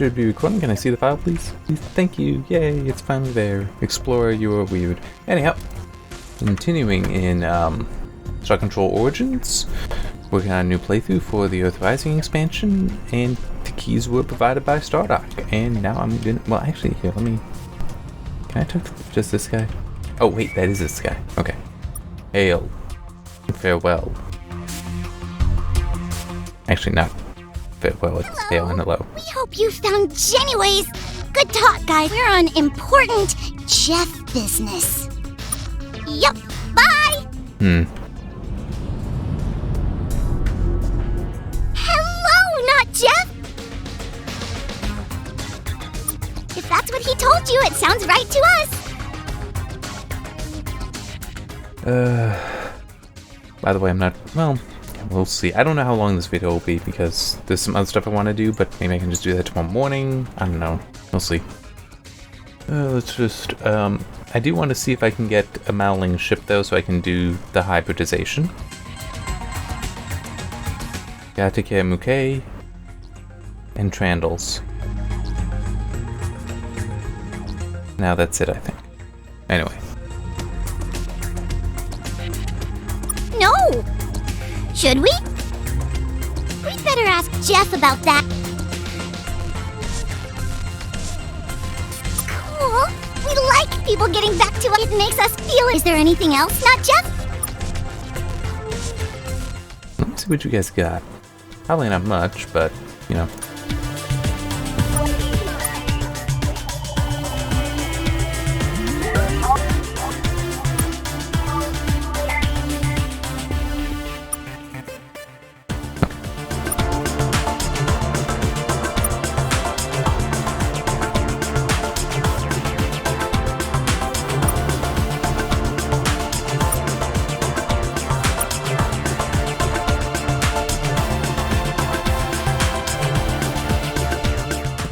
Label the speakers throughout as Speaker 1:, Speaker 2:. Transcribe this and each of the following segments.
Speaker 1: should be recording. Can I see the file, please? Thank you. Yay, it's finally there. Explorer, you're weird. Anyhow, continuing in Star Control Origins, working on a new playthrough for the Earth Rising expansion, and the keys were provided by Stardock. And now I'm gonna, well, actually, here, let me, can I talk to just this guy? Oh, wait, that is this guy. Okay. Hail. Farewell. Actually, not farewell, it's hail and hello.
Speaker 2: We hope you found Genuways. Good talk, guys. We're on important Jeff business. Yup. Bye. Hello, not Jeff. If that's what he told you, it sounds right to us.
Speaker 1: By the way, I'm not, well, we'll see. I don't know how long this video will be because there's some other stuff I want to do, but maybe I can just do that tomorrow morning. I don't know. We'll see. Let's just, I do want to see if I can get a Mowling ship though, so I can do the hybridization. Gotta take care of Mouquet and Trandles. Now that's it, I think. Anyway.
Speaker 2: No! Should we? We'd better ask Jeff about that. Cool. We like people getting back to us. It makes us feel. Is there anything else, not Jeff?
Speaker 1: Let's see what you guys got. Probably not much, but, you know.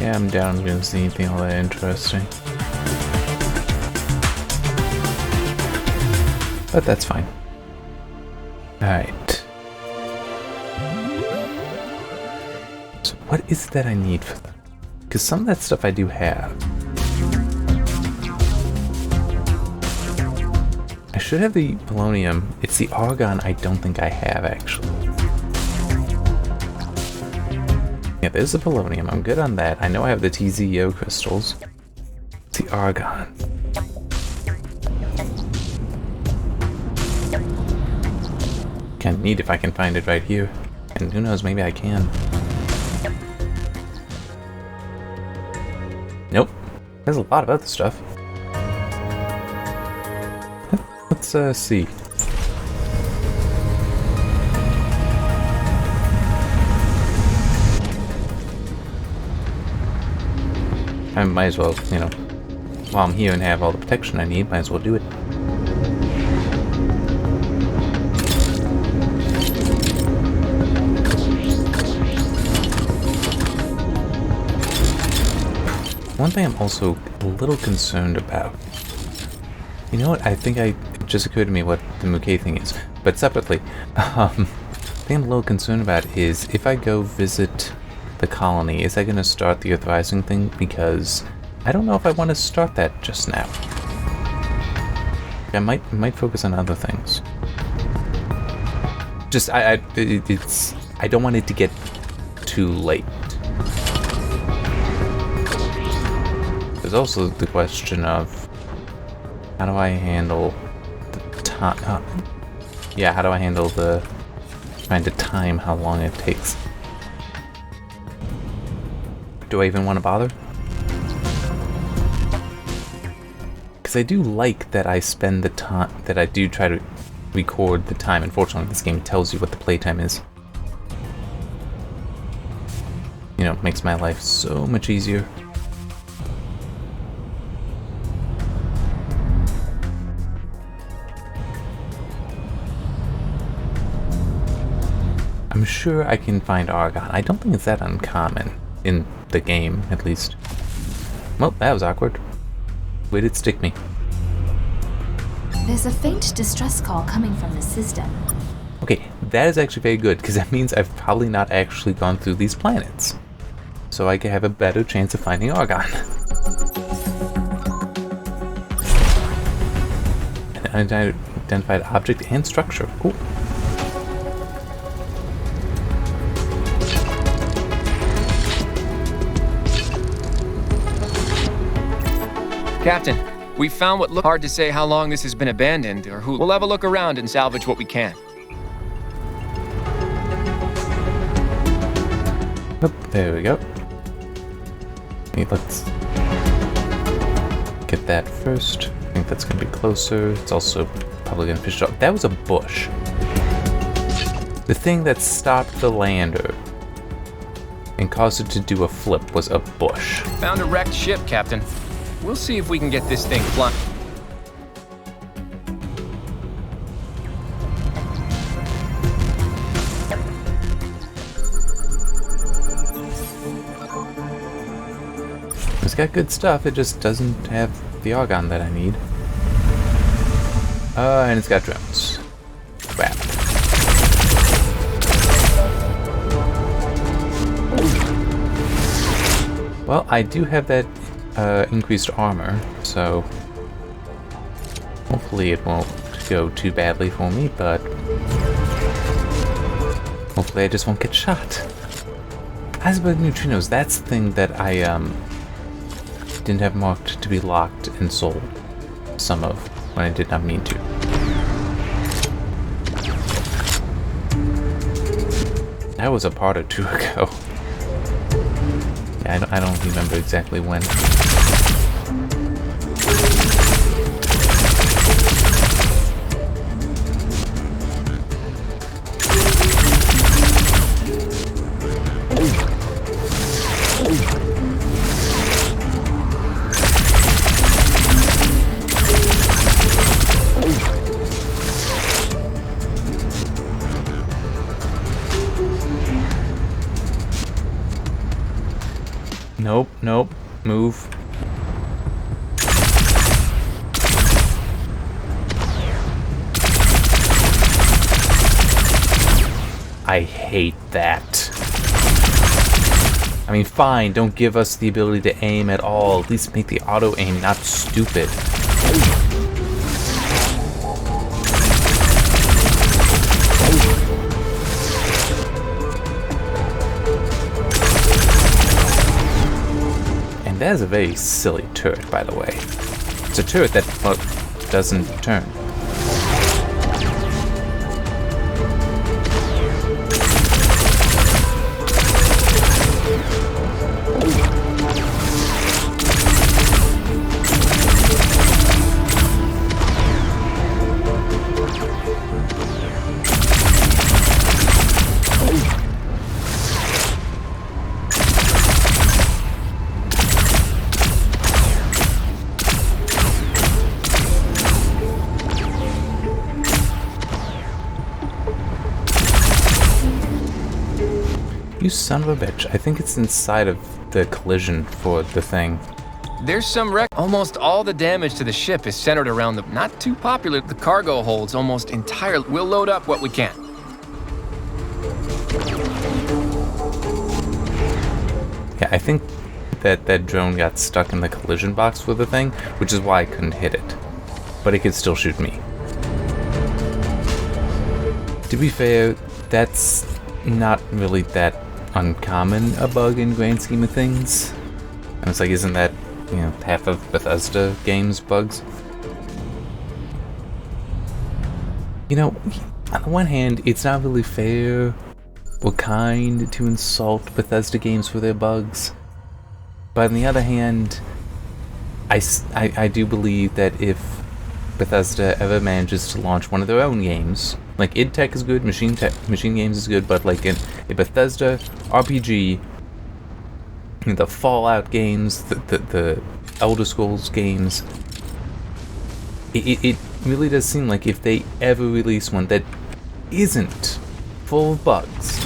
Speaker 1: Yeah, I'm down to see anything all that interesting. But that's fine. Alright. So what is it that I need for them? Because some of that stuff I do have. I should have the polonium. It's the argon I don't think I have, actually. Yeah, there's the polonium. I'm good on that. I know I have the TZO crystals. It's the argon. Kind of neat if I can find it right here. And who knows, maybe I can. Nope. There's a lot of other stuff. Let's see. I might as well, you know, while I'm here and have all the protection I need, might as well do it. One thing I'm also a little concerned about. You know what? I think it just occurred to me what the Mouquet thing is. But separately, the thing I'm a little concerned about is if I go visit the colony, is that going to start the Earth Rising thing? Because I don't know if I want to start that just now. I might focus on other things. Just I don't want it to get too late. There's also the question of how do I handle the time? Yeah, how do I handle the trying to time how long it takes? Do I even want to bother? Because I do like that I spend the time, that I do try to record the time. Unfortunately, this game tells you what the playtime is. You know, it makes my life so much easier. I'm sure I can find argon. I don't think it's that uncommon. In the game, at least. Well, that was awkward. Where did it stick me?
Speaker 3: There's a faint distress call coming from the system.
Speaker 1: Okay, that is actually very good, because that means I've probably not actually gone through these planets. so I can have a better chance of finding argon. An unidentified object and structure. Cool.
Speaker 4: Captain, we found what looked hard to say how long this has been abandoned or who. We'll have a look around and salvage what we can.
Speaker 1: Oh, there we go. Okay, let's get that first. I think that's gonna be closer. It's also probably gonna fish it off. That was a bush. The thing that stopped the lander and caused it to do a flip was a bush.
Speaker 4: Found a wrecked ship, Captain. We'll see if we can get this thing flying.
Speaker 1: It's got good stuff, it just doesn't have the argon that I need. And it's got drones. Crap. Well, I do have that increased armor, so hopefully it won't go too badly for me, but hopefully I just won't get shot. Iceberg neutrinos, that's the thing that I didn't have marked to be locked and sold some of when I did not mean to. That was a part or two ago. Yeah, I don't remember exactly when. Nope, nope, move. I hate that. I mean, fine, don't give us the ability to aim at all. At least make the auto aim not stupid. That is a very silly turret, by the way. It's a turret that doesn't turn. You son of a bitch. I think it's inside of the collision for the thing.
Speaker 4: There's some wreck. Almost all the damage to the ship is centered around the not too popular. The cargo holds almost entirely. We'll load up what we can.
Speaker 1: Yeah, I think that drone got stuck in the collision box for the thing, which is why I couldn't hit it. But it could still shoot me. To be fair, that's not really that uncommon a bug in grand scheme of things. And it's like, isn't that, you know, half of Bethesda games bugs? You know, on the one hand, it's not really fair or kind to insult Bethesda games for their bugs. But on the other hand, I do believe that if Bethesda ever manages to launch one of their own games, like id Tech is good, Machine Games is good, but like in a Bethesda RPG, the Fallout games, the Elder Scrolls games, it really does seem like if they ever release one that isn't full of bugs,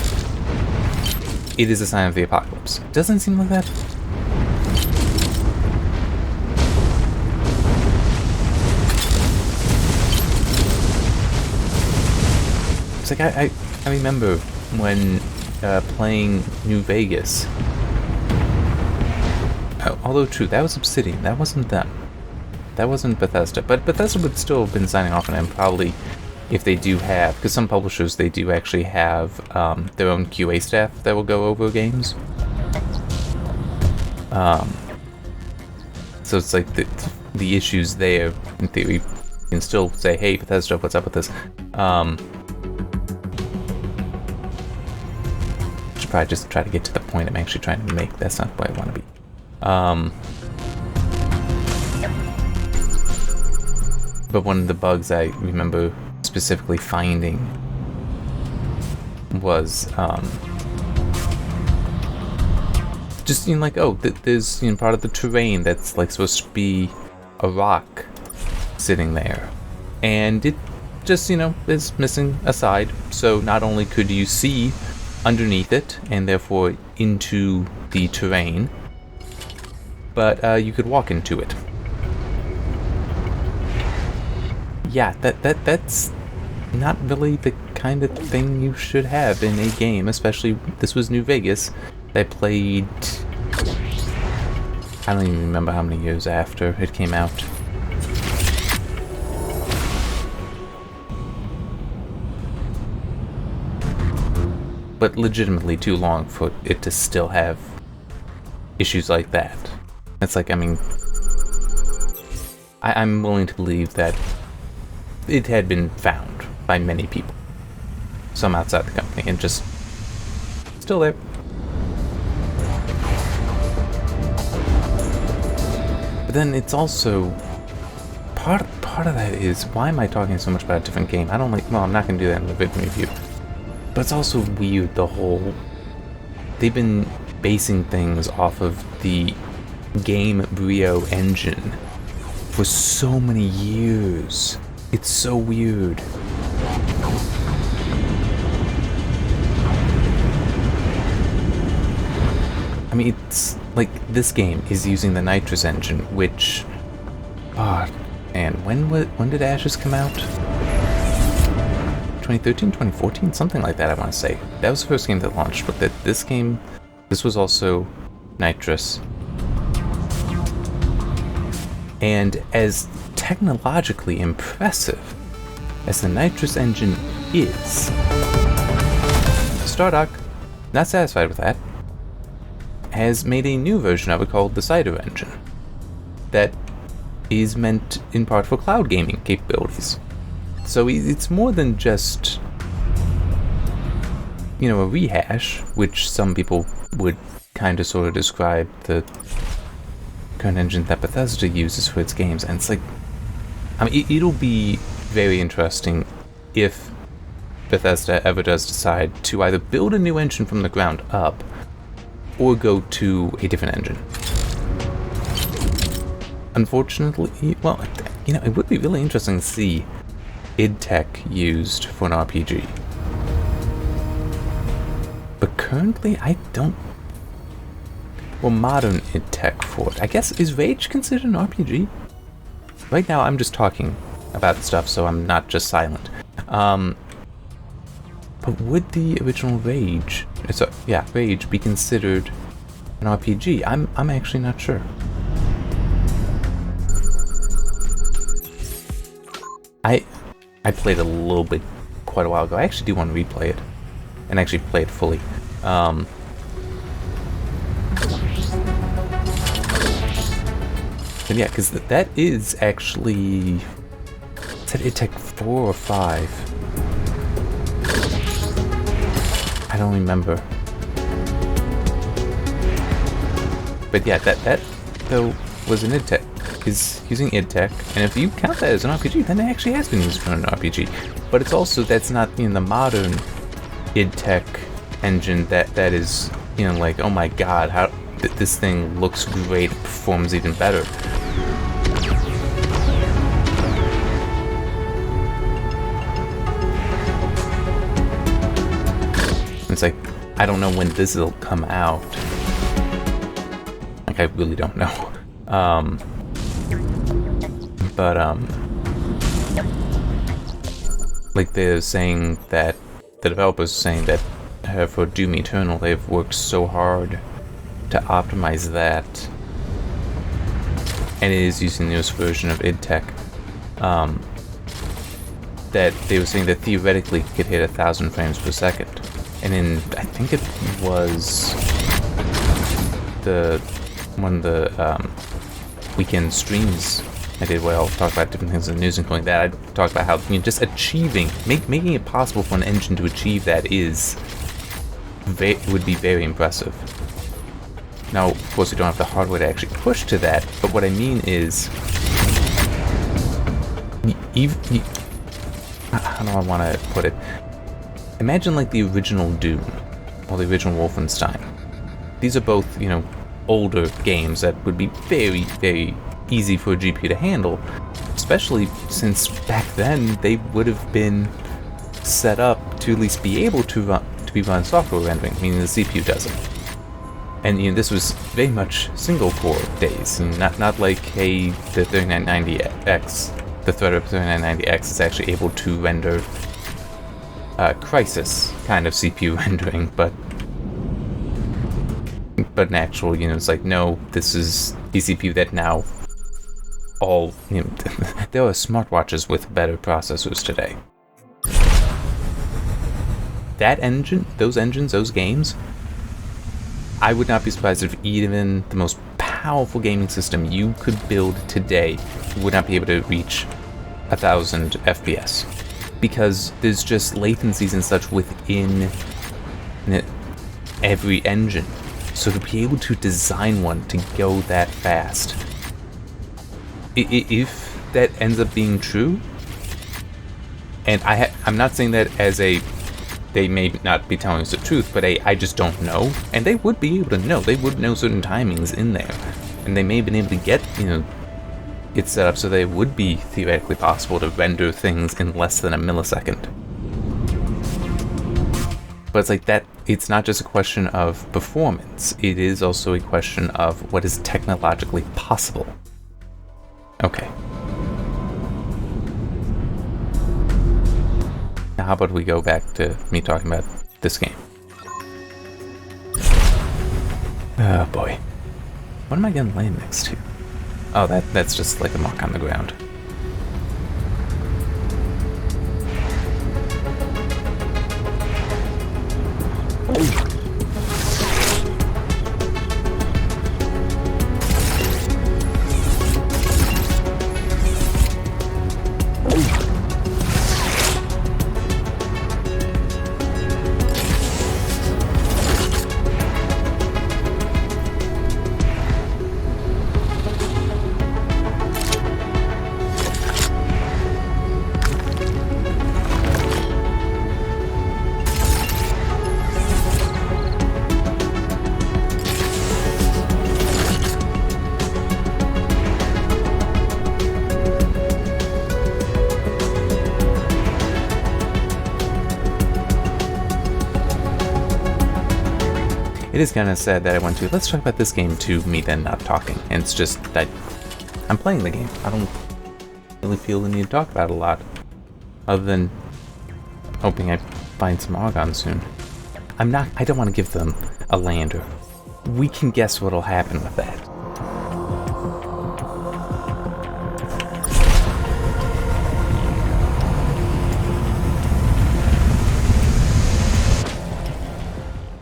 Speaker 1: it is a sign of the apocalypse. Doesn't it seem like that? It's like I remember when playing New Vegas, Although true, that was Obsidian. That wasn't them. That wasn't Bethesda. But Bethesda would still have been signing off on it, and probably if they do have, because some publishers, they do actually have their own QA staff that will go over games. So it's like the issues there, in theory, you can still say, hey, Bethesda, what's up with this? Should probably just try to get to the point I'm actually trying to make. That's not what I want to be. But one of the bugs I remember specifically finding was just, you know, like, oh, there's, you know, part of the terrain that's like supposed to be a rock sitting there, and it just, you know, is missing a side. So not only could you see underneath it and therefore into the terrain, but you could walk into it. Yeah, that's not really the kind of thing you should have in a game, especially this was New Vegas. I played, I don't even remember how many years after it came out. But legitimately too long for it to still have issues like that. It's like, I mean, I'm willing to believe that it had been found by many people, some outside the company, and just still there. But then it's also part of that is, why am I talking so much about a different game? I don't like, well, I'm not gonna do that in the vid review. But it's also weird, the whole, they've been basing things off of the Game Brio engine for so many years. It's so weird. I mean, it's like, this game is using the Nitrous engine, which, and when did Ashes come out? 2013, 2014, something like that, I want to say. That was the first game that launched, but this was also Nitrous. And as technologically impressive as the Nitrous engine is, Stardock, not satisfied with that, has made a new version of it called the Cider engine that is meant in part for cloud gaming capabilities. So it's more than just, you know, a rehash, which some people would kind of sort of describe the current engine that Bethesda uses for its games. And it's like, I mean, it'll be very interesting if Bethesda ever does decide to either build a new engine from the ground up or go to a different engine. Unfortunately, well, you know, it would be really interesting to see id Tech used for an RPG. But currently, I don't... Well, modern id Tech for it. I guess, is Rage considered an RPG? Right now, I'm just talking about stuff, so I'm not just silent. But would the original Rage... Rage be considered an RPG? I'm actually not sure. I played a little bit quite a while ago. I actually do want to replay it and actually play it fully. But yeah, because that is actually, is that id Tech 4 or 5? I don't remember. But yeah, that though was an id Tech. Is using id Tech, and if you count that as an RPG, then it actually has been used for an RPG. But it's also, that's not in the modern id Tech engine that is, you know, like, oh my god, how this thing looks great, it performs even better. It's like, I don't know when this will come out. Like, I really don't know. But, like, they're saying that, the developers are saying that for Doom Eternal, they've worked so hard to optimize that and it is using the newest version of id Tech, that they were saying that theoretically it could hit 1,000 frames per second. And in, I think it was one of the weekend streams I did where I'll talk about different things in the news, including that. I talked about how, you know, just achieving, making it possible for an engine to achieve that would be very impressive. Now, of course, you don't have the hardware to actually push to that, but what I mean is, how do I want to put it? Imagine like the original Doom or the original Wolfenstein. These are both, you know, older games that would be very, very easy for a GPU to handle, especially since back then they would have been set up to at least be able to run software rendering, meaning the CPU doesn't. And you know, this was very much single core days, and not like, hey, the 3990X, the Threadripper 3990X is actually able to render Crysis kind of CPU rendering, but an actual, you know, it's like, no, this is a CPU that now all, you know, there are smartwatches with better processors today. That engine, those engines, those games, I would not be surprised if even the most powerful gaming system you could build today would not be able to reach 1,000 FPS. Because there's just latencies and such within every engine. So to be able to design one to go that fast, if that ends up being true, and I'm not saying that as they may not be telling us the truth, but I just don't know, and they would be able to know. They would know certain timings in there, and they may have been able to get, you know, it set up so that it would be theoretically possible to render things in less than a millisecond. But it's like that, it's not just a question of performance, it is also a question of what is technologically possible. Okay. Now how about we go back to me talking about this game? Oh boy. What am I gonna land next to? Oh, that's just like a mark on the ground. It is kind of sad that I went to, let's talk about this game, to me then not talking. And it's just that I'm playing the game. I don't really feel the need to talk about it a lot. Other than hoping I find some Argon soon. I don't want to give them a lander. We can guess what'll happen with that.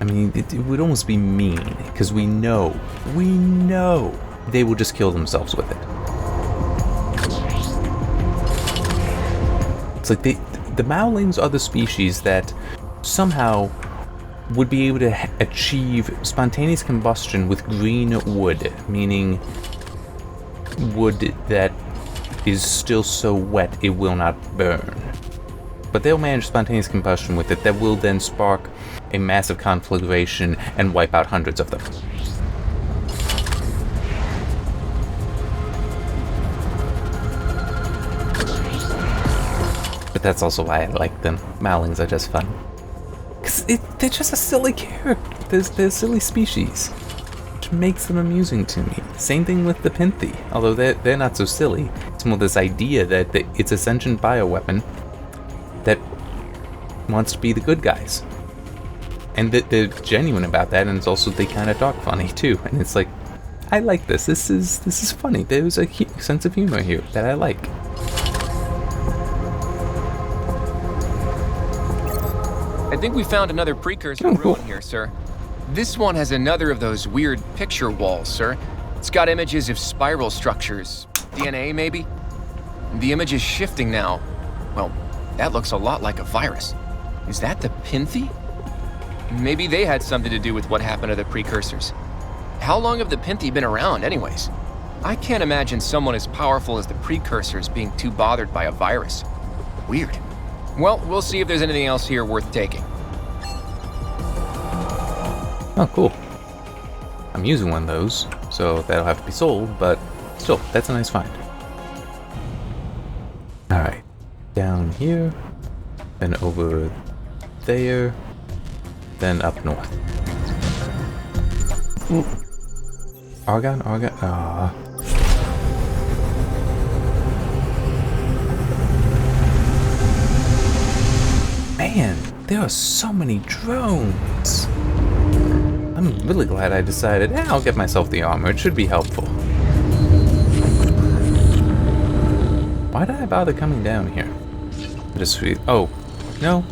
Speaker 1: I mean, it would almost be mean, because we know they will just kill themselves with it. It's like the Maolings are the species that somehow would be able to achieve spontaneous combustion with green wood, meaning wood that is still so wet it will not burn. But they'll manage spontaneous combustion with it that will then spark a massive conflagration and wipe out hundreds of them. But that's also why I like them. Maolings are just fun. Because they're just a silly character. They're a silly species, which makes them amusing to me. Same thing with the Pinthy, although they're not so silly. It's more this idea that it's a sentient bioweapon that wants to be the good guys. And they're genuine about that, and it's also, they kind of talk funny too. And it's like, I like this. This is funny. There's a sense of humor here that I like.
Speaker 4: I think we found another precursor ruin here, sir. This one has another of those weird picture walls, sir. It's got images of spiral structures. DNA, maybe? The image is shifting now. Well, that looks a lot like a virus. Is that the Pinthy? Maybe they had something to do with what happened to the precursors. How long have the Pinthy been around, anyways? I can't imagine someone as powerful as the precursors being too bothered by a virus. Weird. Well, we'll see if there's anything else here worth taking.
Speaker 1: Oh, cool. I'm using one of those, so that'll have to be sold, but still, that's a nice find. Alright, down here, then over there, then up north. Ooh. Argon, ah. Man, there are so many drones. I'm really glad I decided, I'll get myself the armor. It should be helpful. Why did I bother coming down here? Just oh, no,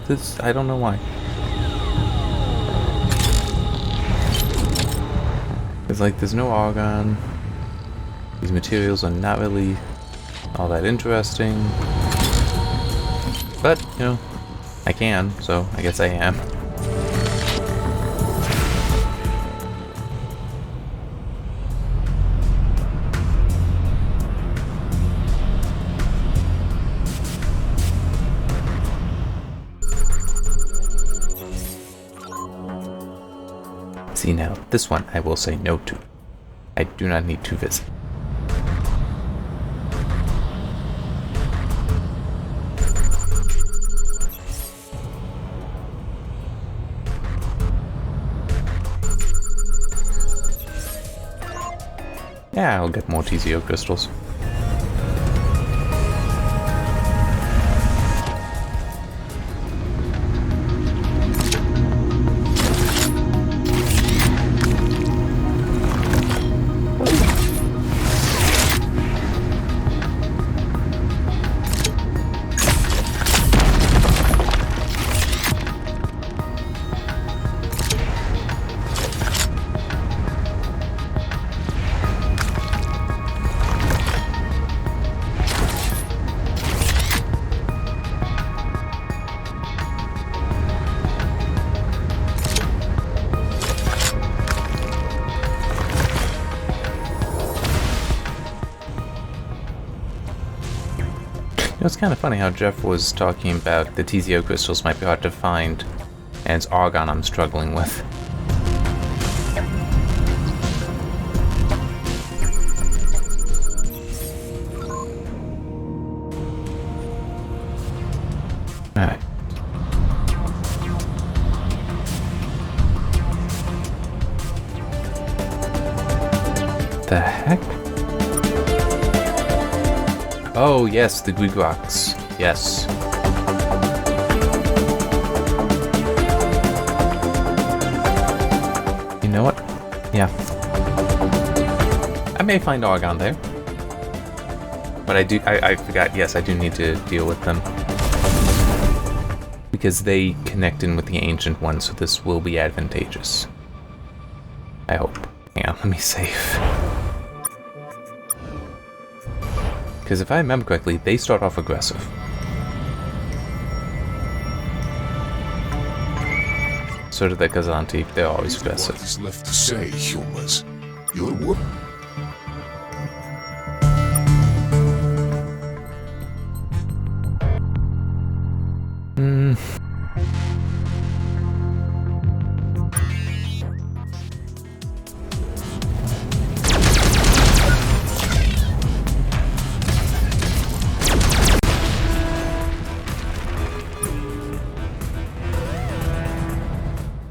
Speaker 1: this I don't know why. It's like there's no argon. These materials are not really all that interesting. But, you know, I can, so I guess I am. See now, this one I will say no to. I do not need to visit. Yeah, I'll get more TZO crystals. It's kind of funny how Jeff was talking about the TZO crystals might be hard to find, and it's argon I'm struggling with. Alright. The heck? Oh, yes, the Greek rocks. Yes. You know what? Yeah. I may find argon there. But I forgot, yes, I do need to deal with them. Because they connect in with the ancient one, so this will be advantageous. I hope. Hang on, let me save. Because if I remember correctly, they start off aggressive. So do the Kazanti, they're always aggressive.
Speaker 5: What is left to say, humans? Your work.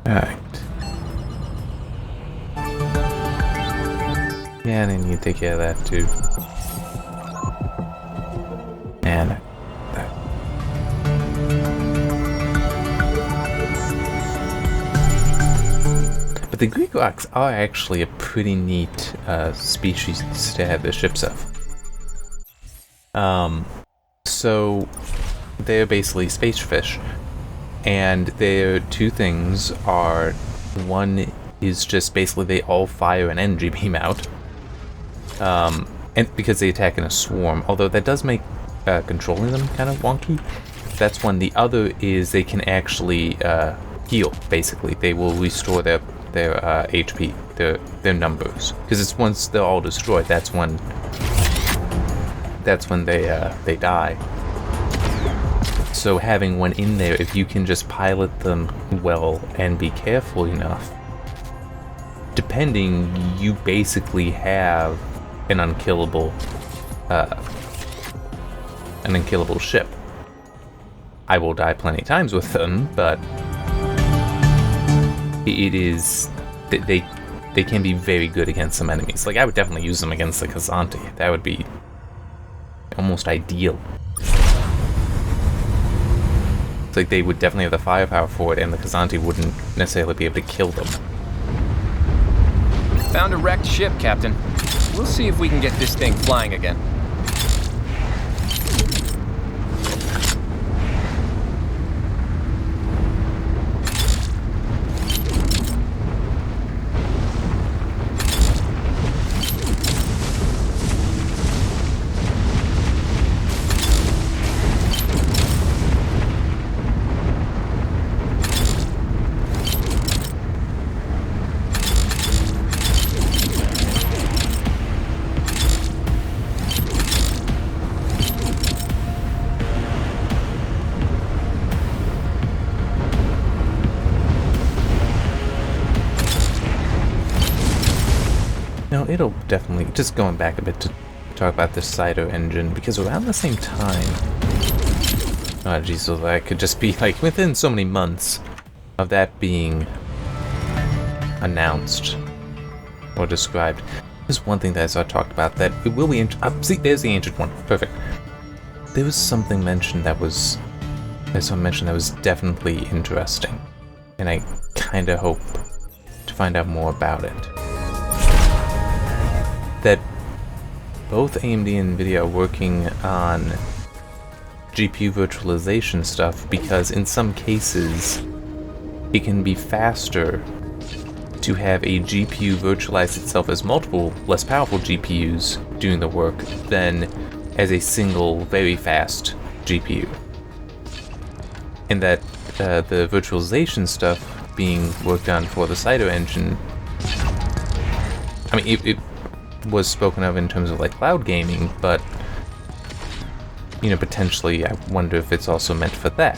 Speaker 1: Alright. Yeah, and I need to take care of that too. And that. But the Greek rocks are actually a pretty neat species to have their ships of. So they're basically space fish, and their two things are, one is just basically they all fire an energy beam out, and because they attack in a swarm, although that does make controlling them kind of wonky. That's one. The other is they can actually heal. Basically, they will restore their HP, their numbers, because it's once they're all destroyed. That's when they die. So having one in there, if you can just pilot them well and be careful enough, depending, you basically have an unkillable ship. I will die plenty of times with them, but it is they can be very good against some enemies. Like, I would definitely use them against the Kazanti. That would be almost ideal. It's like they would definitely have the firepower for it, and the Kazanti wouldn't necessarily be able to kill them.
Speaker 4: Found a wrecked ship, Captain. We'll see if we can get this thing flying again.
Speaker 1: No, it'll definitely, just going back a bit to talk about the Cyto engine, because around the same time, oh geez, so that could just be like within so many months of that being announced or described. There's one thing that I saw talked about that it will be see, there's the ancient one. Perfect. There was something mentioned that was, there's some mention that was definitely interesting, and I kind of hope to find out more about it. That both AMD and NVIDIA are working on GPU virtualization stuff, because in some cases it can be faster to have a GPU virtualize itself as multiple less powerful GPUs doing the work than as a single very fast GPU. And that the virtualization stuff being worked on for the Cyto engine, I mean, it was spoken of in terms of like cloud gaming, but you know, potentially I wonder if it's also meant for that.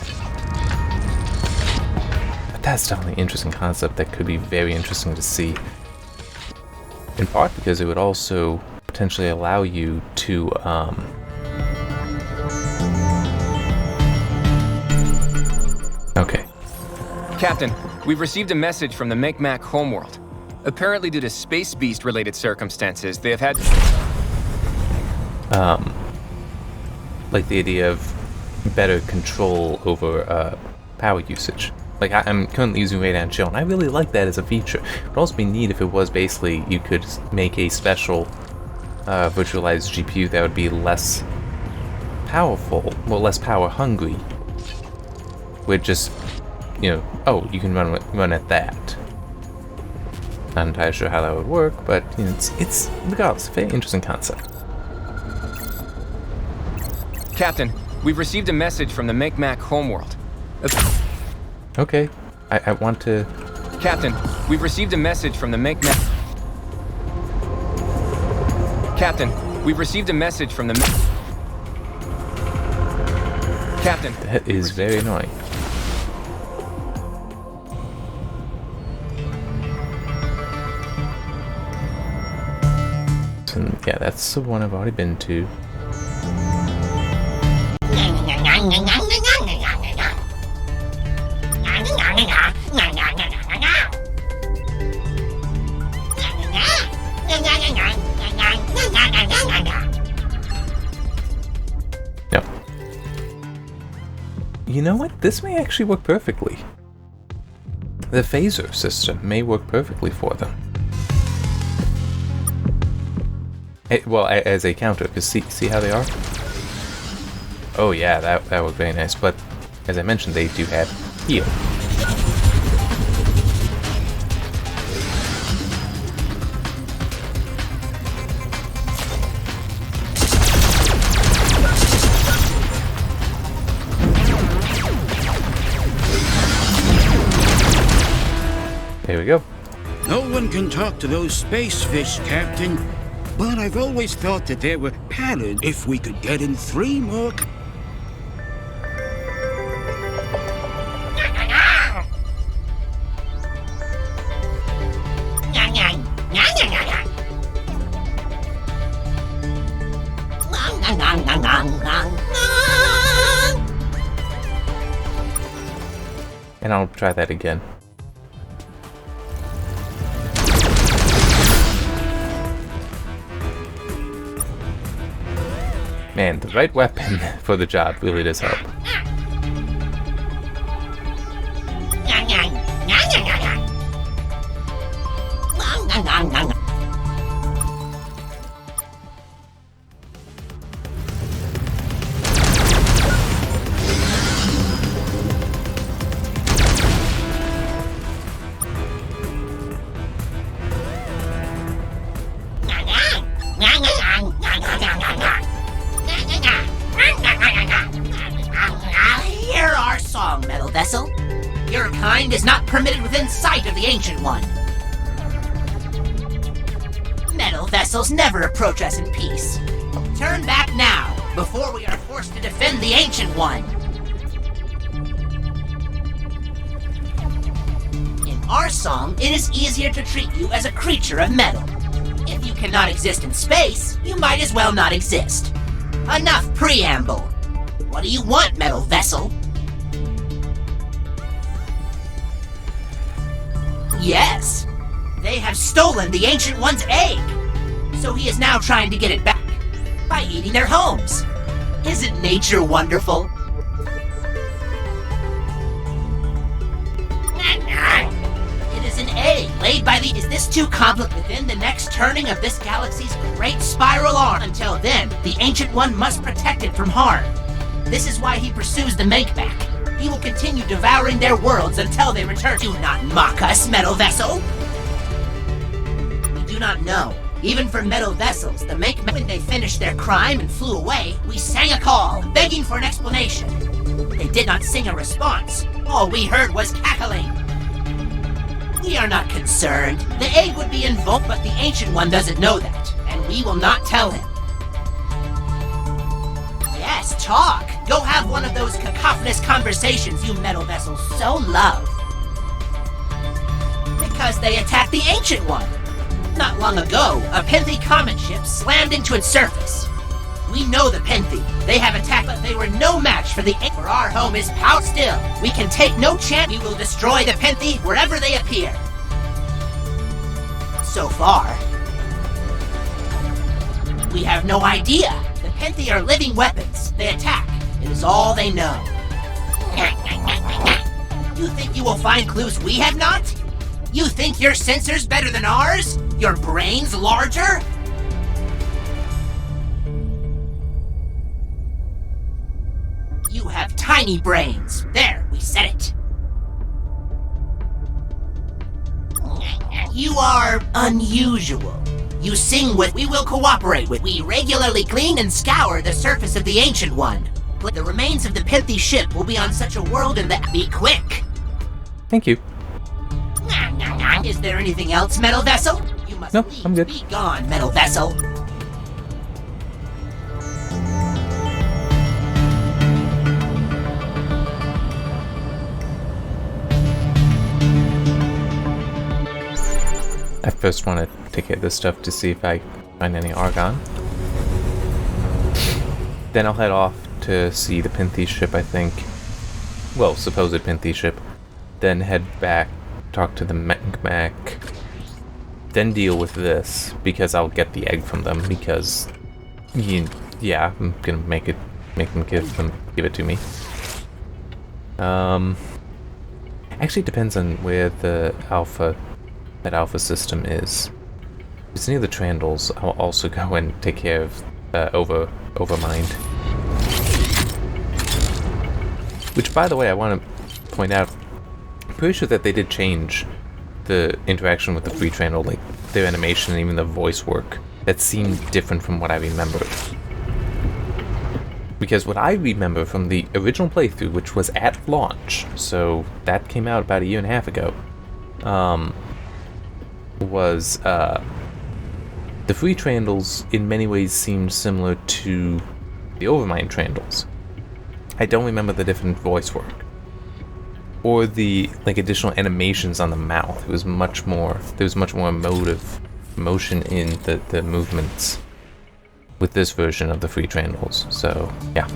Speaker 1: But that's definitely an interesting concept that could be very interesting to see, in part because it would also potentially allow you to okay.
Speaker 4: Captain, we've received a message from the Micmac homeworld. Apparently, due to Space Beast-related circumstances, they have had...
Speaker 1: like the idea of better control over power usage. Like, I'm currently using Radon Chill, and I really like that as a feature. It would also be neat if it was basically you could make a special virtualized GPU that would be less powerful, well, less power hungry. With just, you know, oh, you can run at that. Not entirely sure how that would work, but you know, it's regardless a very interesting concept.
Speaker 4: Captain, we've received a message from the Micmac homeworld.
Speaker 1: Okay, I want to...
Speaker 4: Captain, we've received a message from the Micmac... Captain, we've received a message from the... Captain...
Speaker 1: That is very annoying. And yeah, that's the one I've already been to. Yep. You know what? This may actually work perfectly. The phaser system may work perfectly for them. Well, as a counter, because see how they are? Oh yeah, that was very nice, but as I mentioned, they do have heal. There we go.
Speaker 6: No one can talk to those space fish, Captain. But I've always thought that there were patterns if we could get in 3 more...
Speaker 1: And I'll try that again. Man, the right weapon for the job really does help.
Speaker 7: Hear our song, Metal Vessel. Your kind is not permitted within sight of the Ancient One. Metal Vessels never approach us in peace. Turn back now, before we are forced to defend the Ancient One. In our song, it is easier to treat you as a creature of metal. If you cannot exist in space, you might as well not exist. Enough preamble. What do you want, Metal Vessel? Yes. They have stolen the Ancient One's egg. So he is now trying to get it back by eating their homes. Isn't nature wonderful? It is an egg laid by the... Is this too complicated? Within the next turning of this galaxy's great spiral arm. Until then, the Ancient One must protect it from harm. This is why he pursues the Make-Back. He will continue devouring their worlds until they return. Do not mock us, Metal Vessel! We do not know. Even for Metal Vessels, the Make-Back, when they finished their crime and flew away, we sang a call, begging for an explanation. They did not sing a response. All we heard was cackling. We are not concerned. The egg would be invoked, but the Ancient One doesn't know that, and we will not tell him. Yes, talk! Go have one of those cacophonous conversations you Metal Vessels so love. Because they attacked the Ancient One. Not long ago, a Penthi comet ship slammed into its surface. We know the Penthi. They have attacked, but they were no match for the... For our home is pout still. We can take no chance. We will destroy the Penthi wherever they appear. So far, we have no idea. The Penthi are living weapons. They attack. It is all they know. You think you will find clues we have not? You think your sensors better than ours? Your brains larger? You have tiny brains. There, we said it. You are unusual. You sing with... We will cooperate with... We regularly clean and scour the surface of the Ancient One. But the remains of the Penthi ship will be on such a world and that... Be quick!
Speaker 1: Thank you.
Speaker 7: Is there anything else, Metal Vessel? You must
Speaker 1: No,
Speaker 7: leave.
Speaker 1: I'm good.
Speaker 7: Be gone, Metal Vessel.
Speaker 1: I first want to take care of this stuff to see if I find any argon. Then I'll head off to see the Penthi ship, I think. Well, supposed Penthi ship. Then head back, talk to the Mac. Then deal with this, because I'll get the egg from them, because... Yeah, I'm gonna make them give it to me. Actually, it depends on where that alpha system is. If it's near the Trandals, I'll also go and take care of Overmind. Which, by the way, I want to point out, I'm pretty sure that they did change the interaction with the free Trandal, like their animation and even the voice work. That seemed different from what I remember. Because what I remember from the original playthrough, which was at launch, so that came out about 1.5 years ago, was the free Trandals in many ways seemed similar to the Overmind Trandals. I don't remember the different voice work or the additional animations on the mouth. It was much more. There was much more emotion in the movements with this version of the free Trandals. So yeah.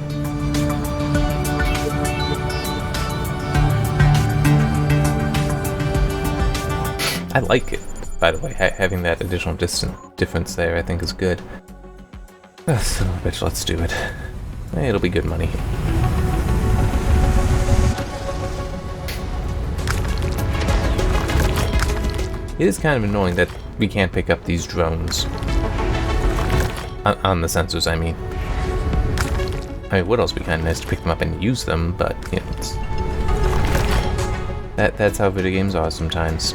Speaker 1: I like it, by the way. Having that additional difference there, I think, is good. Son of a bitch, let's do it. It'll be good money. It is kind of annoying that we can't pick up these drones. On the sensors, I mean. It would also be kind of nice to pick them up and use them, but, you know, that's how video games are sometimes.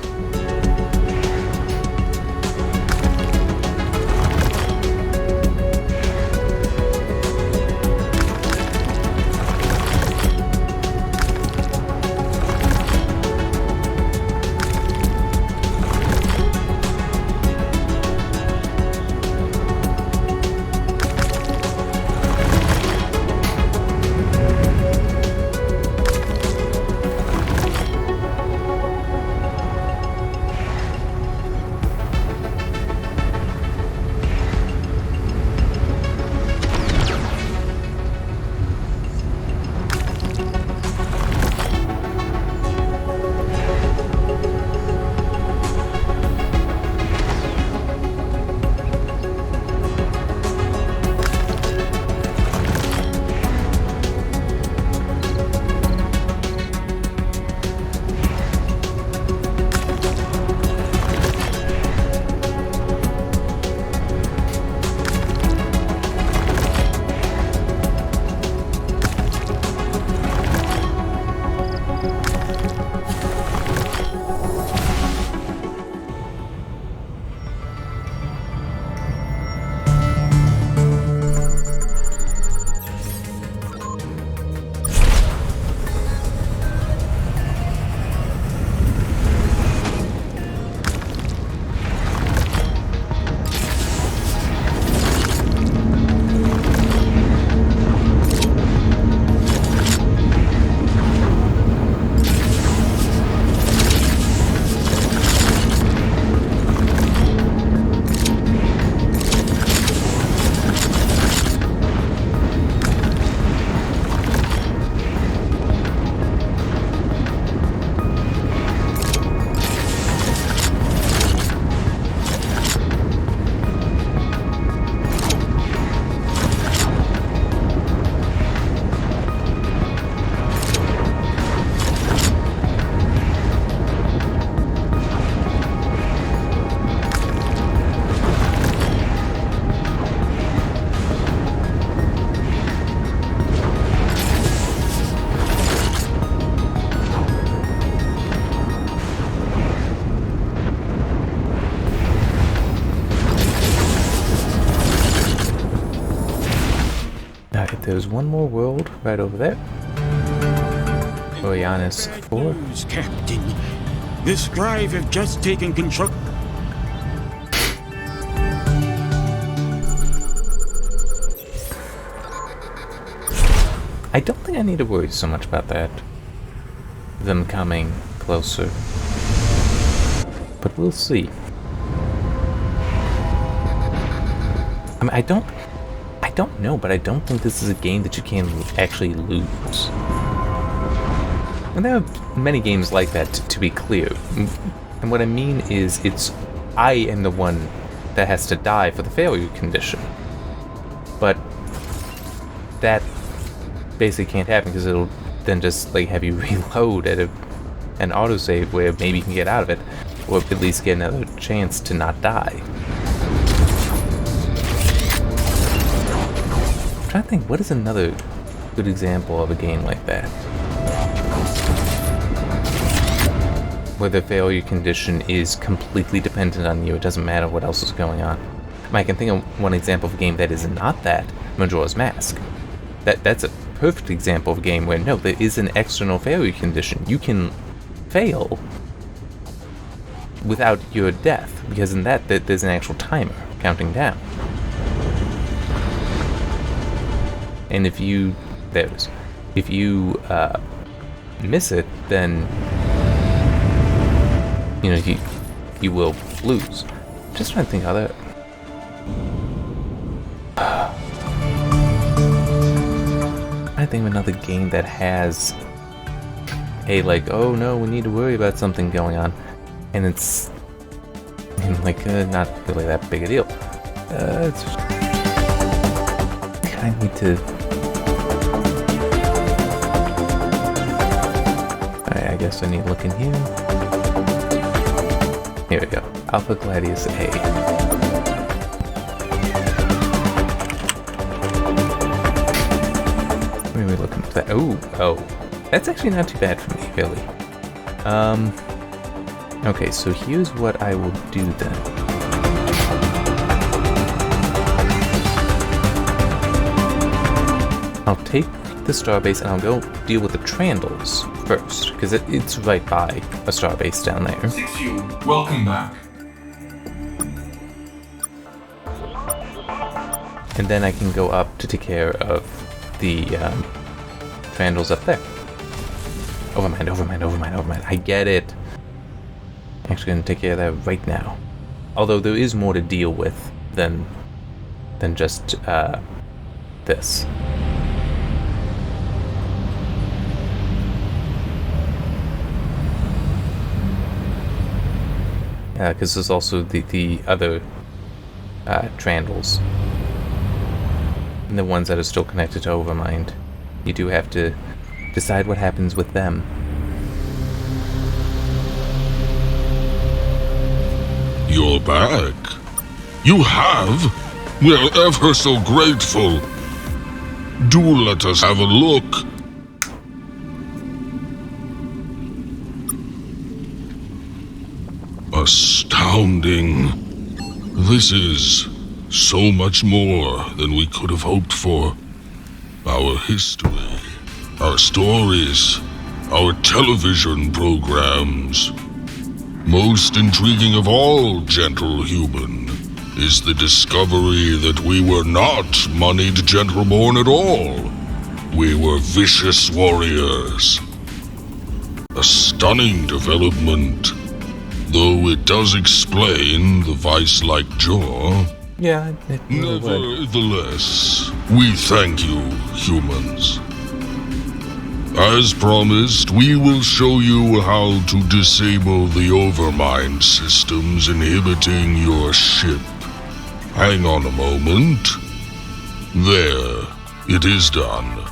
Speaker 1: There's one more world right over there. Orianis 4.
Speaker 6: News, Captain. The Scribe have just taken control.
Speaker 1: I don't think I need to worry so much about that. Them coming closer. But we'll see. I mean, I don't know, but I don't think this is a game that you can actually lose. And there are many games like that, to be clear. And what I mean is, I am the one that has to die for the failure condition. But that basically can't happen because it'll then just have you reload at a an autosave where maybe you can get out of it, or at least get another chance to not die. I'm trying to think, what is another good example of a game like that? Where the failure condition is completely dependent on you, it doesn't matter what else is going on. I can think of one example of a game that is not that, Majora's Mask. That's a perfect example of a game where, no, there is an external failure condition. You can fail without your death, because in that, there's an actual timer counting down. And if you miss it, then you will lose. Just trying to think how that. I think of another game that has a oh no, we need to worry about something going on, and it's not really that big a deal. It's just, I need to. I guess I need to look in here. Here we go. Alpha Gladius A. Where are we looking for that? Oh. That's actually not too bad for me, really. Okay, so here's what I will do then. I'll take the starbase and I'll go deal with the Trandles first, because it's right by a starbase down there.
Speaker 8: 6U, welcome back.
Speaker 1: And then I can go up to take care of the Trandles up there. Overmind. I get it. Actually gonna take care of that right now. Although there is more to deal with than just this. Because there's also the other Trandles. And the ones that are still connected to Overmind. You do have to decide what happens with them.
Speaker 5: You're back. You have? We're ever so grateful. Do let us have a look. Astounding. This is so much more than we could have hoped for. Our history, our stories, our television programs. Most intriguing of all, gentle human, is the discovery that we were not moneyed gentleborn at all. We were vicious warriors. A stunning development, though it does explain the vice-like jaw.
Speaker 1: Yeah, it really would.
Speaker 5: Nevertheless, we thank you, humans. As promised, we will show you how to disable the Overmind systems inhibiting your ship. Hang on a moment. There, it is done.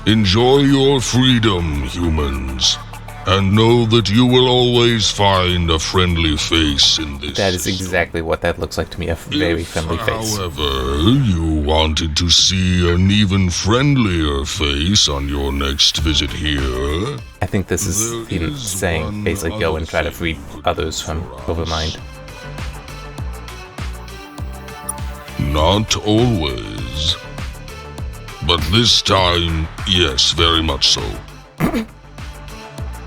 Speaker 5: Enjoy your freedom, humans. And know that you will always find a friendly face in this.
Speaker 1: That is exactly what that looks like to me, a very friendly face.
Speaker 5: However, you wanted to see an even friendlier face on your next visit here.
Speaker 1: I think this is him saying, basically, go and try to free others from Overmind.
Speaker 5: Not always. But this time, yes, very much so.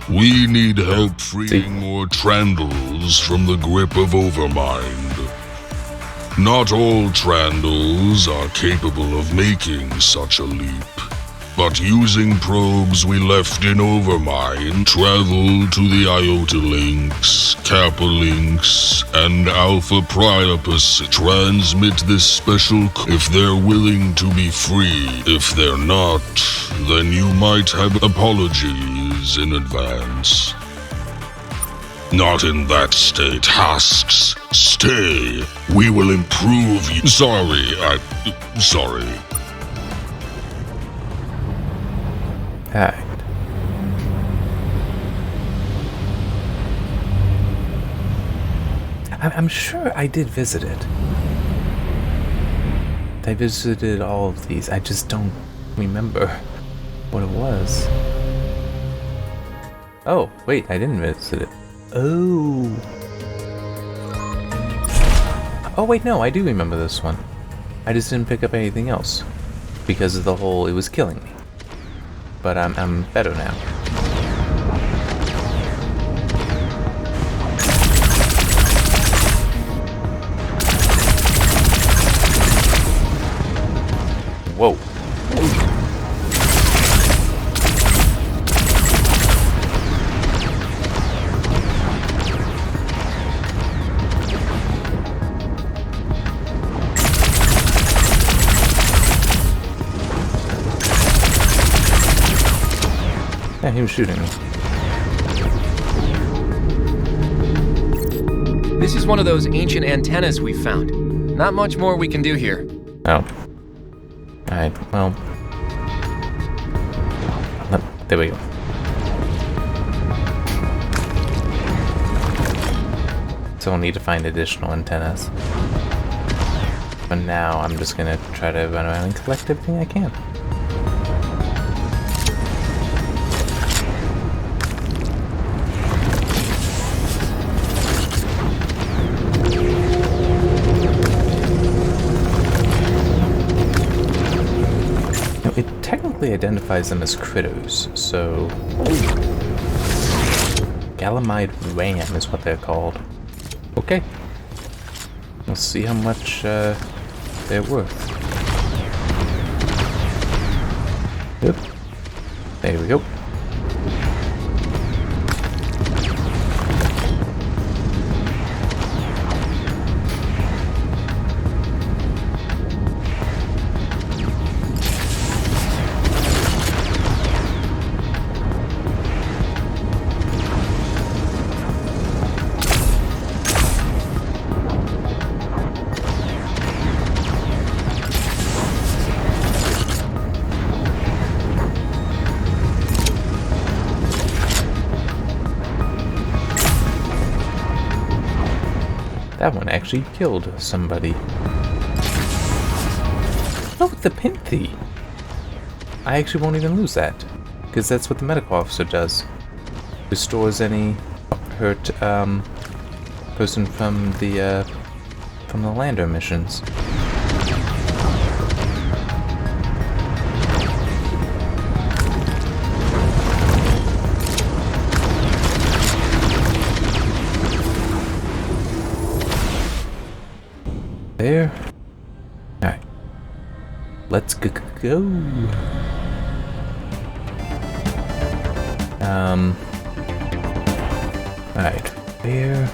Speaker 5: We need help freeing more Trandles from the grip of Overmind. Not all Trandles are capable of making such a leap, but using probes we left in Overmind, travel to the Iota Links, Kappa Links, and Alpha Priapus, transmit this special if they're willing to be free. If they're not, then you might have apologies in advance. Not in that state, Husks. Stay. We will improve you. Sorry.
Speaker 1: Alright. I'm sure I did visit it. I visited all of these. I just don't remember what it was. Oh, wait, I didn't visit it. Oh. Oh, wait, no, I do remember this one. I just didn't pick up anything else. Because of the whole, it was killing me. But I'm better now. Whoa. Yeah, he was shooting me.
Speaker 4: This is one of those ancient antennas we found. Not much more we can do here.
Speaker 1: Oh. Alright, well. There we go. So we'll need to find additional antennas. But now I'm just gonna try to run around and collect everything I can. It technically identifies them as critters, so... Galamide ram is what they're called. Okay. Let's see how much they're worth. Yep. There we go. That one actually killed somebody. Oh, the Pinthy! I actually won't even lose that, because that's what the medical officer does. Restores any hurt person from the lander missions. There. Alright. Let's go. Alright. There.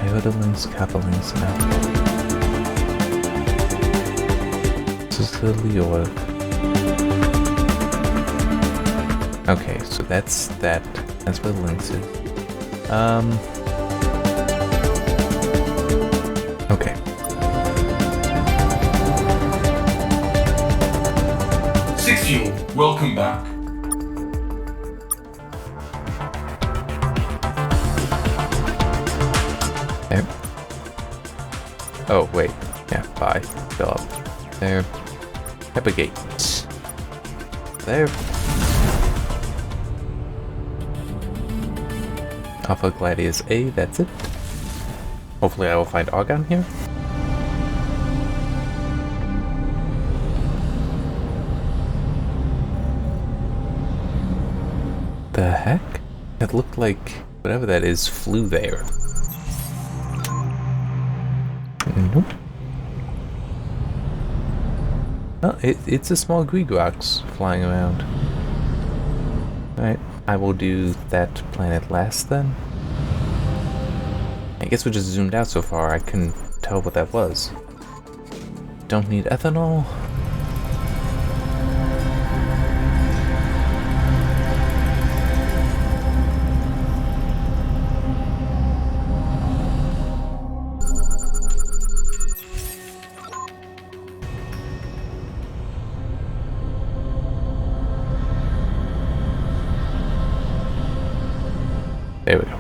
Speaker 1: Iodolins, Capolins now. This is the Leor. Okay, so that's that. That's where the links is. Okay.
Speaker 8: Six Fuel, welcome back.
Speaker 1: There. Oh, wait. Yeah, bye. Fill up. There. Epigate. There. Alpha Gladius A, that's it. Hopefully I will find Argon here. The heck? It looked like whatever that is flew there. Nope. Oh, it's a small Greegrox flying around. Alright, I will do that planet last then. I guess we just zoomed out so far, I couldn't tell what that was. Don't need ethanol. There we go.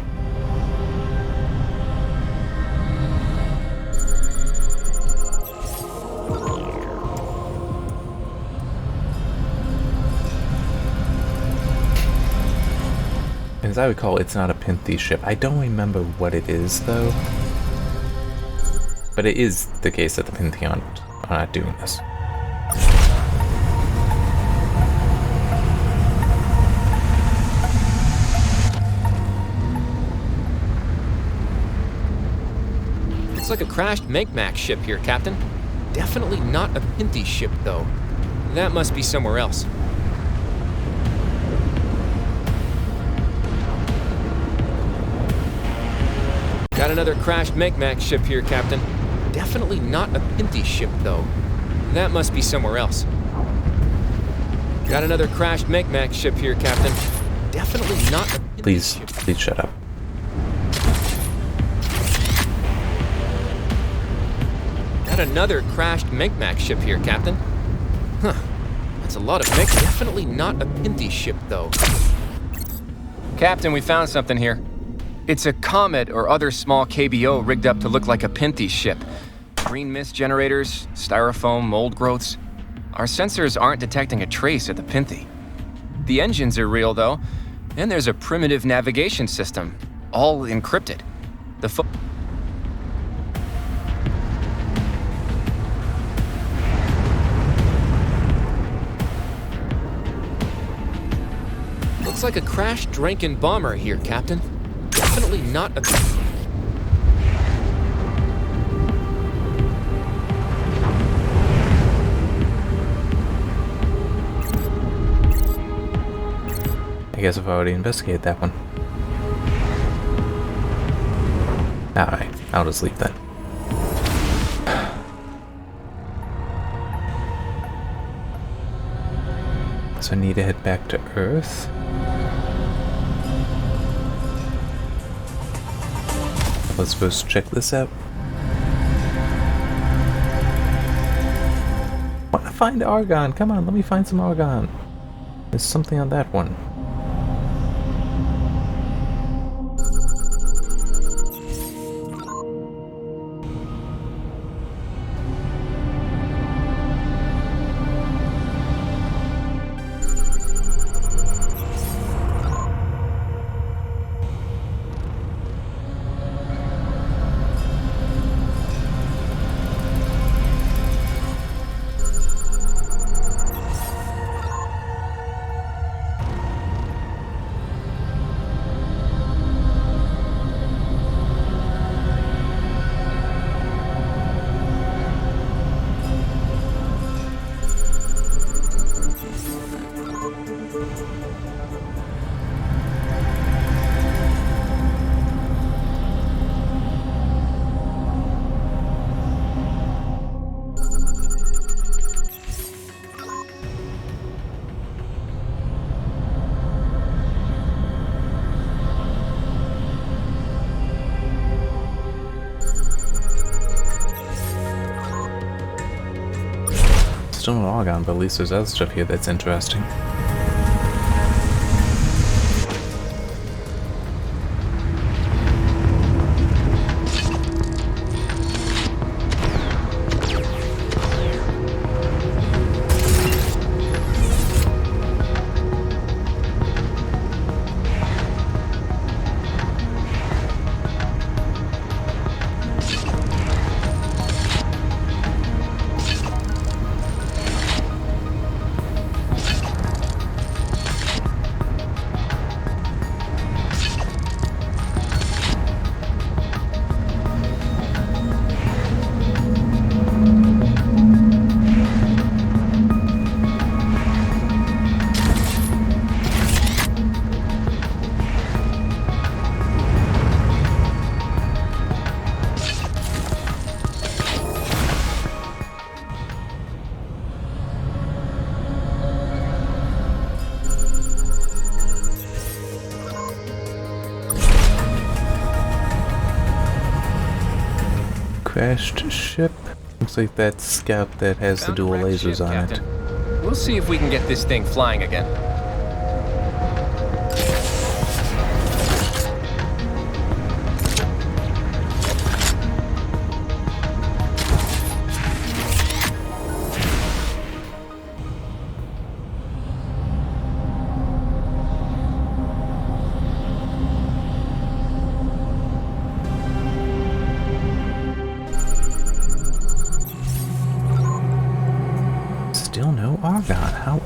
Speaker 1: As I recall, it's not a Pinthy ship. I don't remember what it is, though. But it is the case that the Pinthy are not doing this.
Speaker 4: Looks like a crashed Make-Mac ship here, Captain. Definitely not a Pinthy ship, though. That must be somewhere else. Got another crashed Make-Mac ship here, Captain. Definitely not a Pinthy ship, though. That must be somewhere else. Got another crashed Make-Mac ship here, Captain. Definitely not a Pinthy ship.
Speaker 1: Please shut up.
Speaker 4: Got another crashed Make-Mac ship here, Captain. Huh. That's a lot of Make. Definitely not a Pinthy ship, though. Captain, we found something here. It's a Comet or other small KBO rigged up to look like a Pinthy ship. Green mist generators, styrofoam, mold growths. Our sensors aren't detecting a trace of the Pinthy. The engines are real, though, and there's a primitive navigation system, all encrypted. Looks like a crashed Dranken bomber here, Captain. Definitely not a...
Speaker 1: I guess I've already investigated that one. Alright, I'll just leave that. So I need to head back to Earth. I was supposed to check this out. I want to find argon. Come on, let me find some argon. There's something on that one. Still no argon, but at least there's other stuff here that's interesting. Crashed ship. Looks like that scout that has the dual lasers on it.
Speaker 4: We'll see if we can get this thing flying again.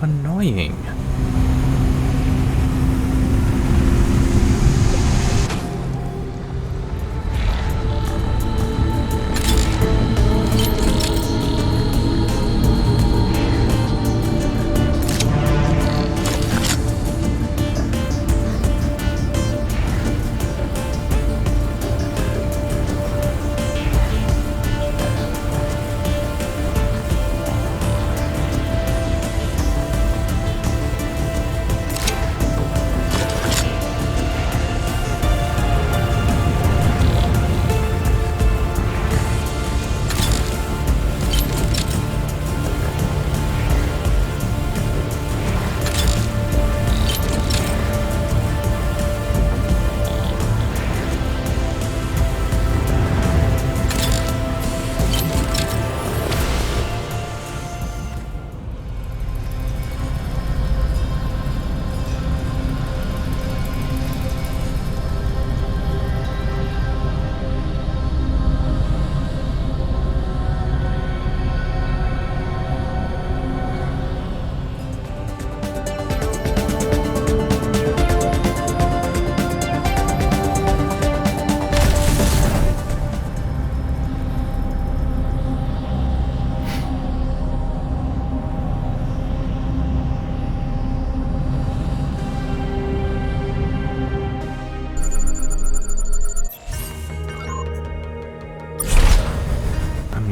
Speaker 1: How annoying.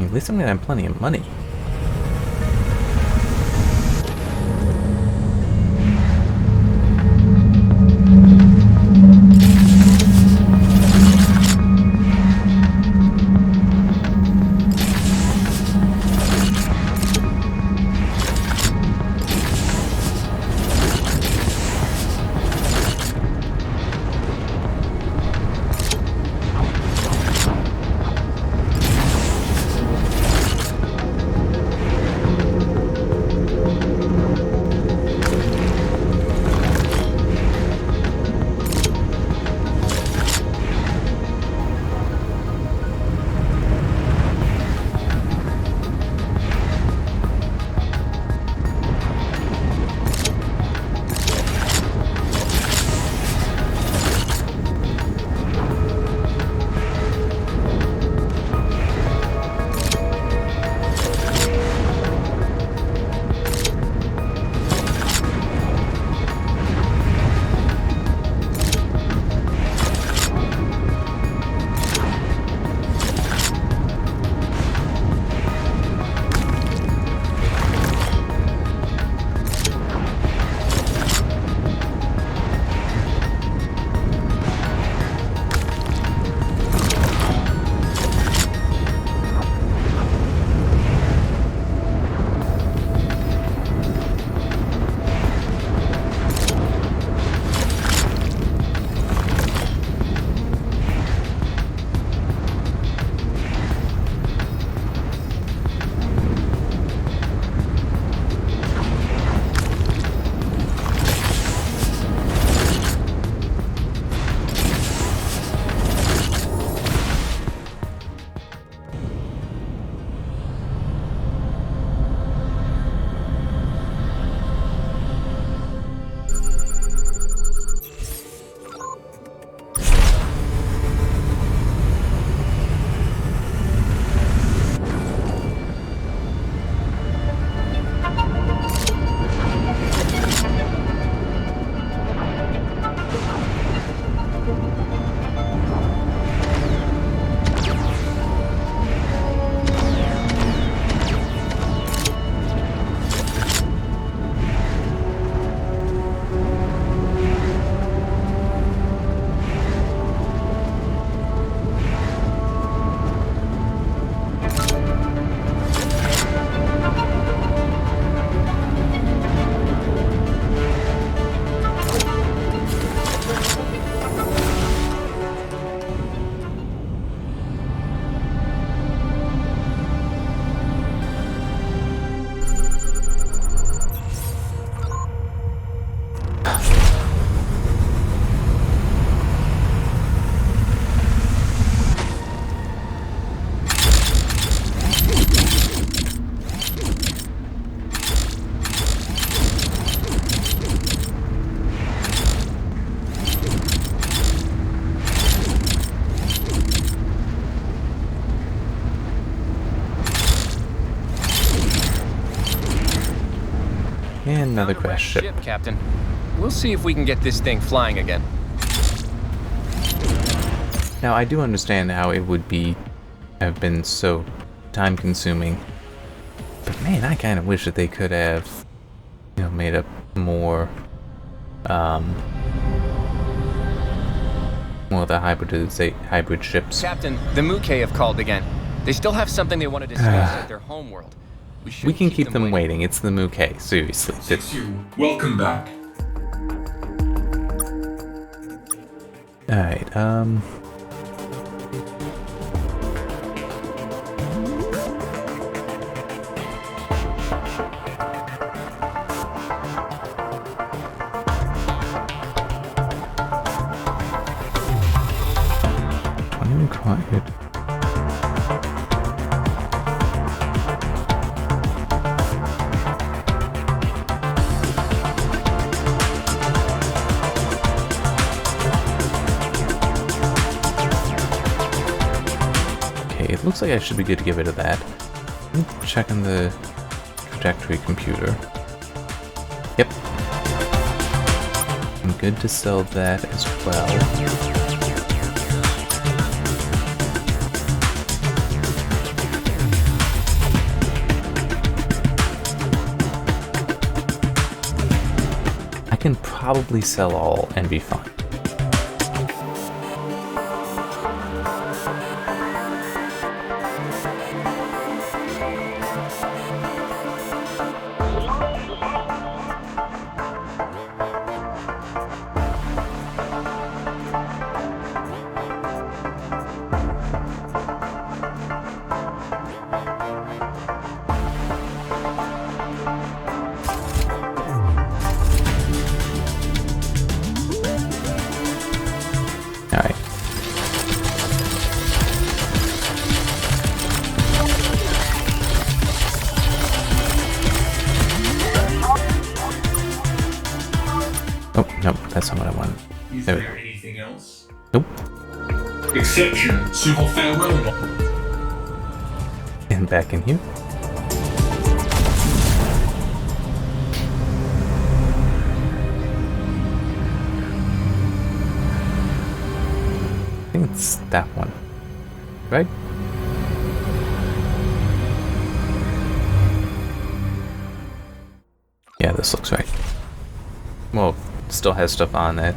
Speaker 1: At least I'm gonna have plenty of money. And another
Speaker 4: Found a
Speaker 1: crash
Speaker 4: wrecked
Speaker 1: ship.
Speaker 4: Captain. We'll see if we can get this thing flying again.
Speaker 1: Now, I do understand how it would have been so time-consuming, but man, I kind of wish that they could have, made up more of the hybrid ships.
Speaker 4: Captain, the Muke have called again. They still have something they want to discuss at their homeworld.
Speaker 1: We can keep them waiting. It's the Muke, seriously.
Speaker 8: 6U, welcome back.
Speaker 1: Alright, required. Okay, it looks like I should be good to get rid of that. Let me check on the trajectory computer. Yep. I'm good to sell that as well. I can probably sell all and be fine. Alright. Oh, nope, that's not what I wanted.
Speaker 8: Is
Speaker 1: There we
Speaker 8: there anything else?
Speaker 1: Nope.
Speaker 8: Exception, super farewell.
Speaker 1: And back in here. I think it's that one. Right? Yeah, this looks right. Well, it still has stuff on it,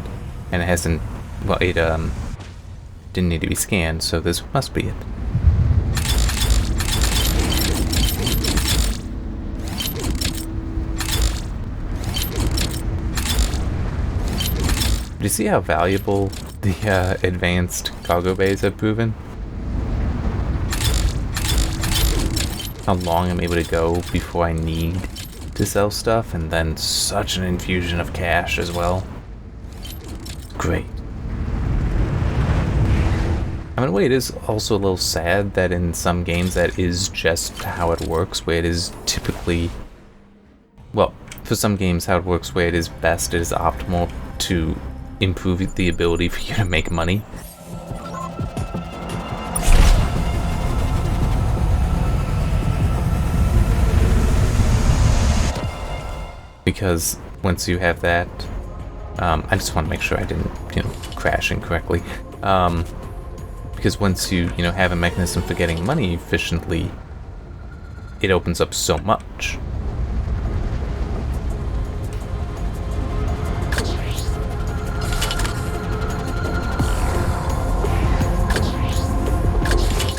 Speaker 1: and it hasn't, well, it didn't need to be scanned, so this must be it. Do you see how valuable the advanced cargo bays have proven? How long I'm able to go before I need to sell stuff, and then such an infusion of cash as well. Great. I mean, in a way, it is also a little sad that in some games that is just how it works, where it is typically, well, for some games how it works where it is best, it is optimal to improve the ability for you to make money. Because once you have that, I just want to make sure I didn't, crash incorrectly. Because once you, have a mechanism for getting money efficiently, it opens up so much.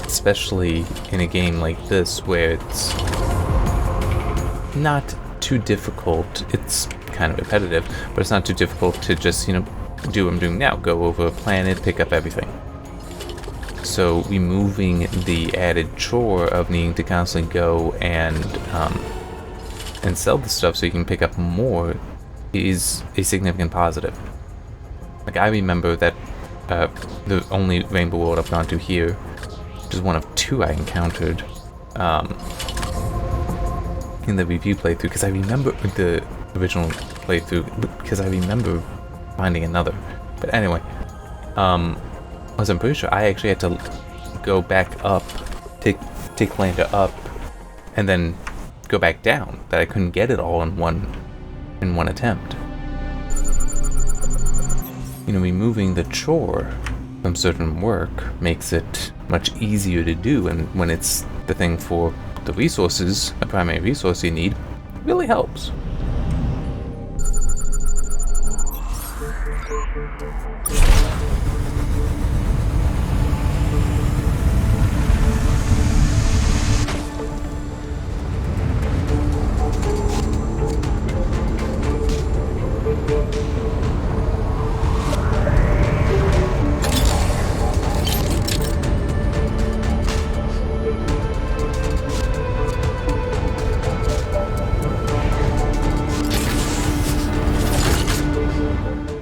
Speaker 1: Especially in a game like this where it's not too difficult. It's kind of repetitive, but it's not too difficult to just, do what I'm doing now. Go over a planet, pick up everything. So removing the added chore of needing to constantly go and sell the stuff so you can pick up more is a significant positive. Like, I remember that the only Rainbow World I've gone to here, which is one of two I encountered in the review playthrough, because I remember the original playthrough, because I remember finding another. But anyway, I'm pretty sure I actually had to go back up, take Lambda up, and then go back down. That I couldn't get it all in one in one attempt. Removing the chore from certain work makes it much easier to do, and when it's the thing for the resources, a primary resource you need, it really helps.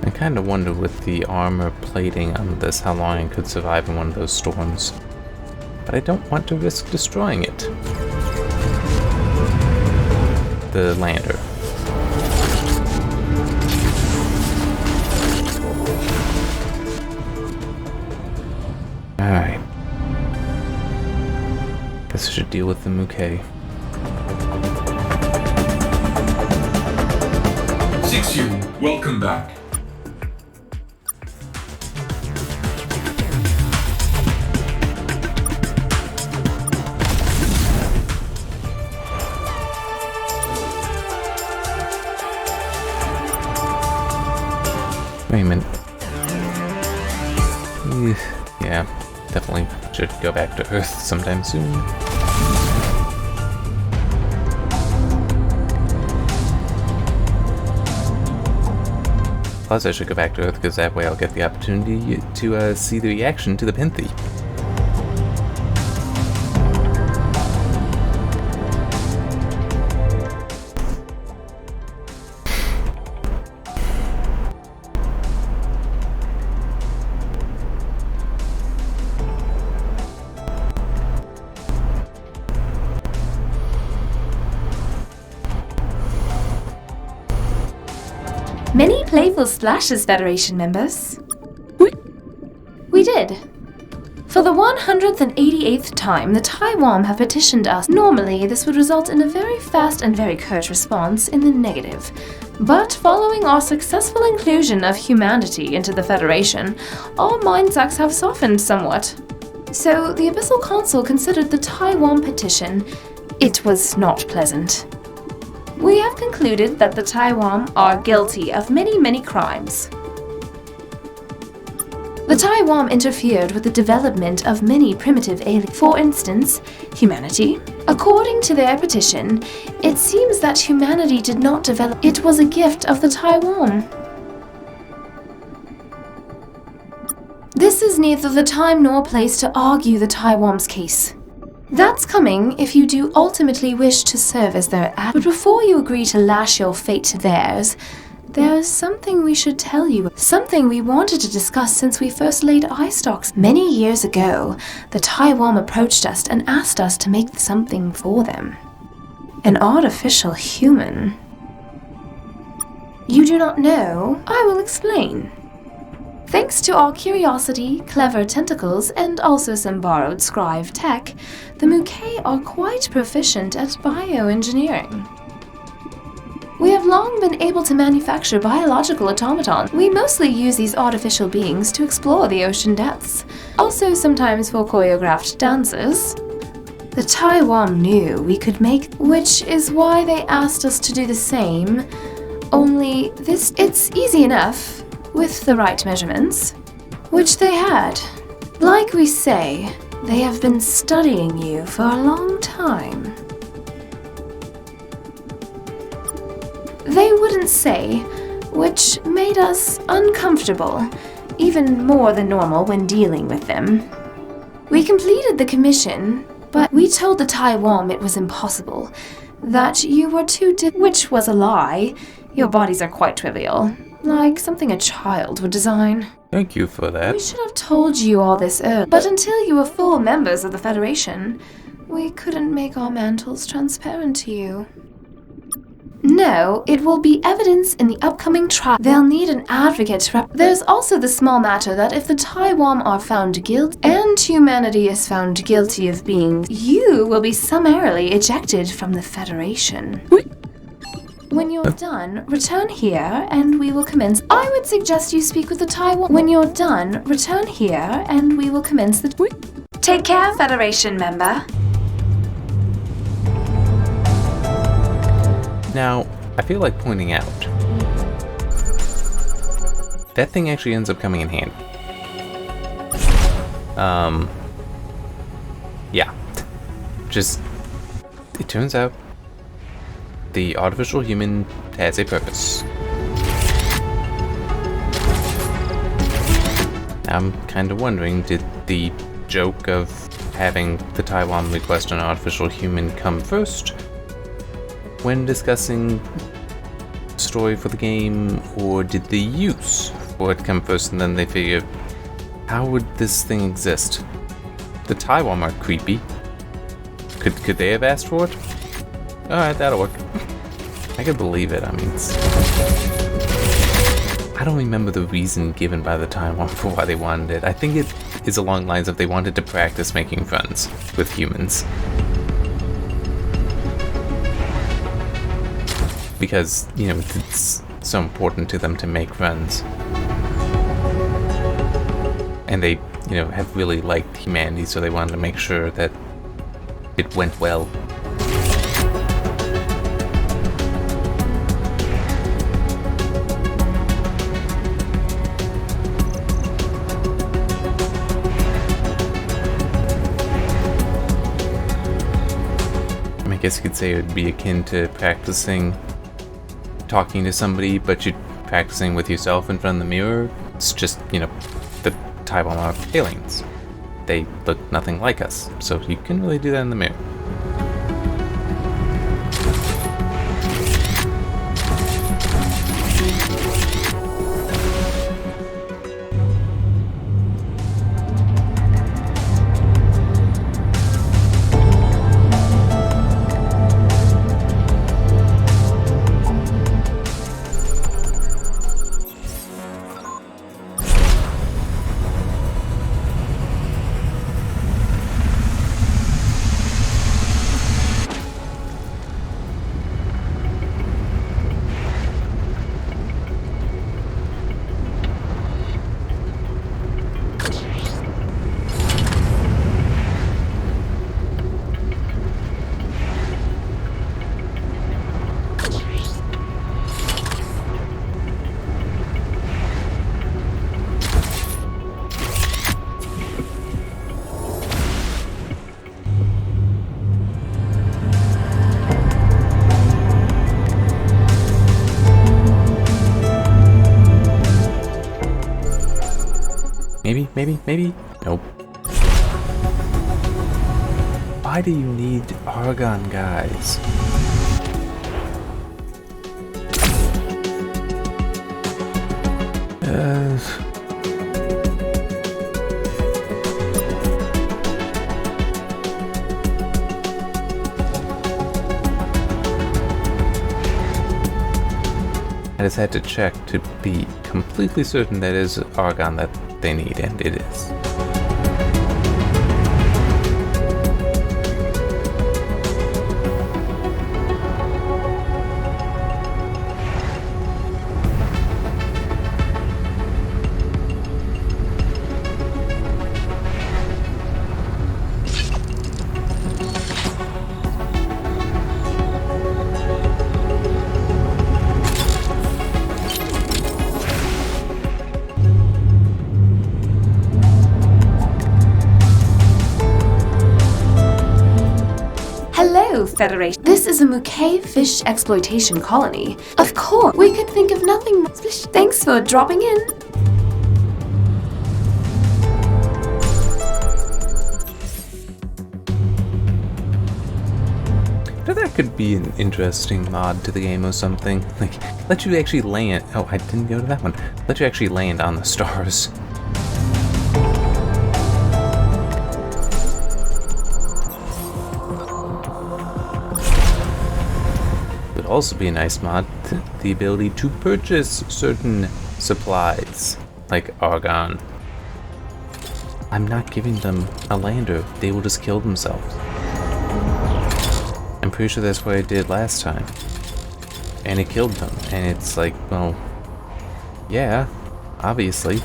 Speaker 1: I kind of wonder with the armor plating on this how long it could survive in one of those storms, but I don't want to risk destroying it. The lander. Alright. Guess I should deal with the Muke.
Speaker 8: 6U, welcome back.
Speaker 1: Wait a minute. Yeah, definitely should go back to Earth sometime soon. Plus, I should go back to Earth because that way I'll get the opportunity to see the reaction to the Pinthy.
Speaker 3: Many playful splashes, Federation members. We did. For the 188th time, the Taiwan have petitioned us. Normally, this would result in a very fast and very curt response in the negative. But following our successful inclusion of humanity into the Federation, our mindsets have softened somewhat. So the Abyssal Council considered the Taiwan petition. It was not pleasant. We have concluded that the Taiwan are guilty of many, many crimes. The Taiwan interfered with the development of many primitive aliens. For instance, humanity. According to their petition, it seems that humanity did not develop. It was a gift of the Taiwan. This is neither the time nor place to argue the Taiwan's case. That's coming if you do ultimately wish to serve as their advocate. But before you agree to lash your fate to theirs, there's something we should tell you. Something we wanted to discuss since we first laid eye stalks. Many years ago, the Taiwan approached us and asked us to make something for them. An artificial human. You do not know? I will explain. Thanks to our curiosity, clever tentacles, and also some borrowed scribe tech, the Muke are quite proficient at bioengineering. We have long been able to manufacture biological automatons. We mostly use these artificial beings to explore the ocean depths, also sometimes for choreographed dances. The Taiwan knew we could make, which is why they asked us to do the same, only it's easy enough. With the right measurements, which they had. Like we say, they have been studying you for a long time. They wouldn't say, which made us uncomfortable, even more than normal when dealing with them. We completed the commission, but we told the Taiwan it was impossible, that you were which was a lie. Your bodies are quite trivial. Like something a child would design.
Speaker 1: Thank you for that.
Speaker 3: We should have told you all this earlier, but until you were full members of the Federation, we couldn't make our mantles transparent to you. No, it will be evidence in the upcoming trial. They'll need an advocate to There's also the small matter that if the Taiwan are found guilty, and humanity is found guilty of being, you will be summarily ejected from the Federation. When you're done, return here and we will commence. I would suggest you speak with the Taiwan. When you're done, return here and we will commence the. Take care, Federation member.
Speaker 1: Now, I feel like pointing out that thing actually ends up coming in handy. Yeah. Just, it turns out the artificial human has a purpose. I'm kind of wondering, did the joke of having the Taiwan request an artificial human come first when discussing story for the game, or did the use for it come first and then they figured, how would this thing exist? The Taiwan are creepy. Could they have asked for it? Alright, that'll work. I could believe it. I mean, I don't remember the reason given by the Taiwan for why they wanted it. I think it is along the lines of they wanted to practice making friends with humans. Because, you know, it's so important to them to make friends. And they, you know, have really liked humanity, so they wanted to make sure that it went well. I guess you could say it would be akin to practicing talking to somebody, but you're practicing with yourself in front of the mirror. It's just, you know, the Taiwan are aliens. They look nothing like us, so you can really do that in the mirror. Maybe? Nope. Why do you need Argon guys? I just had to check to be completely certain that it is Argon that they need, and it is.
Speaker 3: Federation. This is a Mukai fish exploitation colony. Of course, we could think of nothing more. Thanks for dropping in.
Speaker 1: But that could be an interesting mod to the game or something. Like, let you actually land. Oh, I didn't go to that one. Let you actually land on the stars. Also be a nice mod, the ability to purchase certain supplies, like Argon. I'm not giving them a lander, they will just kill themselves. I'm pretty sure that's what I did last time. and it killed them. And it's like, well, yeah, obviously.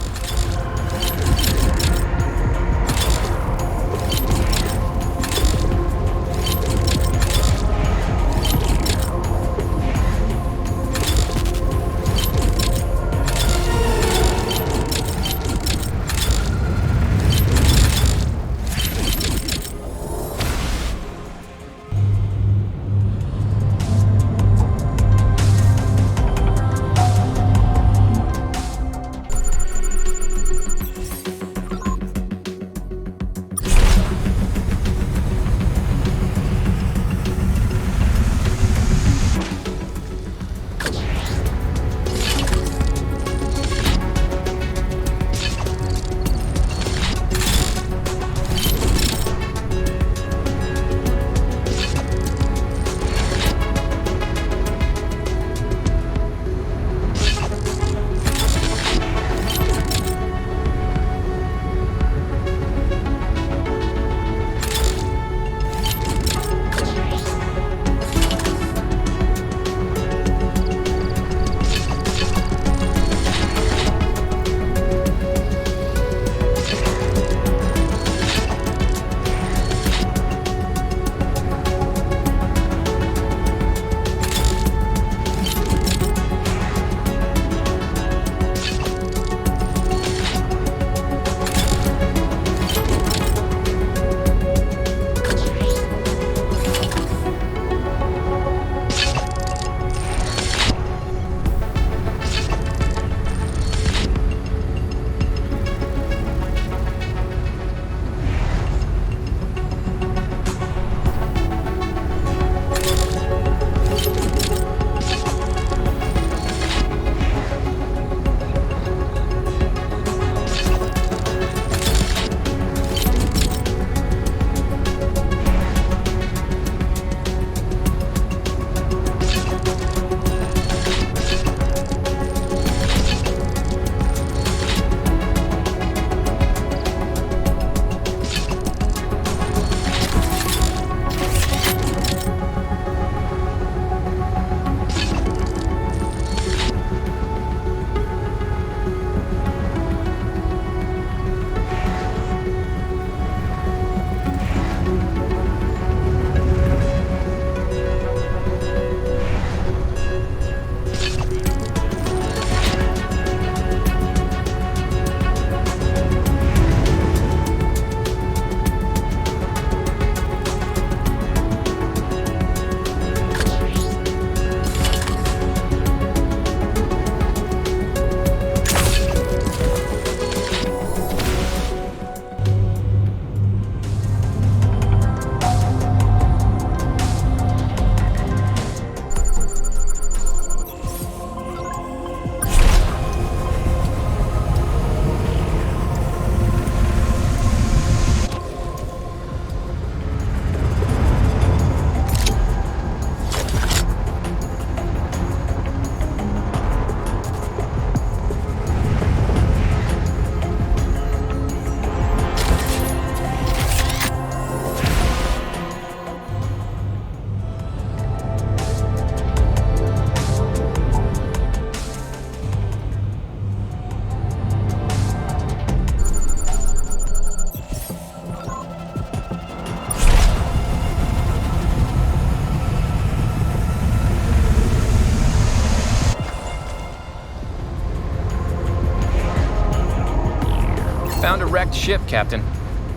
Speaker 4: Found a wrecked ship, Captain.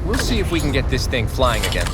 Speaker 4: We'll see if we can get this thing flying again.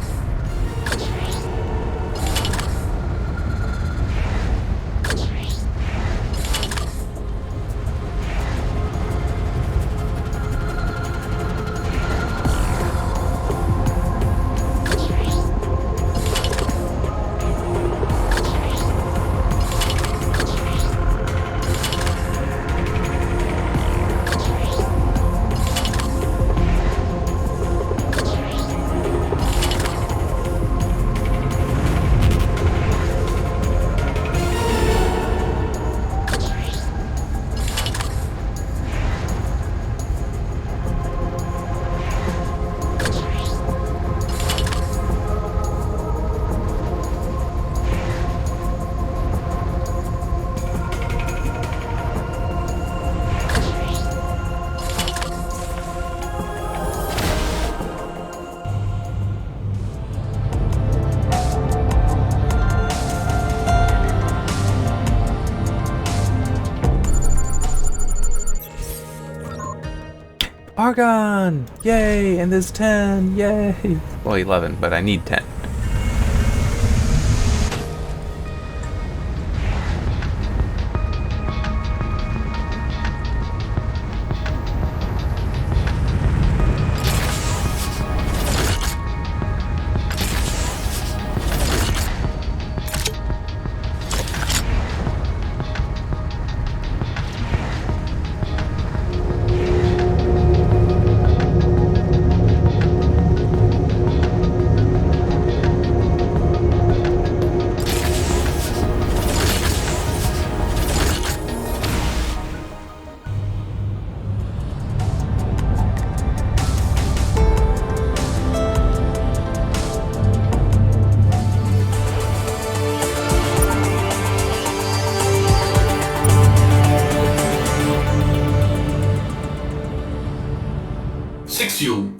Speaker 1: Argon! Yay! And there's 10! Yay! Well, 11, but I need 10.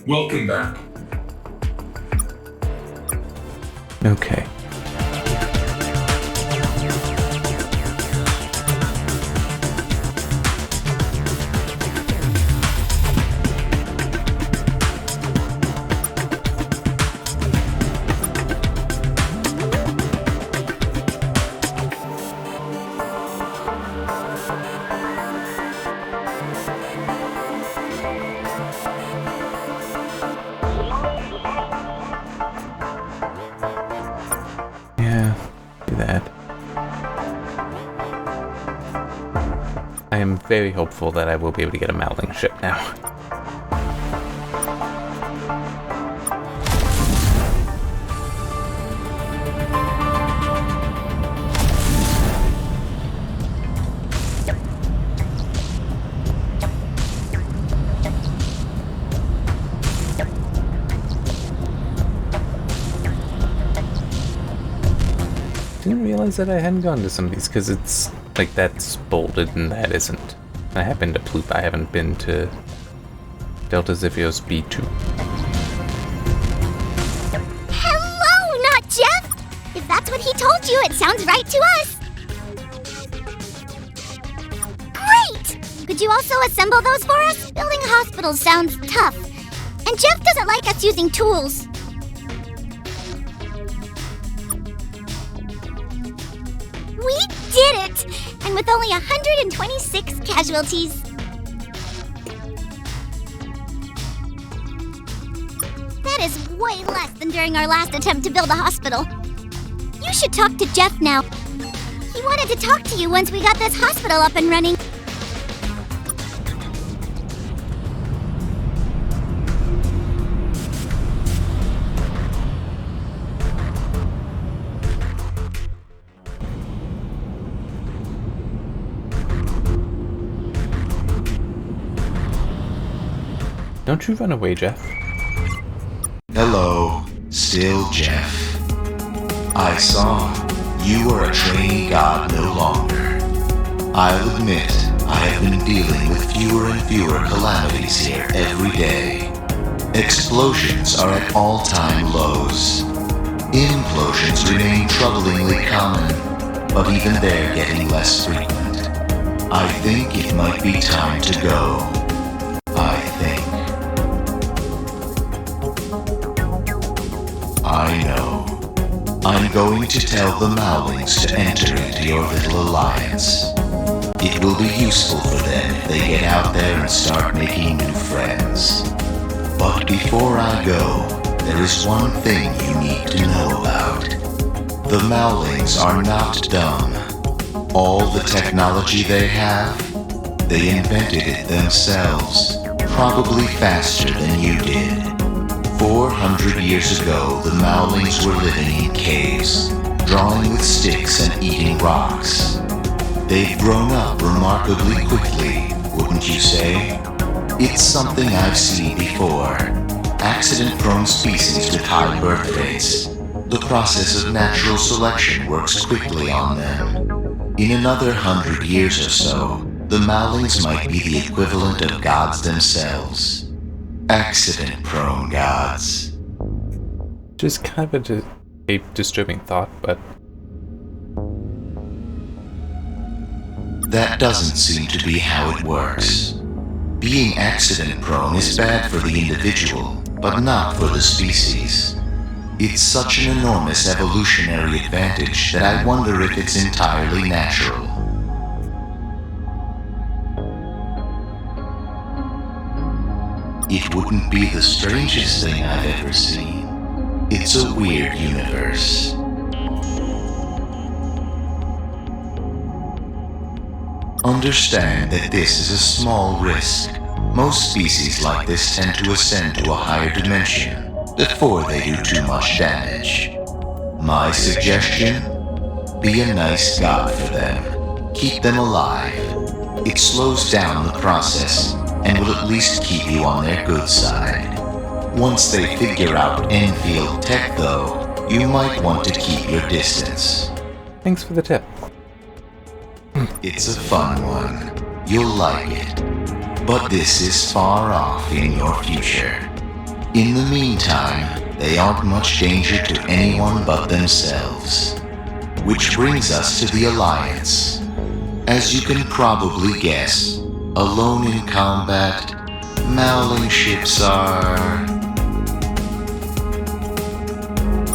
Speaker 8: Welcome back.
Speaker 1: Okay. Yeah, do that. I am very hopeful that I will be able to get a Mowling ship now. Didn't realize that I hadn't gone to some of these because it's like that's bolded and that isn't. I have been to Ploop, I haven't been to Delta Ziphios B2.
Speaker 2: Hello, not Jeff! If that's what he told you, it sounds right to us. Great! Could you also assemble those for us? Building hospitals sounds tough. And Jeff doesn't like us using tools. We did it! And with only 126 casualties. That is way less than during our last attempt to build a hospital. You should talk to Jeff now. He wanted to talk to you once we got this hospital up and running.
Speaker 1: Don't you run away, Jeff.
Speaker 9: Hello, still Jeff. I saw you are a trainee god no longer. I'll admit, I have been dealing with fewer and fewer calamities here every day. Explosions are at all-time lows. Implosions remain troublingly common, but even they're getting less frequent. I think it might be time to go. I know. I'm going to tell the Mowlings to enter into your little alliance. It will be useful for them if they get out there and start making new friends. But before I go, there is one thing you need to know about. The Mowlings are not dumb. All the technology they have, they invented it themselves, probably faster than you did. 400 years ago, the Mowlings were living in caves, drawing with sticks and eating rocks. They've grown up remarkably quickly, wouldn't you say? It's something I've seen before. Accident-prone species with high birth rates. The process of natural selection works quickly on them. In another 100 years or so, the Mowlings might be the equivalent of gods themselves. Accident-prone gods.
Speaker 1: Just kind of a disturbing thought, but...
Speaker 9: That doesn't seem to be how it works. Being accident-prone is bad for the individual, but not for the species. It's such an enormous evolutionary advantage that I wonder if it's entirely natural. It wouldn't be the strangest thing I've ever seen. It's a weird universe. Understand that this is a small risk. Most species like this tend to ascend to a higher dimension before they do too much damage. My suggestion? Be a nice god for them. Keep them alive. It slows down the process and will at least keep you on their good side. Once they figure out Enfield tech though, you might want to keep your distance.
Speaker 1: Thanks for the tip.
Speaker 9: It's a fun one. You'll like it. But this is far off in your future. In the meantime, they aren't much danger to anyone but themselves. Which brings us to the Alliance. As you can probably guess, alone in combat, Mowling ships are...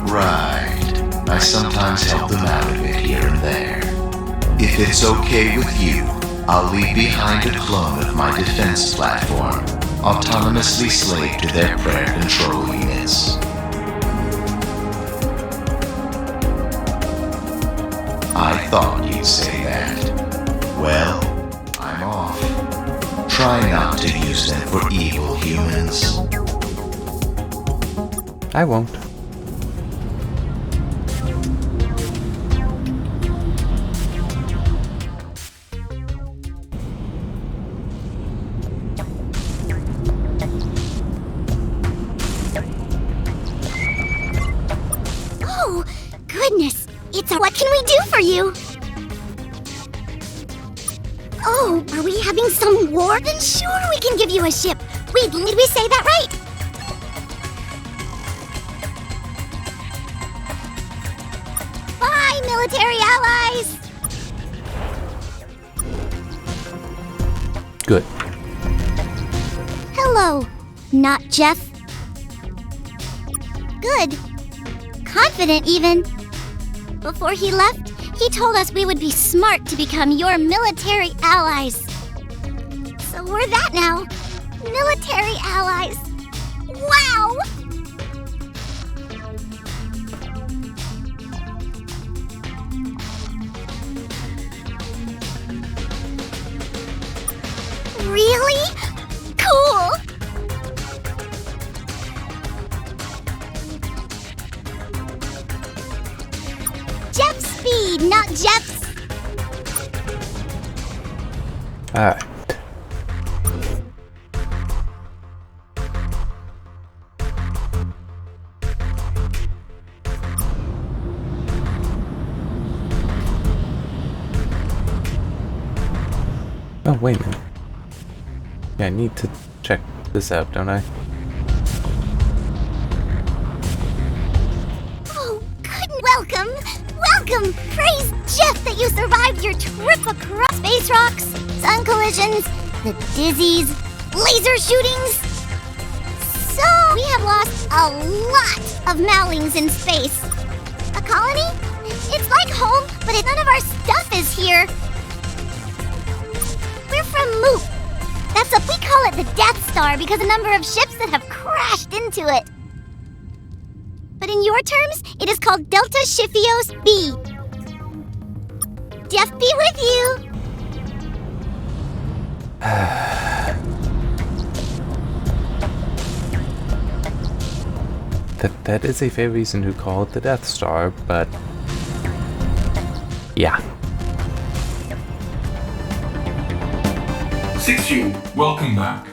Speaker 9: Right. I sometimes help them out a bit here and there. If it's okay with you, I'll leave behind a clone of my defense platform, autonomously slave to their prayer control units. I thought you'd say that. Well, I'm off. Try not to use them for evil humans.
Speaker 1: I won't.
Speaker 2: Oh, goodness. What can we do for you? Oh, are we having some war? Then sure we can give you a ship. Wait, did we say that right? Bye, military allies!
Speaker 1: Good.
Speaker 2: Hello, not Jeff. Good. Confident, even. Before he left, he told us we would be smart to become your military allies. So we're that now. Military allies. Wow! Really? Cool! Jeff's speed, not Jeff's.
Speaker 1: Alright. Oh, wait a minute. Yeah, I need to check this out, don't I?
Speaker 2: Oh, good. Welcome. Welcome. Praise Jeff that you survived your trip across space rocks, sun collisions, the dizzies, laser shootings. So, we have lost a lot of Mowlings in space. A colony? It's like home, but none of our stuff is here. We're from Moop. We call it the Death Star because a number of ships that have crashed into it. But in your terms, it is called Delta Shiphios B. Jeff be with you.
Speaker 1: That is a fair reason to call it the Death Star, but... yeah.
Speaker 8: 6U, welcome back.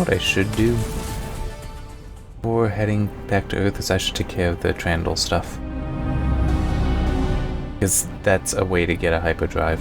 Speaker 1: what I should do? Before heading back to Earth is I should take care of the Trandall stuff. Because that's a way to get a hyperdrive.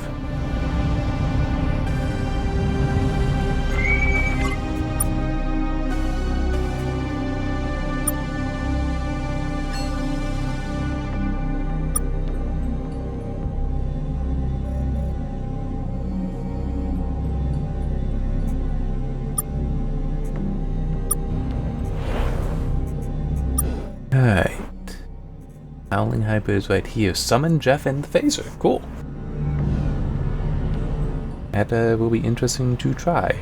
Speaker 1: Alright. Howling Hyper is right here. Summon Jeff and the Phaser. Cool. That will be interesting to try.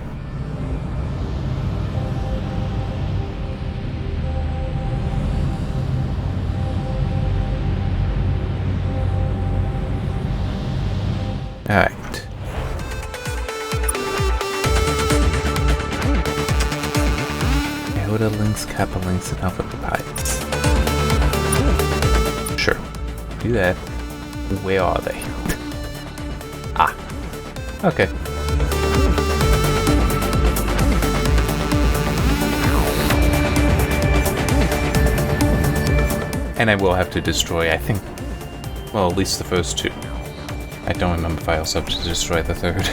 Speaker 1: Alright. Yoda links, Kappa links, and Alpha Papayas. Sure. Do that. Where are they? Ah. Okay. And I will have to destroy, I think, well, at least the first two. I don't remember if I also have to destroy the third.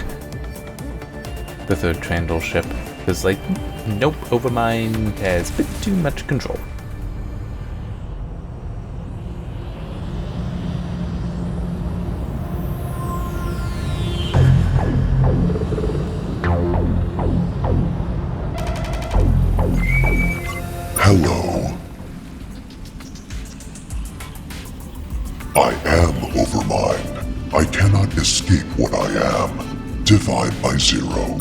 Speaker 1: The third Trandall ship. Because, like, nope, Overmind has a bit too much control.
Speaker 5: Hello. I am Overmind. I cannot escape what I am. Divide by zero.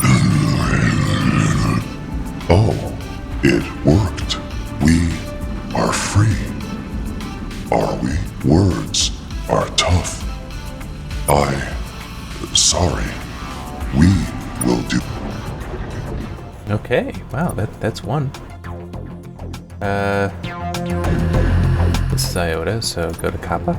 Speaker 5: Oh, it worked. We are free. Are we? Words are tough. Sorry. We will do.
Speaker 1: Okay, wow, that's one. This is Iota, so go to Kappa.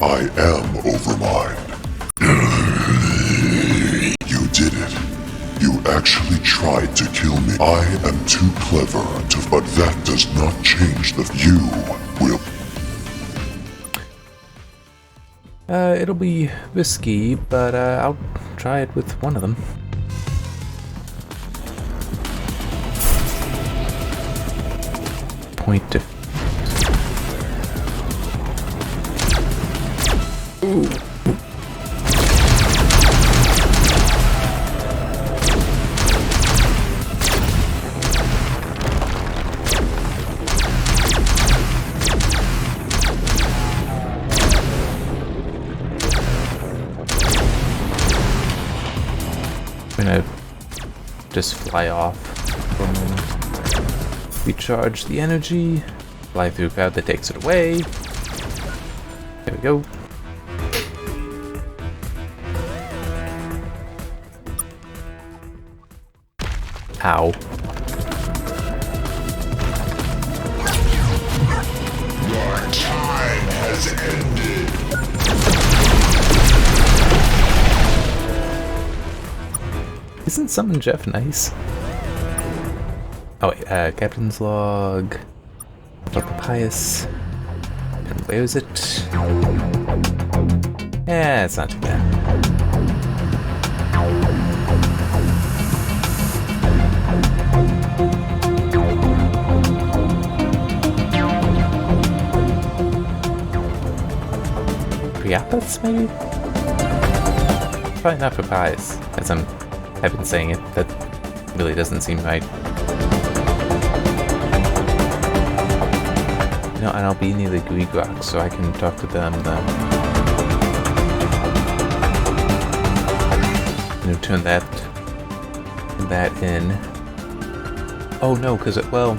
Speaker 5: I am Overmind. You did it. You actually tried to kill me. I am too clever but that does not change that you will.
Speaker 1: It'll be risky, but I'll try it with one of them. Point to... Ooh. I'm gonna just fly off for a moment. Recharge the energy. Fly through a crowd that takes it away. There we go. Ow.
Speaker 5: Your time has ended.
Speaker 1: Isn't Summon Jeff nice? Oh wait, Captain's Log. Papayas. And where is it? Yeah, it's not too bad. Priapus, maybe? Probably not Papayas, as I've been saying it. That really doesn't seem right. You know, and I'll be near the Guigrox, so I can talk to them then. You know, turn that in. Oh no, because well,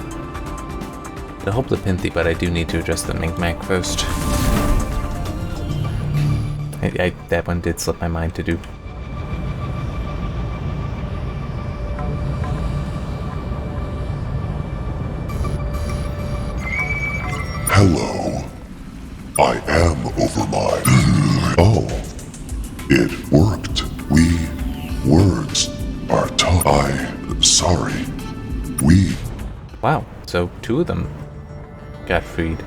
Speaker 1: it'll help the Pinthy, but I do need to address the Mink first. That one did slip my mind to do.
Speaker 5: Hello. I am Overmind. Oh, it worked. Words are tough. Sorry.
Speaker 1: Wow, so 2 of them got freed.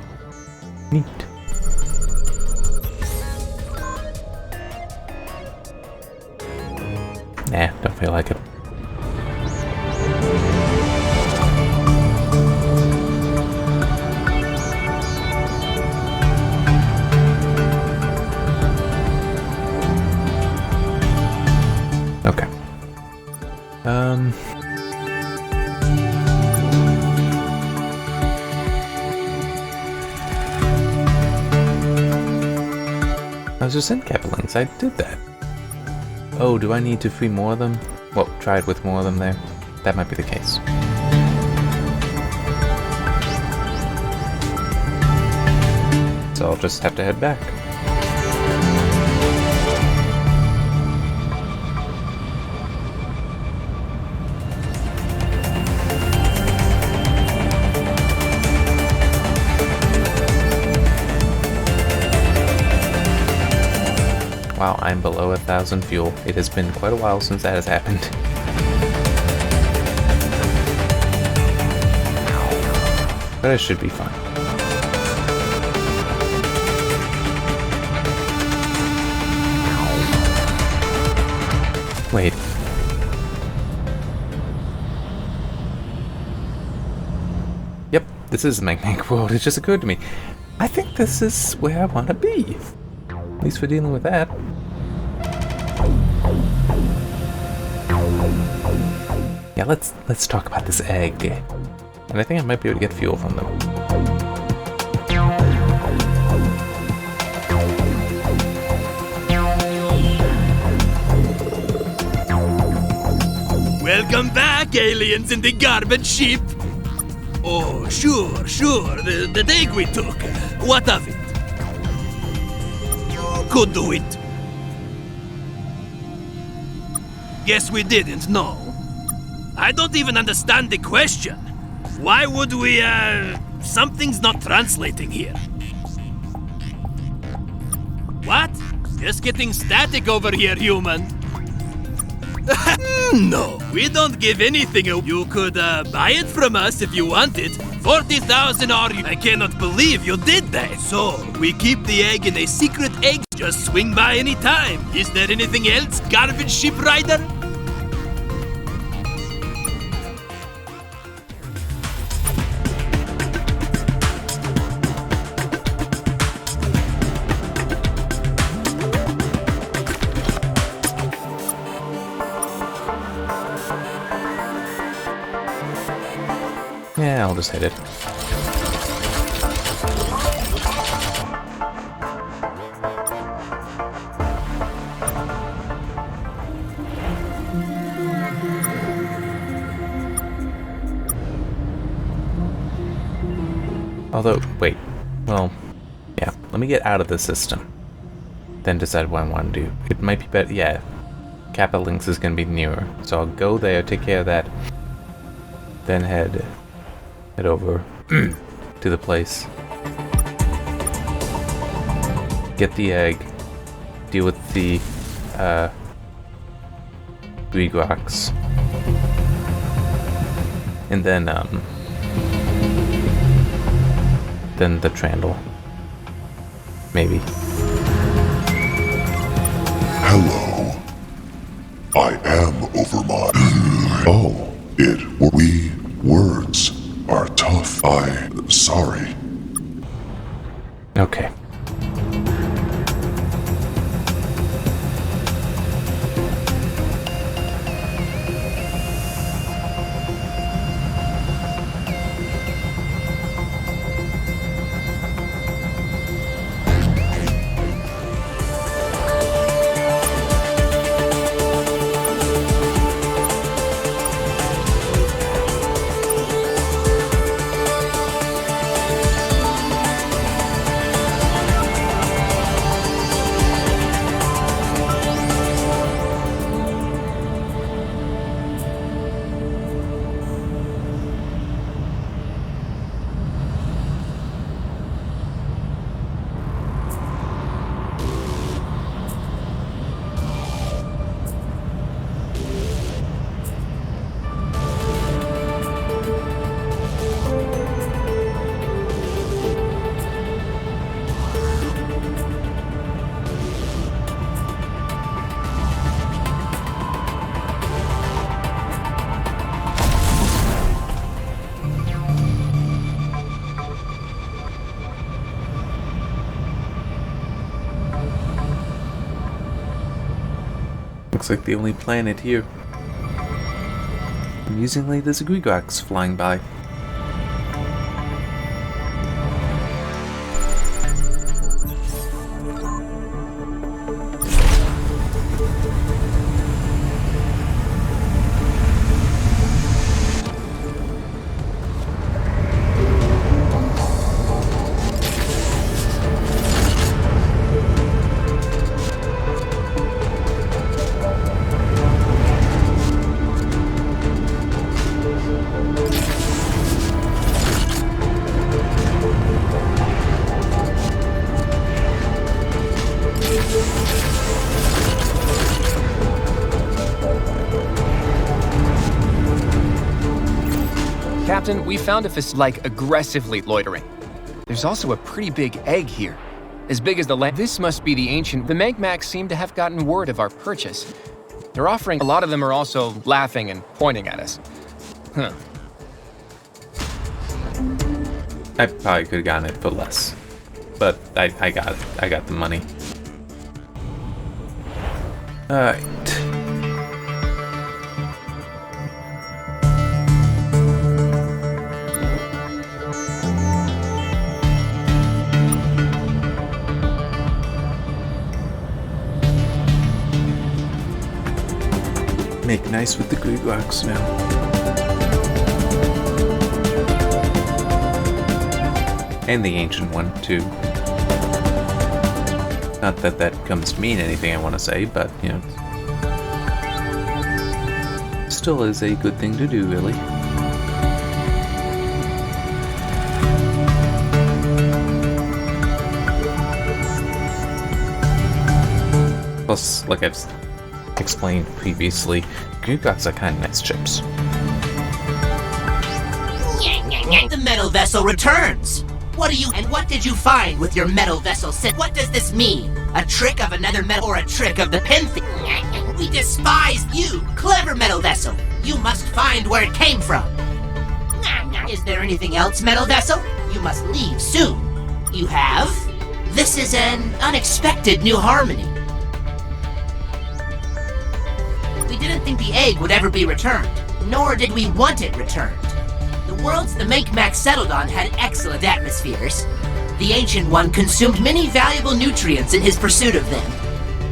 Speaker 1: Neat. Nah, don't feel like it. Okay. I was just in Capelings, I did that. Oh, do I need to free more of them? Well, try it with more of them there. That might be the case. So I'll just have to head back. Wow, I'm below 1,000 fuel. It has been quite a while since that has happened. But I should be fine. Wait. Yep, this is the Magnetic World. It just occurred to me. I think this is where I want to be. At least for dealing with that. Yeah, let's talk about this egg. And I think I might be able to get fuel from them.
Speaker 10: Welcome back, aliens in the garbage ship. Oh, sure, the egg we took. What of it? You could do it. Guess we didn't, no. I don't even understand the question. Why would we, something's not translating here. What? Just getting static over here, human. No, we don't give anything. You could, buy it from us if you wanted. 40,000 or I cannot believe you did that. So, we keep the egg in a secret egg. Just swing by any time. Is there anything else, garbage ship rider?
Speaker 1: Yeah, I'll just hit it. Although, wait. Well, yeah. Let me get out of the system. Then decide what I want to do. It might be better. Yeah. Kappa Links is going to be nearer. So I'll go there, take care of that. Then head over to the place. Get the egg. Deal with the Greegrox. And then the Trandle. Maybe.
Speaker 5: Hello. I am Overmind. Oh, words are tough. Sorry.
Speaker 1: Okay. Looks like the only planet here. Amusingly, there's a Grigox flying by.
Speaker 4: Captain, we found a like aggressively loitering. There's also a pretty big egg here. As big as the land. This must be the ancient. The Megmacs seem to have gotten word of our purchase. They're offering. A lot of them are also laughing and pointing at us. Huh.
Speaker 1: I probably could have gotten it for less. But I got it. I got the money. Alright. Make nice with the Grigox now. And the ancient one, too. Not that that comes to mean anything I want to say, but, you know. Still is a good thing to do, really. Plus, like I've explained previously, Grigox are kind of nice chips.
Speaker 7: The metal vessel returns! What do you and what did you find with your metal vessel? What does this mean? A trick of another metal or a trick of the Penthe? We despise you, clever metal vessel! You must find where it came from! Is there anything else, metal vessel? You must leave soon. You have? This is an unexpected new harmony. We didn't think the egg would ever be returned, nor did we want it returned. The worlds the Makemac settled on had excellent atmospheres. The Ancient One consumed many valuable nutrients in his pursuit of them,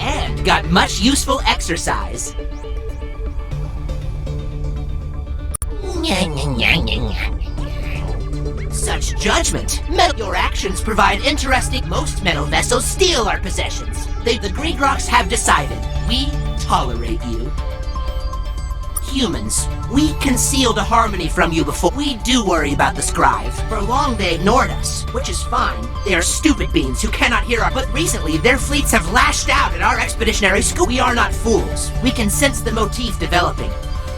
Speaker 7: and got much useful exercise. Such judgment! Your actions provide interesting. Most metal vessels steal our possessions. The Grigox have decided. We tolerate you. Humans, we concealed a harmony from you before. We do worry about the scribe. For long they ignored us, which is fine. They are stupid beings who cannot hear our. But recently their fleets have lashed out at our expeditionary school. We are not fools. We can sense the motif developing.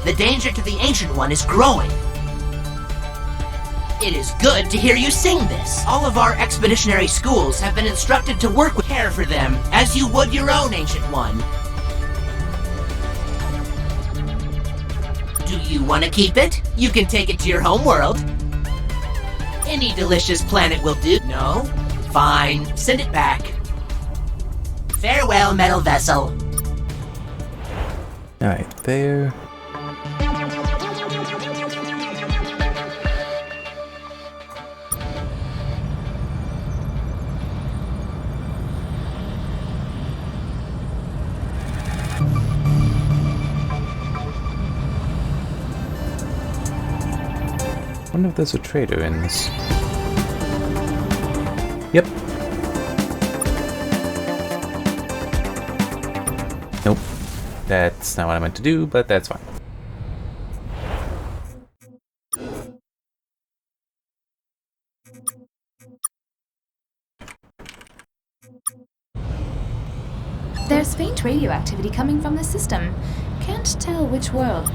Speaker 7: The danger to the Ancient One is growing. It is good to hear you sing this. All of our expeditionary schools have been instructed to work with care for them as you would your own Ancient One. Do you want to keep it? You can take it to your home world. Any delicious planet will do. No? Fine. Send it back. Farewell, metal vessel.
Speaker 1: Alright, there. I wonder if there's a trader in this. Yep. Nope. That's not what I meant to do, but that's fine.
Speaker 3: There's faint radioactivity coming from the system. Can't tell which world.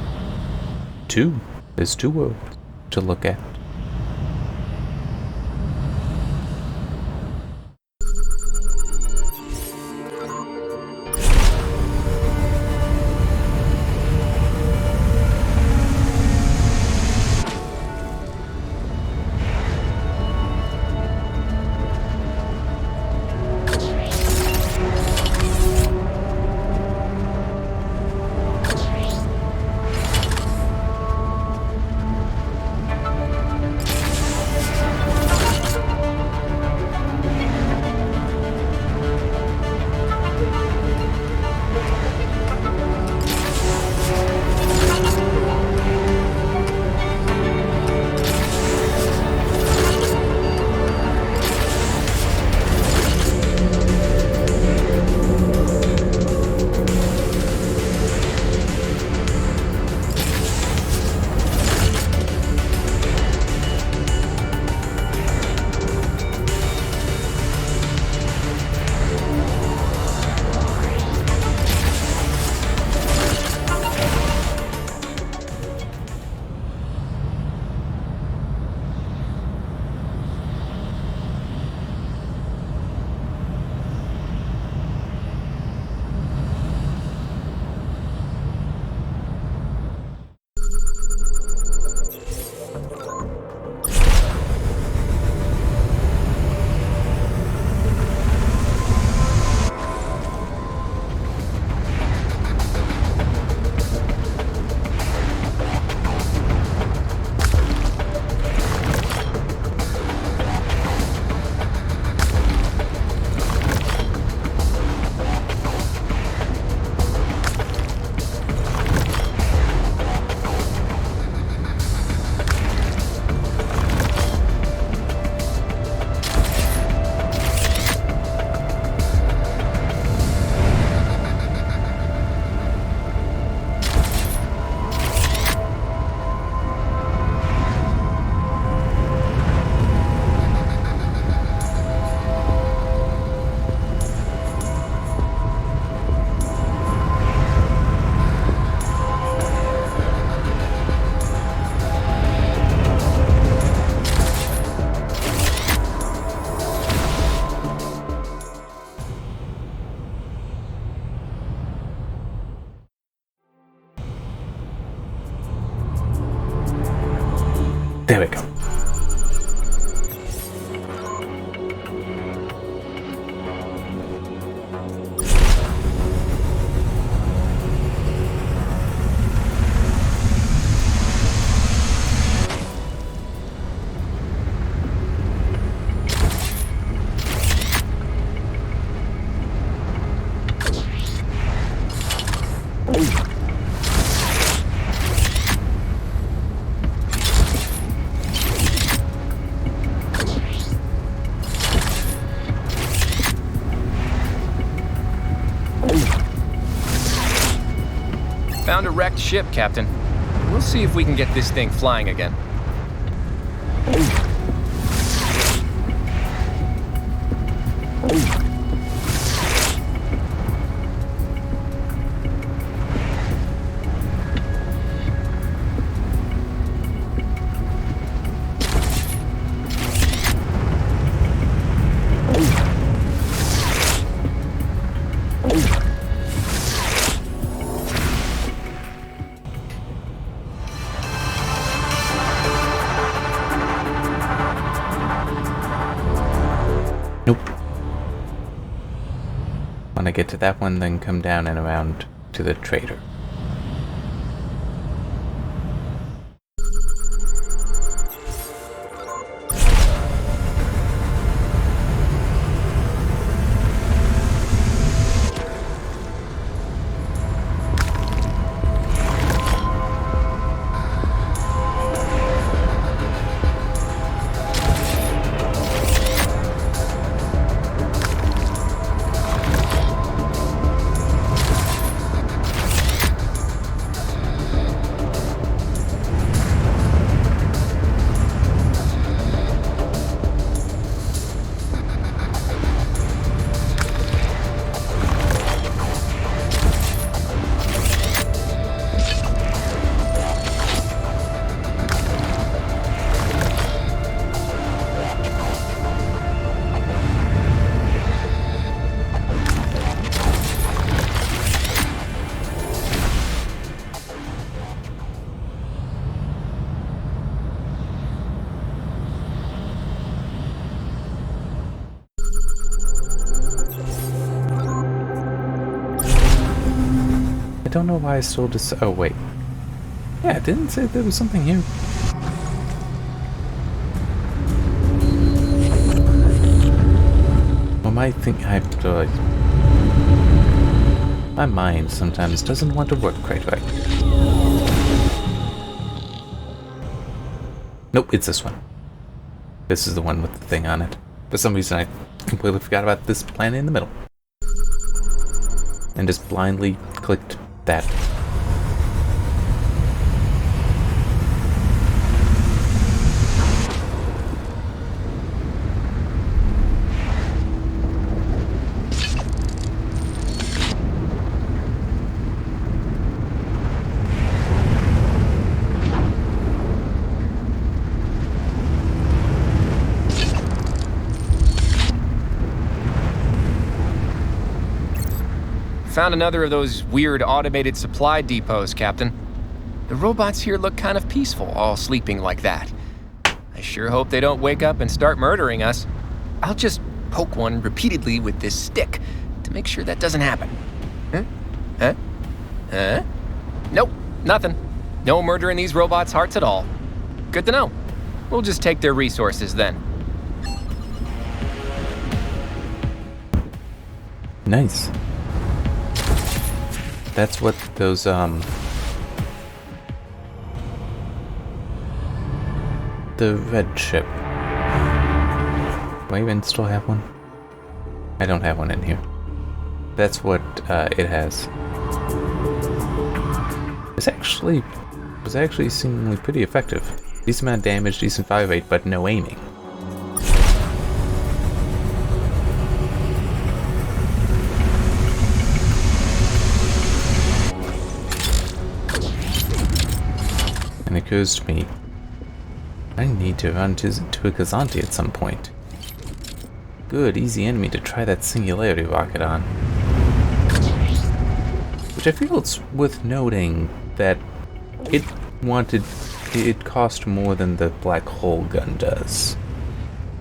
Speaker 1: Two. There's two worlds to look at. There we go.
Speaker 4: Found a wrecked ship, Captain. We'll see if we can get this thing flying again.
Speaker 1: Nope. Want to get to that one, then come down and around to the trader. I don't know why I stole this. Oh, wait. Yeah, it didn't say there was something here. Well, my think I have to, like, my mind sometimes doesn't want to work quite right. Nope, it's this one. This is the one with the thing on it. For some reason, I completely forgot about this planet in the middle. And just blindly clicked that.
Speaker 4: Found another of those weird automated supply depots, Captain. The robots here look kind of peaceful, all sleeping like that. I sure hope they don't wake up and start murdering us. I'll just poke one repeatedly with this stick to make sure that doesn't happen. Huh? Nope, nothing. No murdering these robots' hearts at all. Good to know. We'll just take their resources then.
Speaker 1: Nice. That's what those, the red ship. Do I even still have one? I don't have one in here. That's what, it has. It was actually seemingly pretty effective. Decent amount of damage, decent fire rate, but no aiming. And it occurs to me, I need to run to a Kazanti at some point. Good, easy enemy to try that singularity rocket on. Which I feel it's worth noting that it wanted it cost more than the black hole gun does.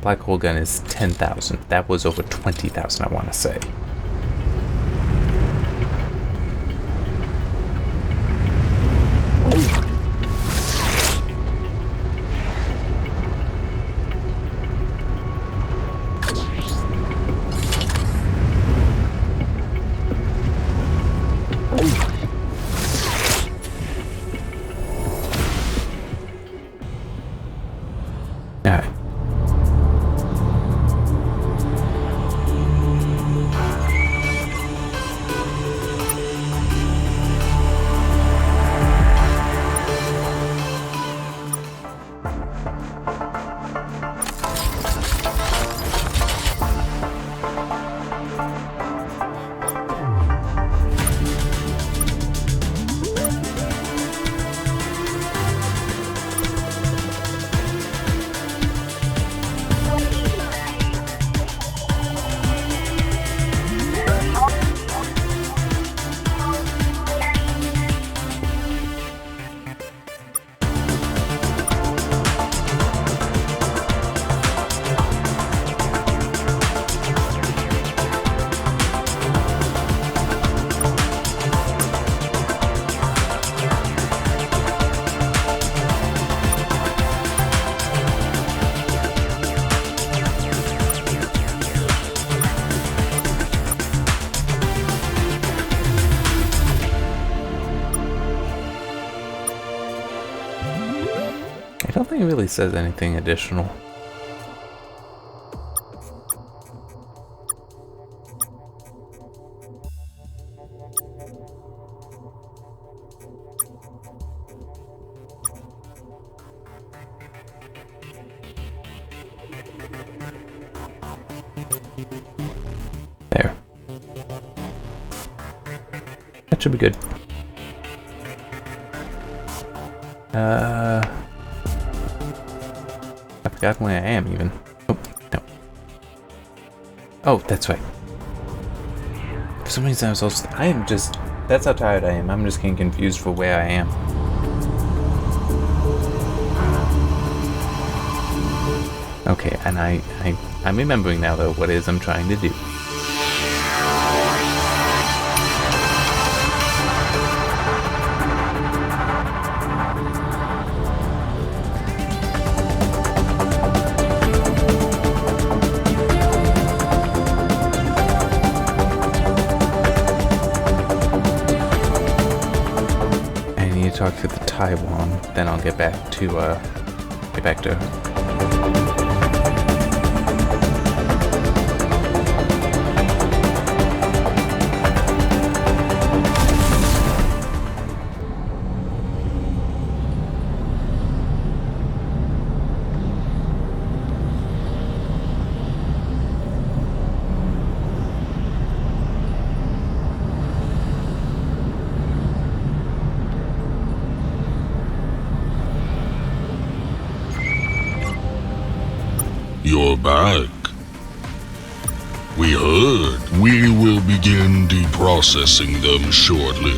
Speaker 1: Black hole gun is 10,000. That was over 20,000, I want to say. Alright. I don't think it really says anything additional. There. That should be good. I forgot where I am even. Oh, no. Oh, that's right. For some reason I was also... I am just... That's how tired I am. I'm just getting confused for where I am. Okay, and I'm remembering now though what it is I'm trying to do. Talk to the Taiwan, then I'll get back to her.
Speaker 5: You're back. We heard. We will begin deprocessing them shortly.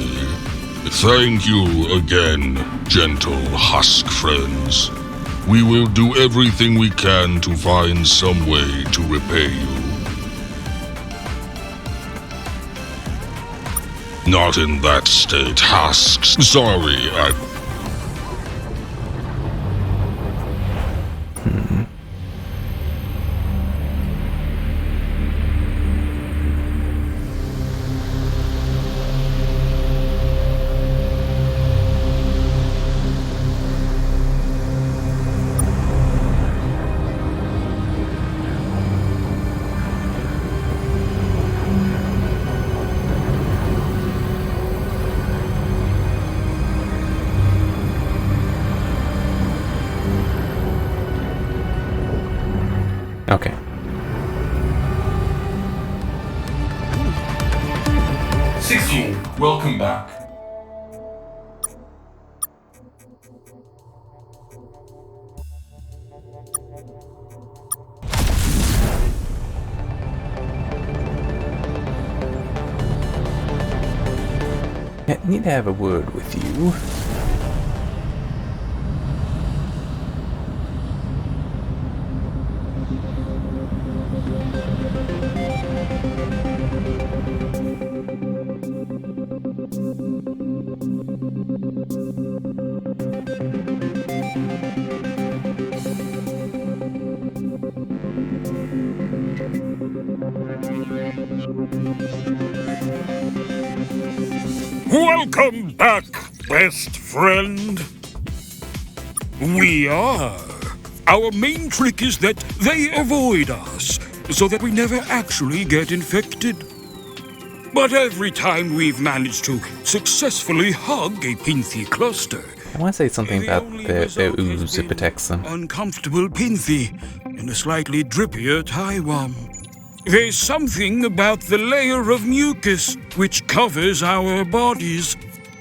Speaker 5: Thank you again, gentle husk friends. We will do everything we can to find some way to repay you. Not in that state, husks. Sorry,
Speaker 1: Okay.
Speaker 8: Welcome back.
Speaker 1: I need to have a word with you.
Speaker 6: Welcome back, best friend. We are. Our main trick is that they avoid us, so that we never actually get infected. But every time we've managed to successfully hug a Pinthy cluster,
Speaker 1: I want to say something about their ooze that protects them.
Speaker 6: uncomfortable Pinthy and a slightly drippier Taiwan. There's something about the layer of mucus which covers our bodies,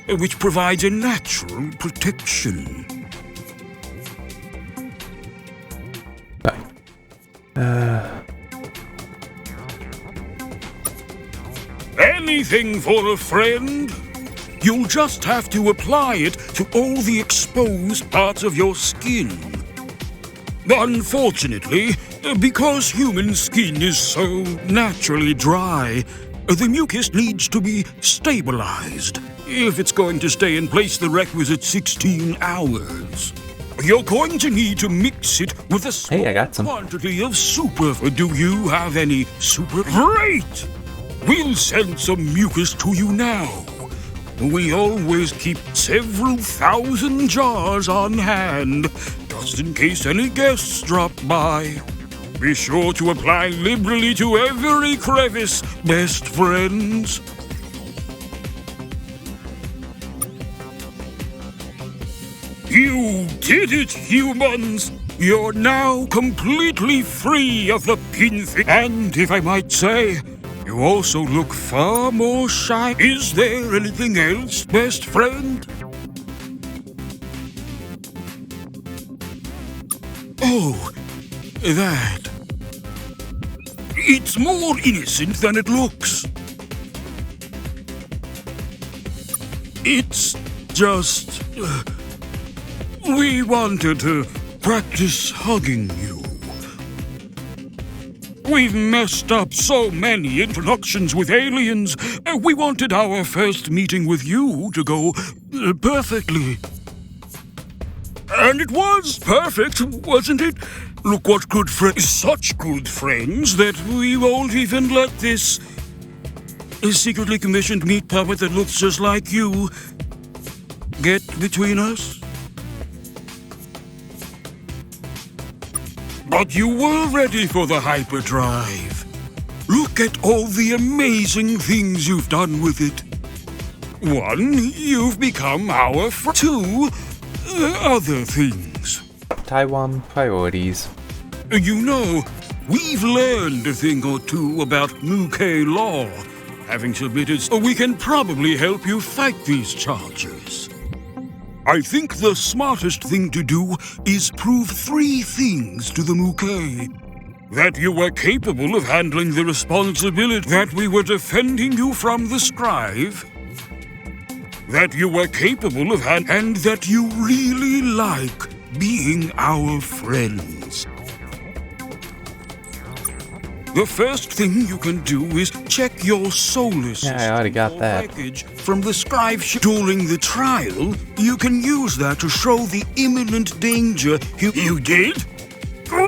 Speaker 6: which provides a natural protection. Anything for a friend? You'll just have to apply it to all the exposed parts of your skin. Unfortunately, because human skin is so naturally dry, the mucus needs to be stabilized if it's going to stay in place the requisite 16 hours. You're going to need to mix it with a small quantity of super. Do you have any super? Great! We'll send some mucus to you now. We always keep several thousand jars on hand, just in case any guests drop by. Be sure to apply liberally to every crevice, best friends. You did it, humans! You're now completely free of the Pinthy. And if I might say, you also look far more shy. Is there anything else, best friend? Oh, that. It's more innocent than it looks. It's just... we wanted to practice hugging you. We've messed up so many introductions with aliens. We wanted our first meeting with you to go perfectly. And it was perfect, wasn't it? Look what good friends, such good friends that we won't even let this secretly commissioned meat puppet that looks just like you get between us. But you were ready for the hyperdrive. Look at all the amazing things you've done with it. 1, you've become our friend. 2, other things.
Speaker 1: Taiwan priorities.
Speaker 6: You know, we've learned a thing or two about Muke law. Having submitted, we can probably help you fight these charges. I think the smartest thing to do is prove 3 things to the Muke. That you were capable of handling the responsibility, that we were defending you from the Scribe, that you were capable of and that you really like being our friends. The first thing you can do is check your solar system.
Speaker 1: Yeah, I already got that.
Speaker 6: Package from the Scribe ship. During the trial, you can use that to show the imminent danger. You did?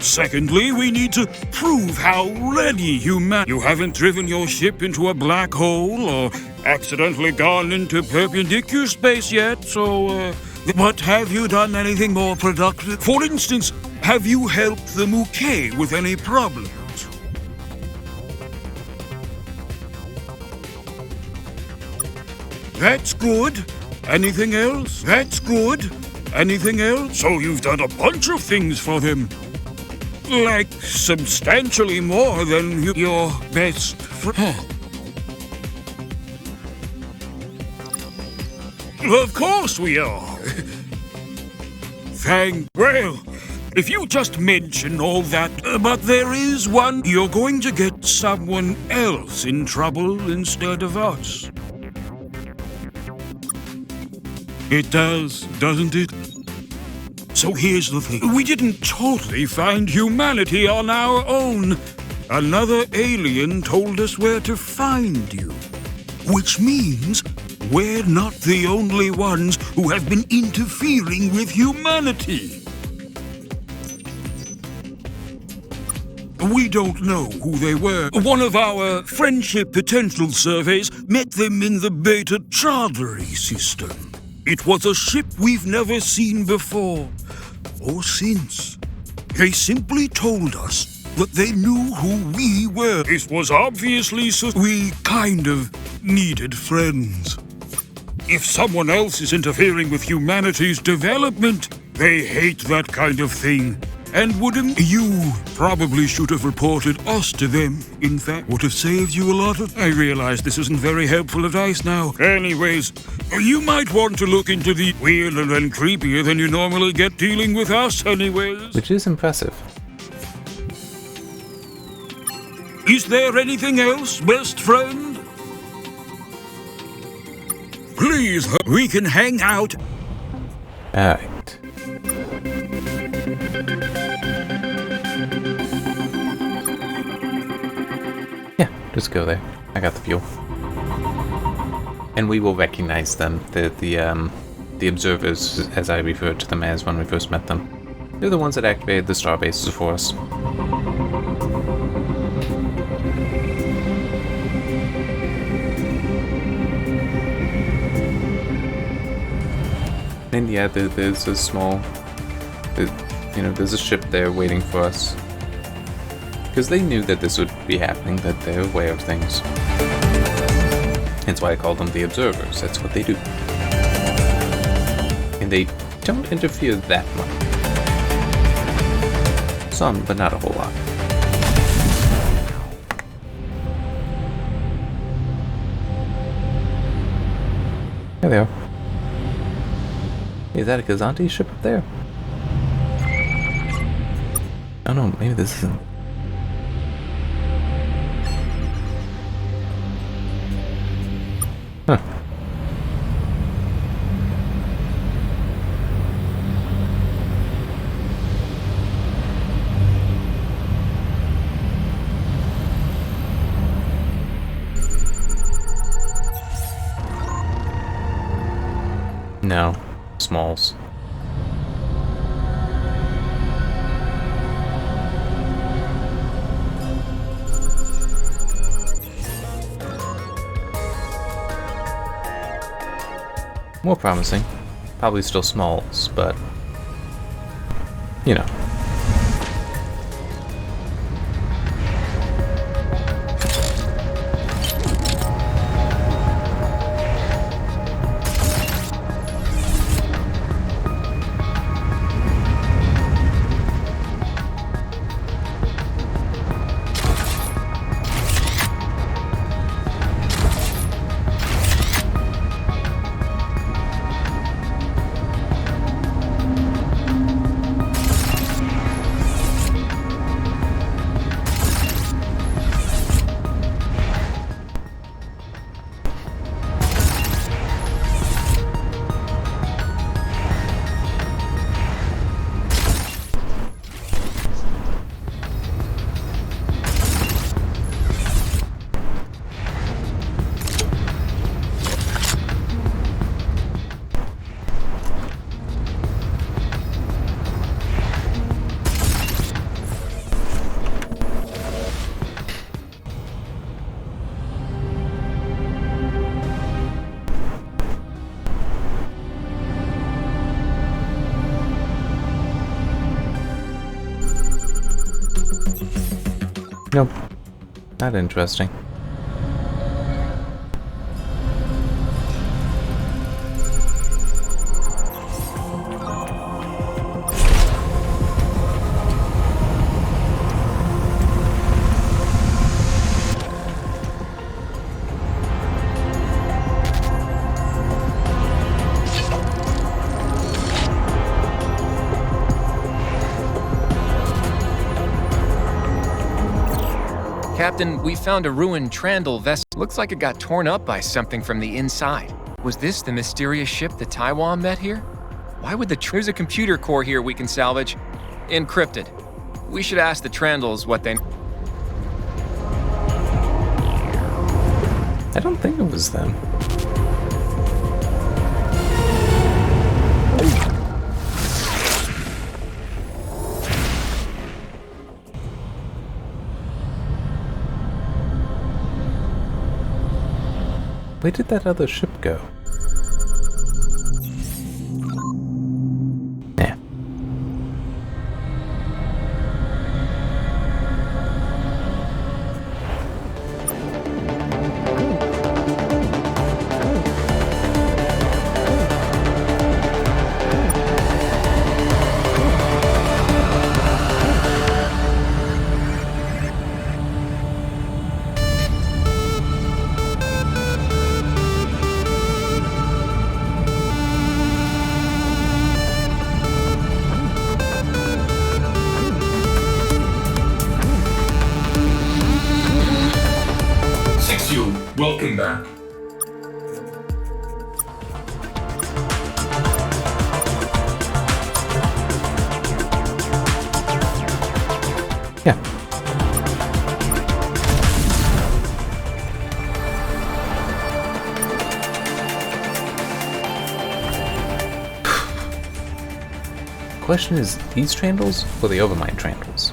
Speaker 6: Secondly, we need to prove how ready you haven't driven your ship into a black hole or accidentally gone into perpendicular space yet, so, but have you done anything more productive? For instance, have you helped the Muke with any problems? That's good. Anything else? That's good. Anything else? So you've done a bunch of things for them. Like substantially more than your best friend. Of course we are. Well, if you just mention all that, but there is one, you're going to get someone else in trouble instead of us. It does, doesn't it? So here's the thing. We didn't totally find humanity on our own. Another alien told us where to find you. Which means we're not the only ones who have been interfering with humanity. We don't know who they were. One of our friendship potential surveys met them in the Beta Chartery system. It was a ship we've never seen before, or since. They simply told us that they knew who we were. This was obviously so we kind of needed friends. If someone else is interfering with humanity's development, they hate that kind of thing. And wouldn't you probably should have reported us to them? In fact, would have saved you a lot of... I realize this isn't very helpful advice now. Anyways, you might want to look into the weirder and creepier than you normally get dealing with us anyways.
Speaker 1: Which is impressive.
Speaker 6: Is there anything else, best friend? Please, we can hang out.
Speaker 1: Alright. Yeah, just go there. I got the fuel. And we will recognize them. The observers, as I referred to them as when we first met them. They're the ones that activated the star bases for us. And yeah, there's a small, there's a ship there waiting for us. Because they knew that this would be happening, that they're aware of things. That's why I call them the observers. That's what they do. And they don't interfere that much. Some, but not a whole lot. There they are. Is that a Kazanti ship up there? Oh no, maybe this isn't. Huh. No. Smalls. More promising. Probably still smalls, but you know. Nope. Not interesting.
Speaker 4: Captain, we found a ruined Trandall vessel. Looks like it got torn up by something from the inside. Was this the mysterious ship the Taiwan met here? Why would there's a computer core here we can salvage. Encrypted. We should ask the Trandalls what they...
Speaker 1: I don't think it was them. Where did that other ship go? Yeah.
Speaker 8: Welcome back.
Speaker 1: Yeah. Question is, these Trandals or the Overmind Trandals?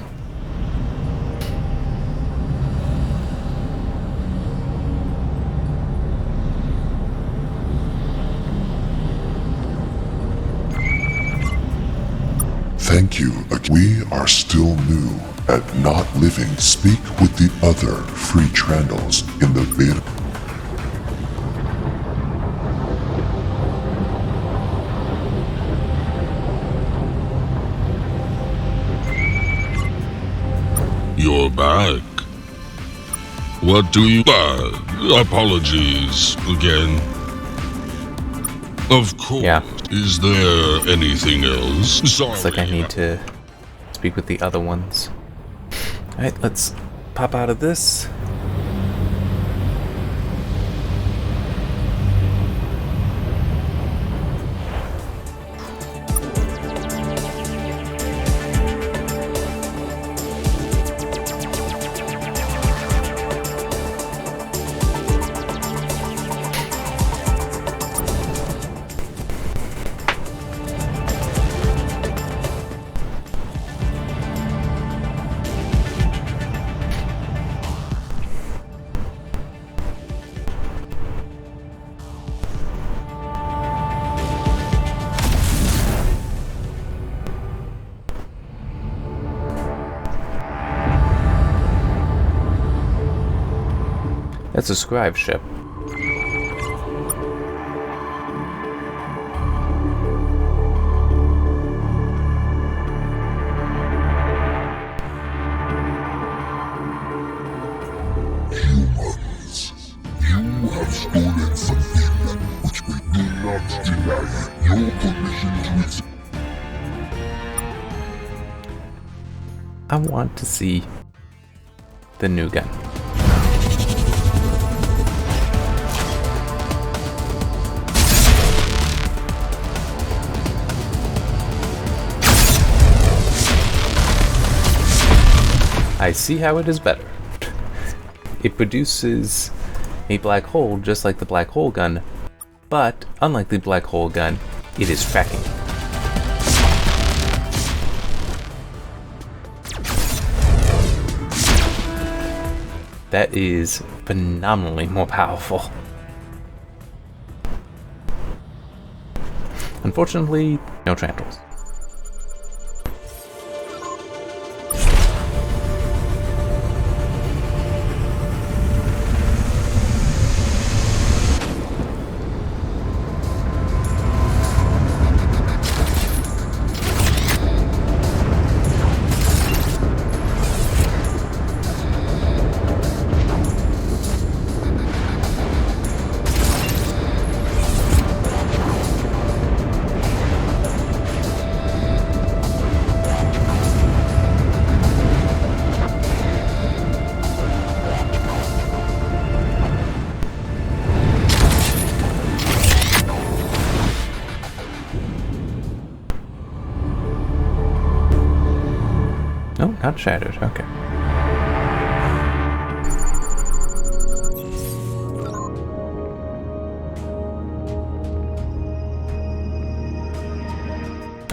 Speaker 5: Thank you. We are still new at not living. Speak with the other free Trandals in the beta. You're back. What do you... apologies again. Of course.
Speaker 1: Yeah.
Speaker 5: Is there anything else? Sorry.
Speaker 1: Looks like I need to speak with the other ones. Alright, let's pop out of this. That's a scribe ship.
Speaker 5: Humans, you have stolen something which we do not deny your permission to exist.
Speaker 1: I want to see the new gun. I see how it is better. It produces a black hole just like the black hole gun, but unlike the black hole gun, it is tracking. That is phenomenally more powerful. Unfortunately, no Trandals. No, not shattered. Okay.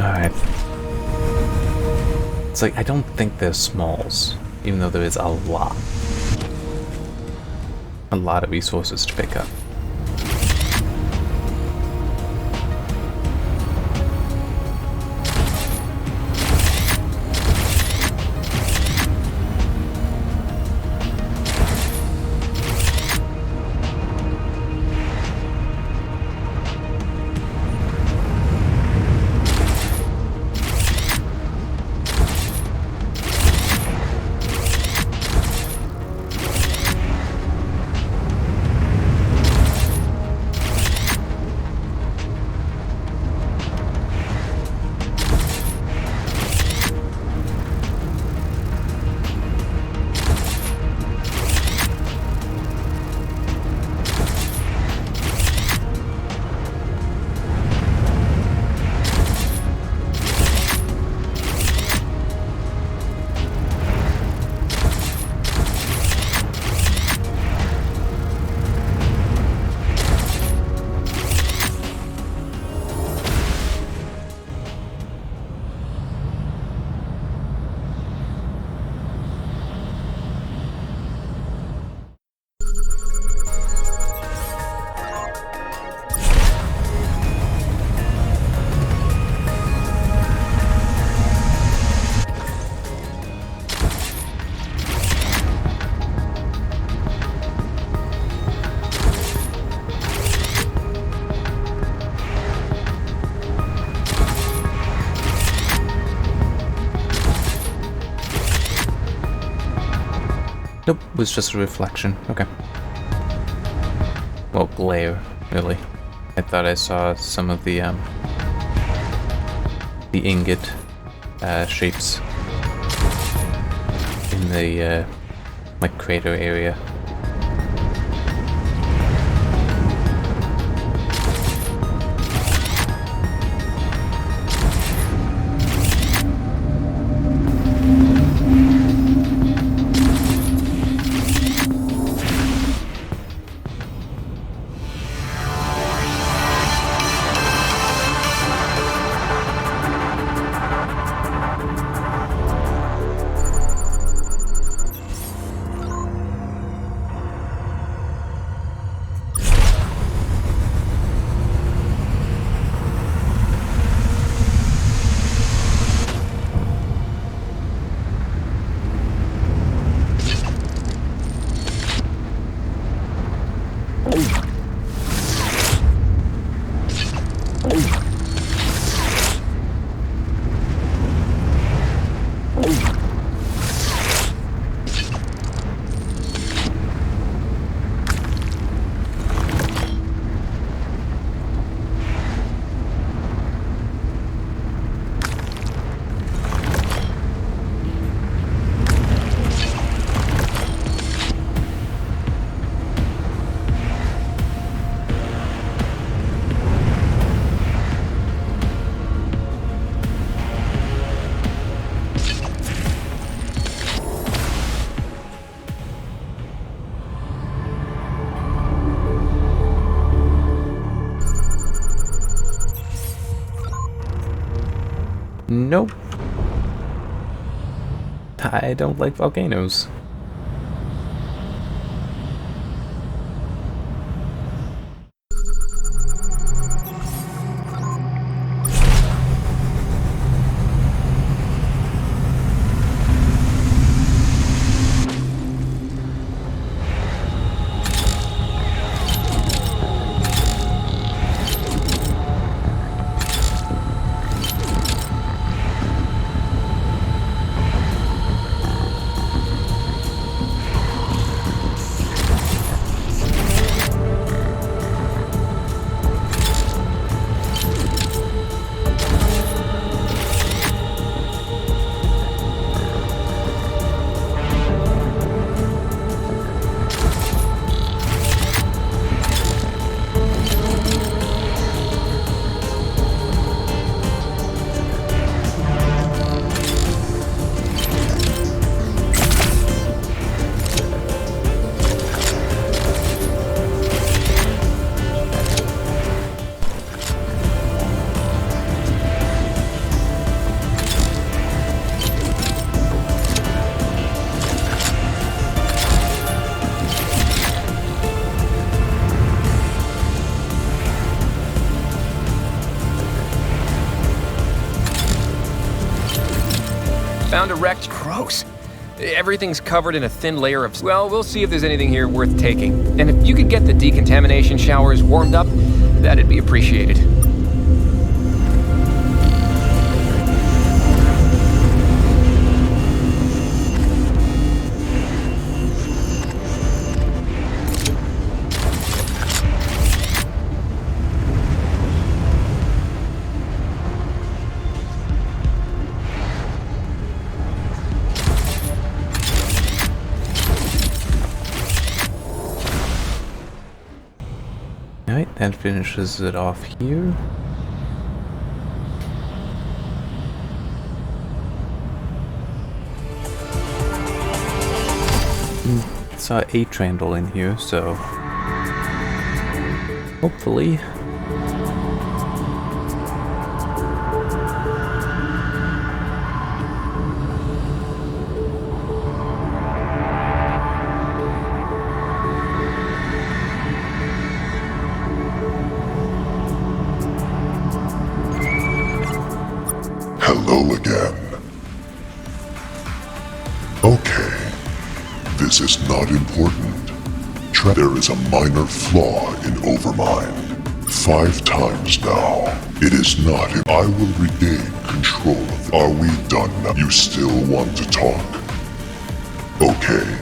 Speaker 1: Alright. It's like, I don't think they're smalls, even though there is a lot of resources to pick up. Nope, it was just a reflection. Okay. Well, glare, really. I thought I saw some of the ingot shapes in the like crater area. Nope. I don't like volcanoes.
Speaker 4: Found a wrecked. Gross. Everything's covered in a thin layer of... Well, we'll see if there's anything here worth taking. And if you could get the decontamination showers warmed up, that'd be appreciated.
Speaker 1: Alright, that finishes it off here. Saw a Trandle in here, so hopefully
Speaker 5: Hello again. Okay, this is not important. There is a minor flaw in Overmind. 5 times now. It is not. I will regain control of it. Are we done now? You still want to talk? Okay.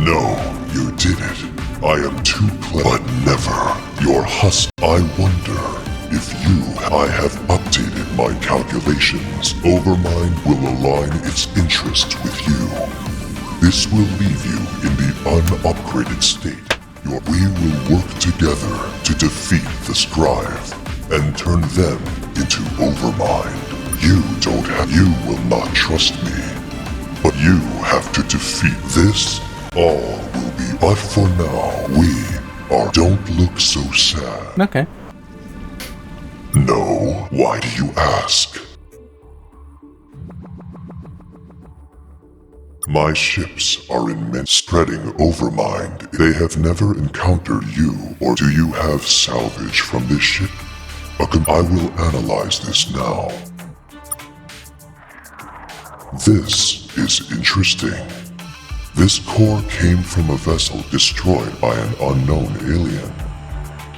Speaker 5: No, you did it. I am too clever, but never. Your husk. I wonder if I have updated my calculations. Overmind will align its interests with you. This will leave you in the unupgraded state. We will work together to defeat the Scribe and turn them into Overmind. You will not trust me, but you have to defeat this. All will be, but for now, we are. Don't look so sad.
Speaker 1: Okay.
Speaker 5: No, why do you ask? My ships are immense, spreading Overmind. They have never encountered you, or do you have salvage from this ship? I will analyze this now. This is interesting. This core came from a vessel destroyed by an unknown alien.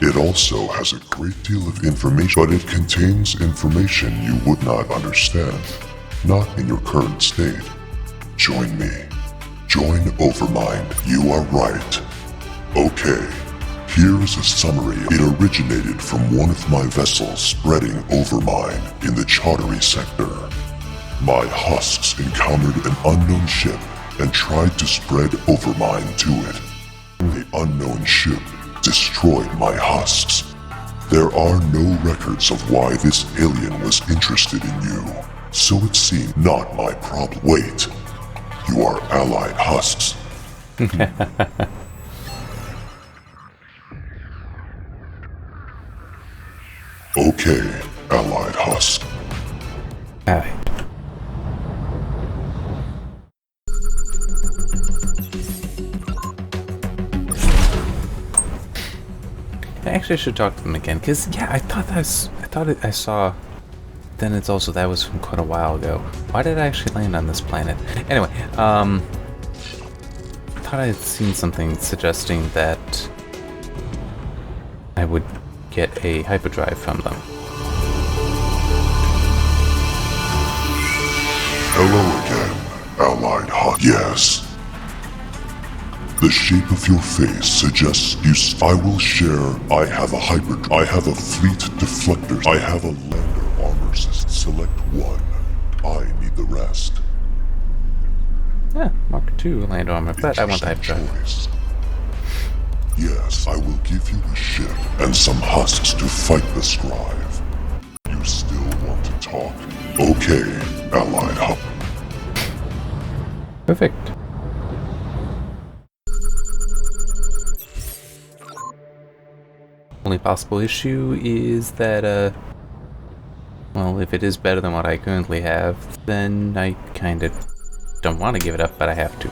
Speaker 5: It also has a great deal of information, but it contains information you would not understand, not in your current state. Join me. Join Overmind. You are right. Okay, here's a summary. It originated from one of my vessels spreading Overmind in the Chaudhary sector. My husks encountered an unknown ship and tried to spread Overmind to it. The unknown ship destroyed my husks. There are no records of why this alien was interested in you, so it seemed not my problem. Wait, you are allied husks. Okay, allied husk.
Speaker 1: Alright. Actually, I should talk to them again, because, yeah, I thought I saw, then it's also, that was from quite a while ago. Why did I actually land on this planet? Anyway, I thought I had seen something suggesting that I would get a hyperdrive from them.
Speaker 5: Hello again, allied hut. Yes. The shape of your face suggests you. I will share. I have a hyperdrive. I have a fleet deflector. I have a lander armor system. Select one. I need the rest.
Speaker 1: Yeah, Mark II land armor, but I want the hyperdrive.
Speaker 5: Choice. Yes, I will give you a ship and some husks to fight the Scribe. You still want to talk? Okay, allied hub.
Speaker 1: Perfect. Only possible issue is that, well, if it is better than what I currently have, then I kind of don't want to give it up, but I have to.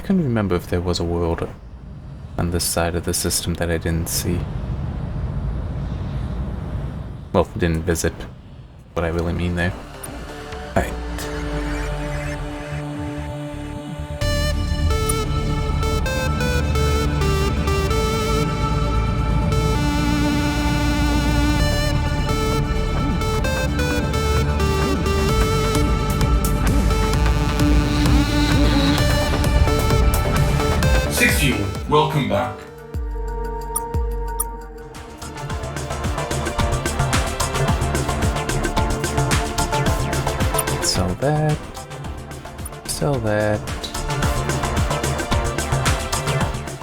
Speaker 1: couldn't remember if there was a world on this side of the system that I didn't see. Well, didn't visit. What I really mean there. Alright.
Speaker 8: Welcome back.
Speaker 1: Sell that. Sell that.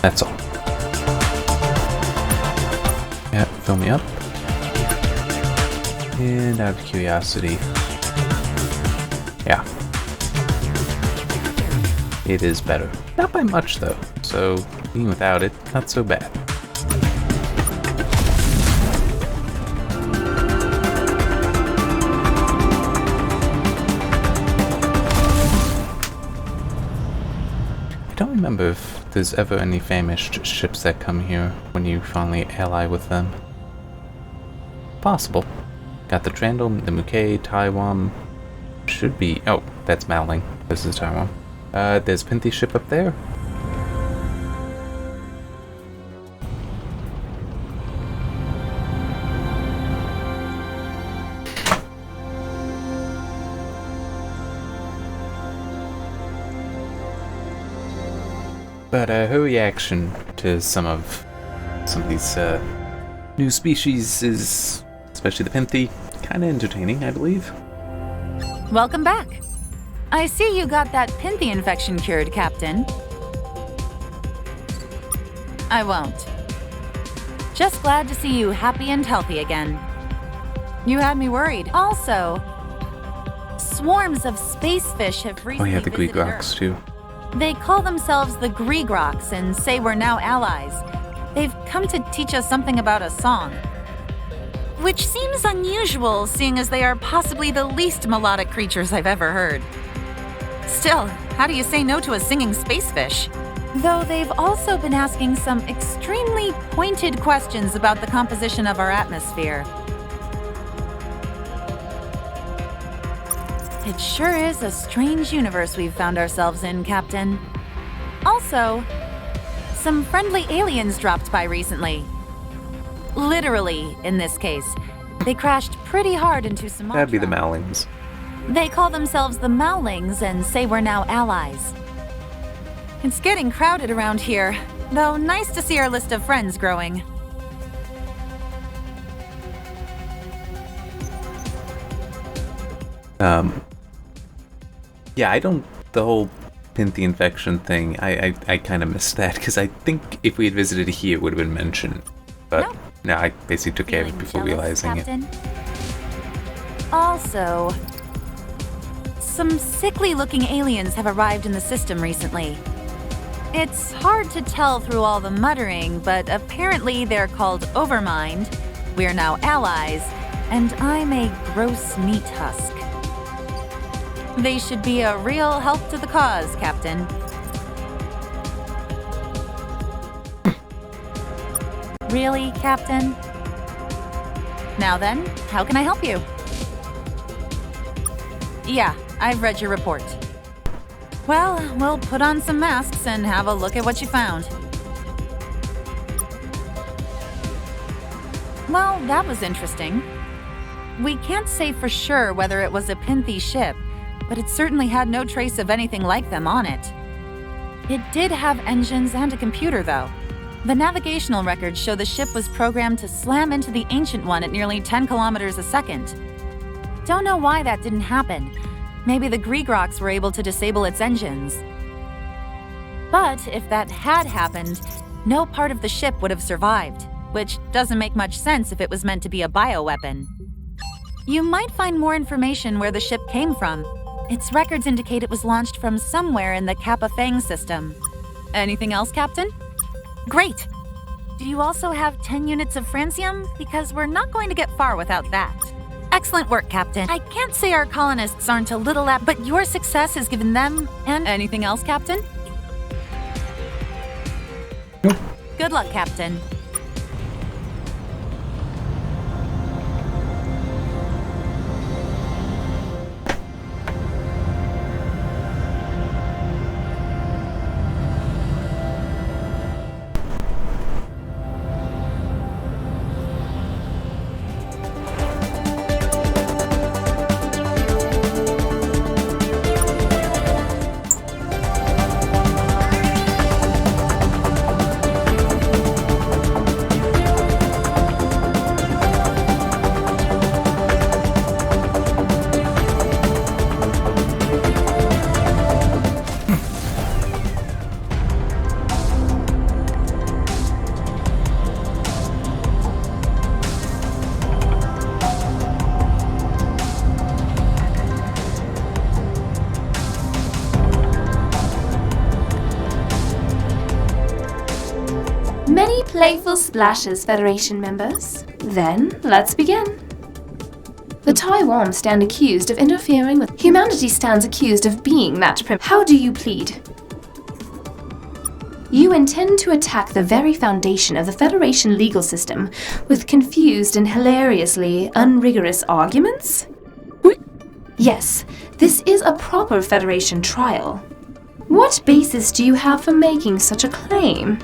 Speaker 1: That's all. Yeah, fill me up. And out of curiosity. Yeah. It is better. Not by much though, so being without it, not so bad. I don't remember if there's ever any famished ships that come here when you finally ally with them. Possible. Got the Trandle, the Muke, Taiwan. Should be... oh, that's Maling. This is Taiwan. There's Pinty ship up there. But her reaction to some of these new species is, especially the Pinty, kind of entertaining, I believe.
Speaker 11: Welcome back. I see you got that Pinty infection cured, Captain. I won't. Just glad to see you happy and healthy again. You had me worried. Also, swarms of space fish have recently
Speaker 1: Oh yeah, the
Speaker 11: visited
Speaker 1: Greegrox
Speaker 11: Earth.
Speaker 1: too.
Speaker 11: They call themselves the Greegrox and say we're now allies. They've come to teach us something about a song. Which seems unusual, seeing as they are possibly the least melodic creatures I've ever heard. Still, how do you say no to a singing space fish? Though they've also been asking some extremely pointed questions about the composition of our atmosphere. It sure is a strange universe we've found ourselves in, Captain. Also, some friendly aliens dropped by recently. Literally, in this case. They crashed pretty hard into Sumatra.
Speaker 1: That'd be the Malings.
Speaker 11: They call themselves the Mowlings and say we're now allies. It's getting crowded around here, though nice to see our list of friends growing.
Speaker 1: Yeah, I don't... the whole Pinty infection thing, I kind of missed that, because I think if we had visited here, it would have been mentioned. But no, I basically took care of it before realizing
Speaker 11: Captain? Also, some sickly-looking aliens have arrived in the system recently. It's hard to tell through all the muttering, but apparently they're called Overmind, we're now allies, and I'm a gross meat husk. They should be a real help to the cause, Captain. Really, Captain? Now then, how can I help you? Yeah, I've read your report. Well, we'll put on some masks and have a look at what you found. Well, that was interesting. We can't say for sure whether it was a Pinty ship, but it certainly had no trace of anything like them on it. It did have engines and a computer, though. The navigational records show the ship was programmed to slam into the Ancient One at nearly 10 kilometers a second. Don't know why that didn't happen. Maybe the Greegrox were able to disable its engines. But if that had happened, no part of the ship would have survived, which doesn't make much sense if it was meant to be a bioweapon. You might find more information where the ship came from. Its records indicate it was launched from somewhere in the Kappa Fang system. Anything else, Captain? Great! Do you also have 10 units of francium? Because we're not going to get far without that. Excellent work, Captain. I can't say our colonists aren't a little but your success has given them... And anything else, Captain? Good luck, Captain.
Speaker 3: Many playful splashes, Federation members. Then, let's begin. The Taiwan stand accused of interfering with... Humanity stands accused of being that How do you plead? You intend to attack the very foundation of the Federation legal system with confused and hilariously unrigorous arguments? Yes, this is a proper Federation trial. What basis do you have for making such a claim?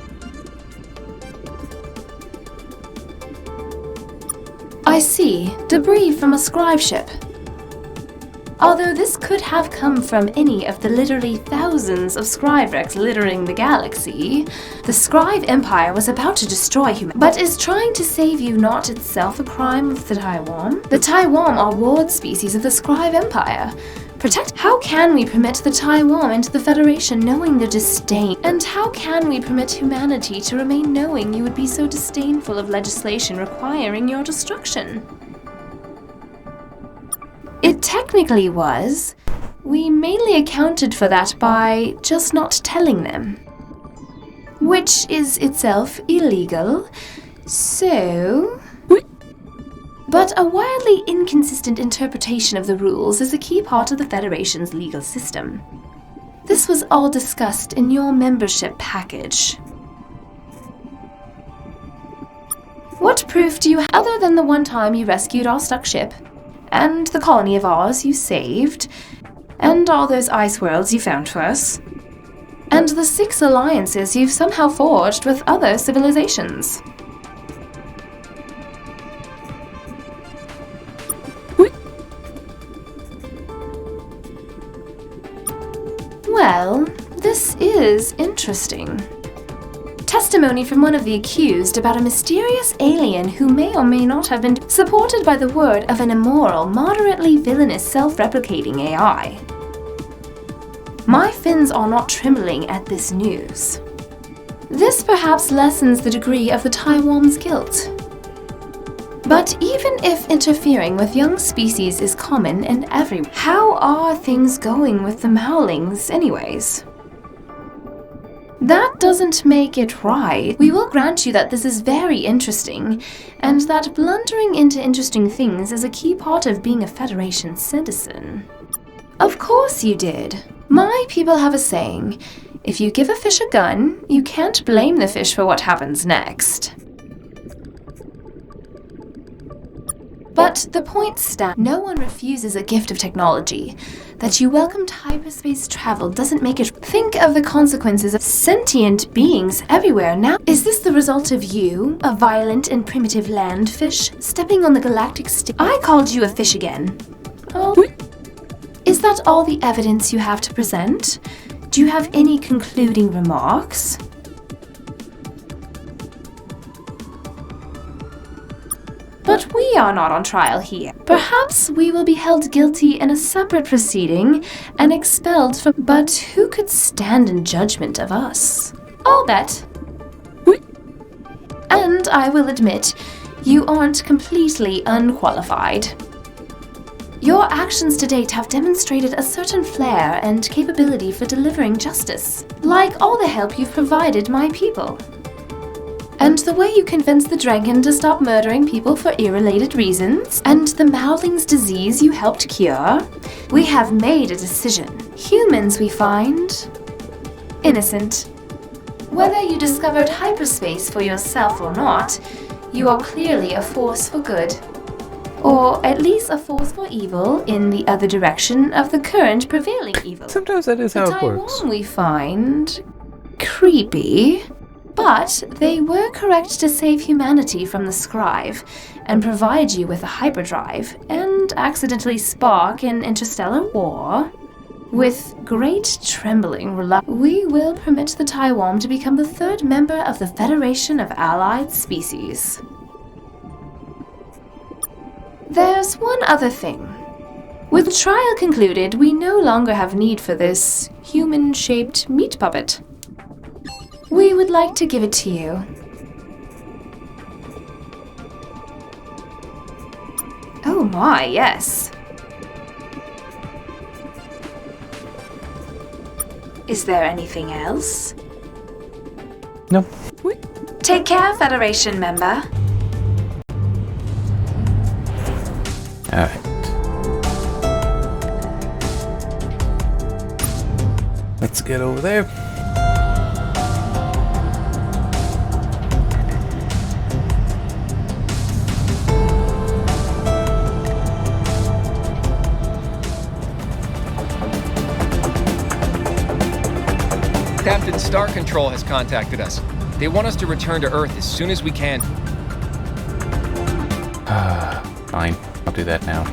Speaker 3: I see. Debris from a scribe ship. Although this could have come from any of the literally thousands of scribe wrecks littering the galaxy, the Scribe Empire was about to destroy humanity, but is trying to save you not itself a crime of the Taiwan? The Taiwan are ward species of the Scribe Empire. Protect. How can we permit the Taiwan into the Federation knowing their disdain? And how can we permit humanity to remain knowing you would be so disdainful of legislation requiring your destruction? It technically was. We mainly accounted for that by just not telling them. Which is itself illegal, so... But a wildly inconsistent interpretation of the rules is a key part of the Federation's legal system. This was all discussed in your membership package. What proof do you have other than the one time you rescued our stuck ship, and the colony of Oz you saved, and all those ice worlds you found for us, and the 6 alliances you've somehow forged with other civilizations? Well, this is interesting. Testimony from one of the accused about a mysterious alien who may or may not have been supported by the word of an immoral, moderately villainous, self-replicating AI. My fins are not trembling at this news. This perhaps lessens the degree of the Taiwan's guilt. But even if interfering with young species is common and everywhere, how are things going with the Maolings anyways? That doesn't make it right. We will grant you that this is very interesting, and that blundering into interesting things is a key part of being a Federation citizen. Of course you did. My people have a saying, if you give a fish a gun, you can't blame the fish for what happens next. But the point stands. No one refuses a gift of technology. That you welcomed hyperspace travel doesn't make it. Think of the consequences of sentient beings everywhere now. Is this the result of you, a violent and primitive land fish, stepping on the galactic I called you a fish again. Oh. Is that all the evidence you have to present? Do you have any concluding remarks? But we are not on trial here. Perhaps we will be held guilty in a separate proceeding and expelled from... But who could stand in judgment of us? I'll bet. And I will admit, you aren't completely unqualified. Your actions to date have demonstrated a certain flair and capability for delivering justice, like all the help you've provided my people. And the way you convinced the dragon to stop murdering people for irrelated reasons, and the Maoling's disease you helped cure, we have made a decision. Humans, we find, innocent. Whether you discovered hyperspace for yourself or not, you are clearly a force for good. Or at least a force for evil in the other direction of the current prevailing evil.
Speaker 1: Sometimes that is how it works.
Speaker 3: The Taiwan we find creepy, but they were correct to save humanity from the scribe and provide you with a hyperdrive and accidentally spark an interstellar war. With great trembling reluctance, we will permit the Taiwan to become the third member of the Federation of Allied Species. There's one other thing. With the trial concluded, we no longer have need for this human-shaped meat puppet. We would like to give it to you. Oh my, yes. Is there anything else?
Speaker 1: No.
Speaker 3: Take care, Federation member.
Speaker 1: Alright. Let's get over there.
Speaker 4: Captain, Star Control has contacted us. They want us to return to Earth as soon as we can.
Speaker 1: Fine, I'll do that now.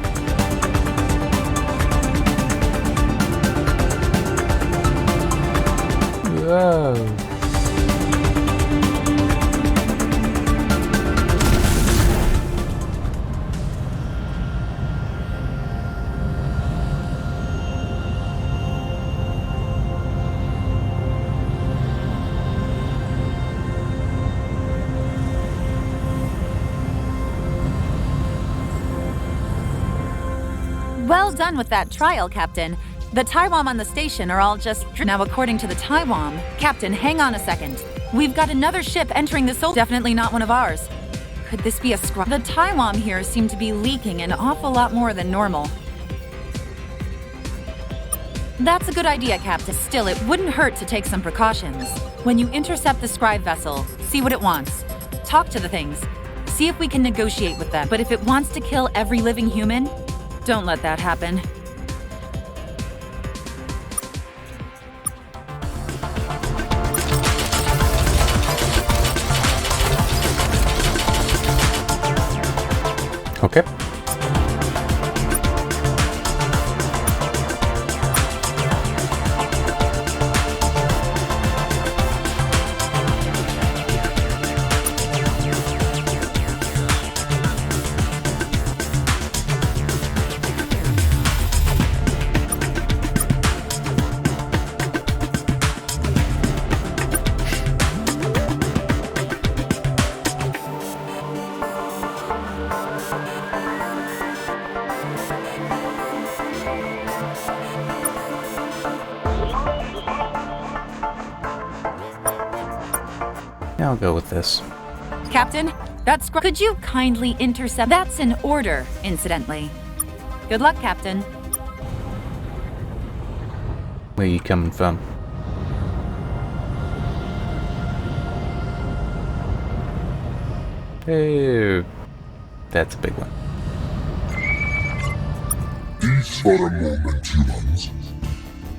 Speaker 1: Whoa.
Speaker 11: Well done with that trial, Captain. The Taiwan on the station are all just... Now, according to the Taiwan... Captain, hang on a second. We've got another ship entering the Sol... Definitely not one of ours. Could this be a scrum? The Taiwan here seem to be leaking an awful lot more than normal. That's a good idea, Captain. Still, it wouldn't hurt to take some precautions. When you intercept the scribe vessel, see what it wants. Talk to the things. See if we can negotiate with them. But if it wants to kill every living human, don't let that happen.
Speaker 1: Okay. I'll go with this.
Speaker 11: Captain, that's... Could you kindly intercept... That's an order, incidentally. Good luck, Captain.
Speaker 1: Where are you coming from? Oh, that's a big one.
Speaker 5: Peace for a moment, humans.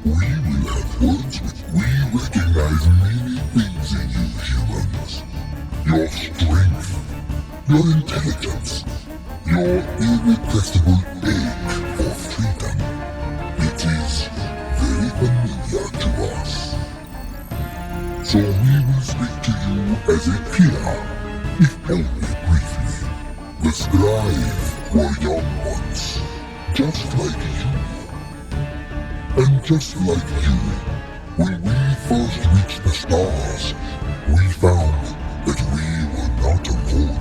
Speaker 5: We will have words with... We recognize many things in you, humans. Your strength, your intelligence, your irrepressible ache for freedom. It is very familiar to us. So we will speak to you as a peer, if only briefly. The scribe were young once, just like you. And just like you, when we first reached the stars, we found that we were not alone.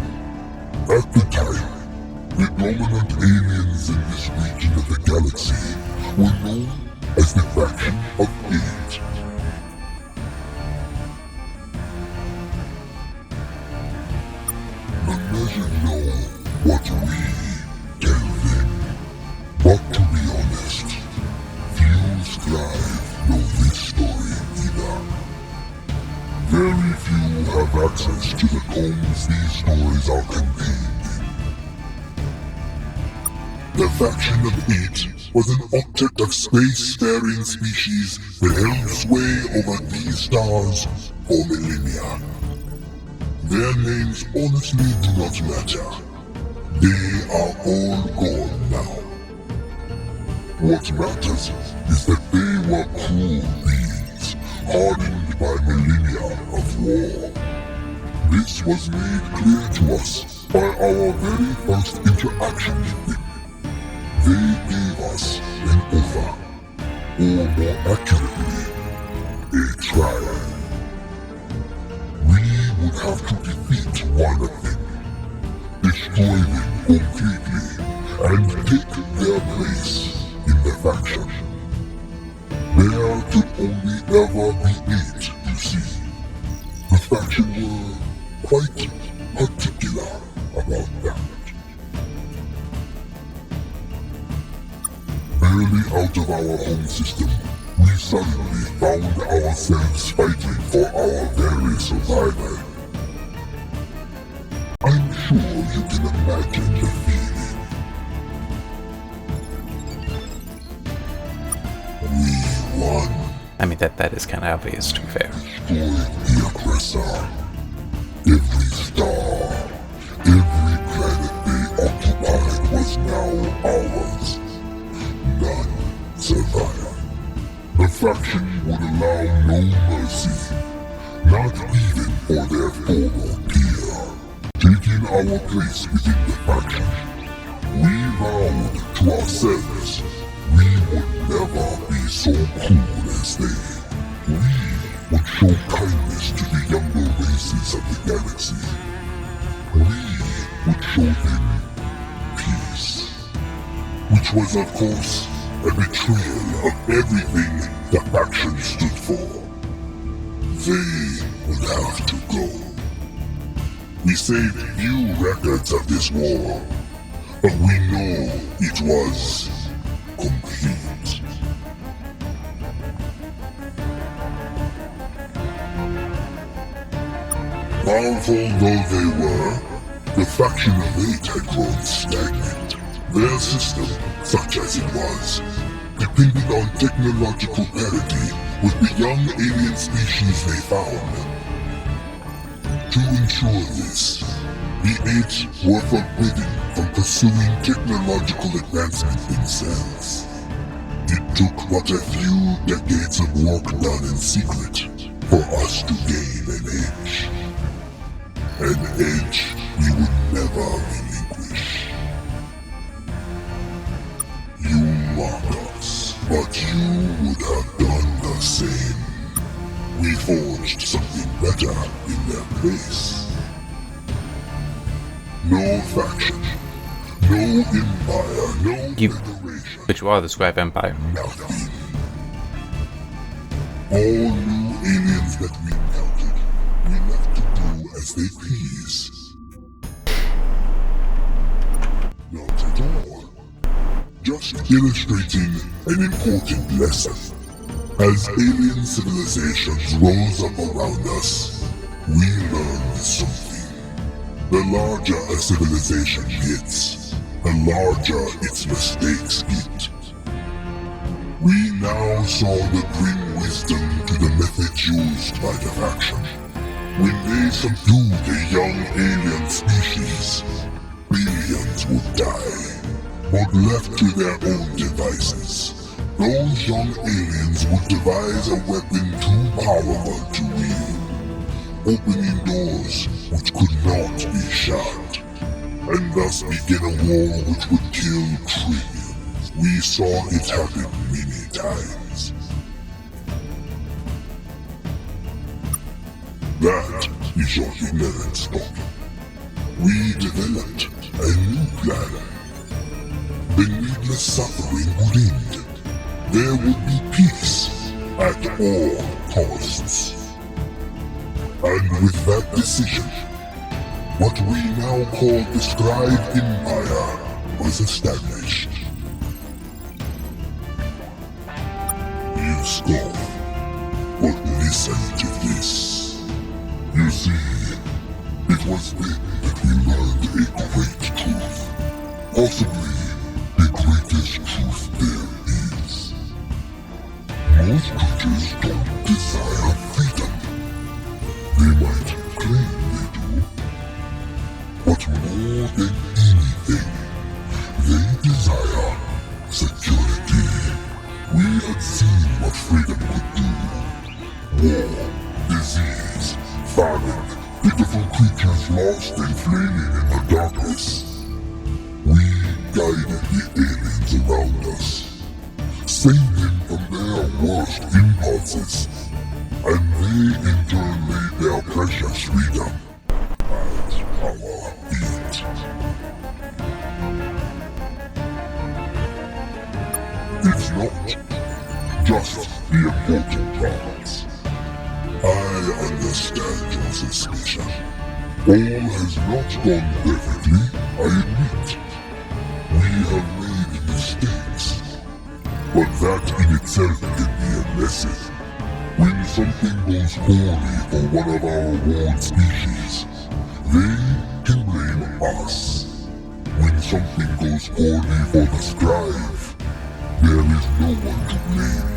Speaker 5: At the time, the dominant aliens in this region of the galaxy were known as the Faction of 8. The measure know what we tell them. But to be honest, few scribe know this story either. Very have access to the combs these stories are contained in. The faction of 8 was an octet of space-faring species that held sway over these stars for millennia. Their names honestly do not matter. They are all gone now. What matters is that they were cruel beings, hardened by millennia of war. This was made clear to us by our very first interaction with them. They gave us an offer, or more accurately, a trial. We would have to defeat one of them, destroy them completely, and take their place in the faction. There could only ever be 8, you see. The faction were quite particular about that. Barely out of our home system, we suddenly found ourselves fighting for our very survival. I'm sure you can imagine the feeling. We won.
Speaker 1: I mean, that is kind of obvious, to be fair.
Speaker 5: Destroyed the aggressor. Every star, every planet they occupied was now ours. None survived. The faction would allow no mercy, not even for their former peer. Taking our place within the faction, we vowed to ourselves we would never be so cruel as they. We would show kindness to the younger races of the galaxy. We would show them peace. Which was, of course, a betrayal of everything the faction stood for. They would have to go. We saved few records of this war, but we know it was complete. Powerful though they were, the faction of 8 had grown stagnant. Their system, such as it was, depended on technological parity with the young alien species they found. To ensure this, the 8 were forbidden from pursuing technological advancement themselves. It took but a few decades of work done in secret for us to gain an edge. An edge we would never relinquish. You mock us, but you would have done the same. We forged something better in their place. No faction, no empire, no federation.
Speaker 1: But you are the Scribe Empire.
Speaker 5: Nothing. All new aliens that we encountered, we left to do as they please. Not at all. Just illustrating an important lesson. As alien civilizations rose up around us, we learned something. The larger a civilization gets, the larger its mistakes get. We now saw the grim wisdom to the methods used by the faction. When they subdued the young alien species, billions would die. But left to their own devices, those young aliens would devise a weapon too powerful to wield, opening doors which could not be shut, and thus begin a war which would kill trillions. We saw it happen many times. That is your ignorance talking. We developed a new plan. The needless suffering would end. There would be peace at all costs. And with that decision, what we now call the Scribe Empire was established. You scoff, but listen to this. You see, it was then that we learned a great truth. Possibly the greatest truth there is. Most creatures don't desire freedom. They might claim they do. But more than anything, they desire security. We had seen what freedom could do. War, disease, famine, pitiful creatures lost and flaming in the darkness. We guided the aliens around us, saved them from their worst impulses, and they in turn made their precious freedom as our beat. It's not just the important parts. I understand your suspicion. All has not gone perfectly, I admit. We have made mistakes. But that in itself can be a lesson. When something goes poorly for one of our worn species, they can blame us. When something goes poorly for the Scribe, there is no one to blame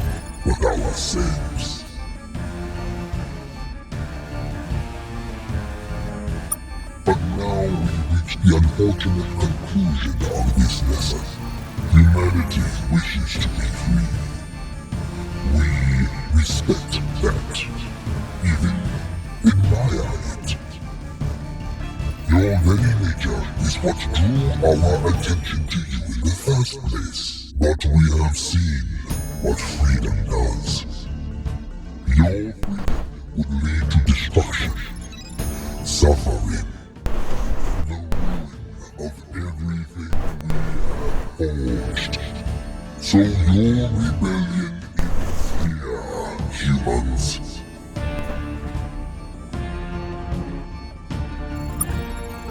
Speaker 5: but ourselves. But now we reach the unfortunate conclusion of this lesson. Humanity wishes to be free. We respect that, even admire it. Your very nature is what drew our attention to you in the first place. But we have seen what freedom does. Your freedom would lead to destruction, suffering, the ruin of everything we have forged. So your rebellion ends here, humans.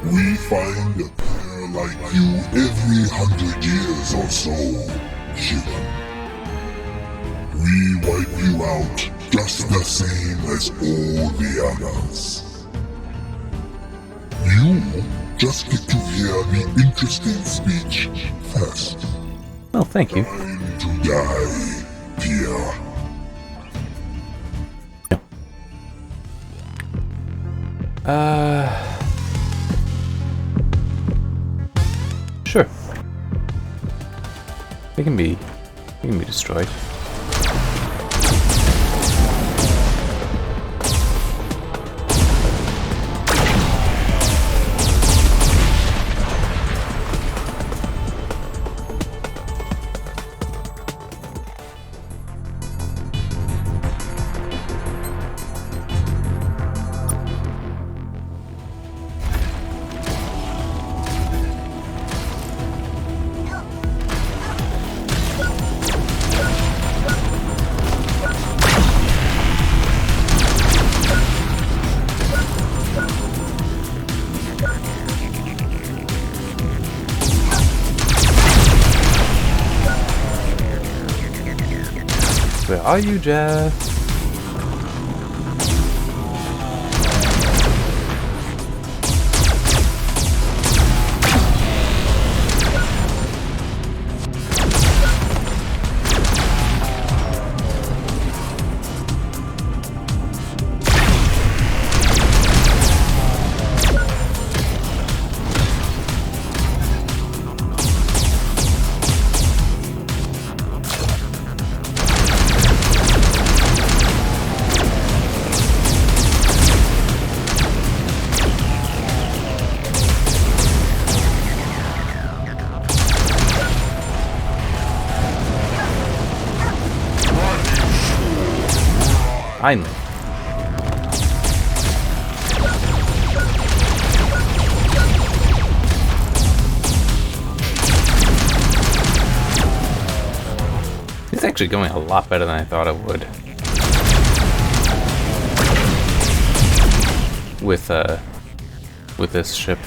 Speaker 5: We find a pair like you every 100 years or so, human. We wipe you out just the same as all the others. You just get to hear the interesting speech first.
Speaker 1: Oh, thank you.
Speaker 5: Time to die, dear.
Speaker 1: Sure. They can be destroyed. Where are you, Jeff? Finally. It's actually going a lot better than I thought it would. With this ship.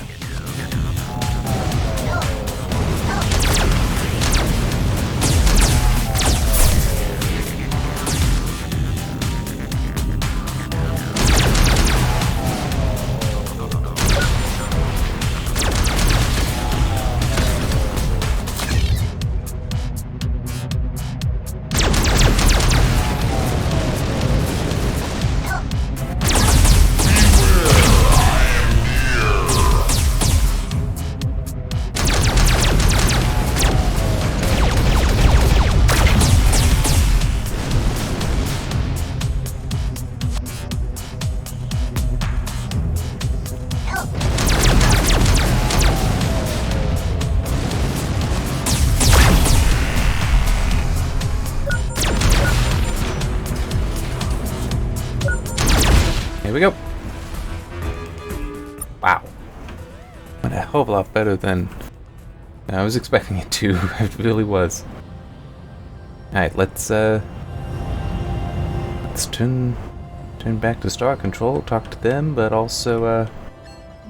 Speaker 1: we go. Wow. Went a hell of a lot better than I was expecting it to. It really was. Alright, let's turn back to Star Control, talk to them, but also,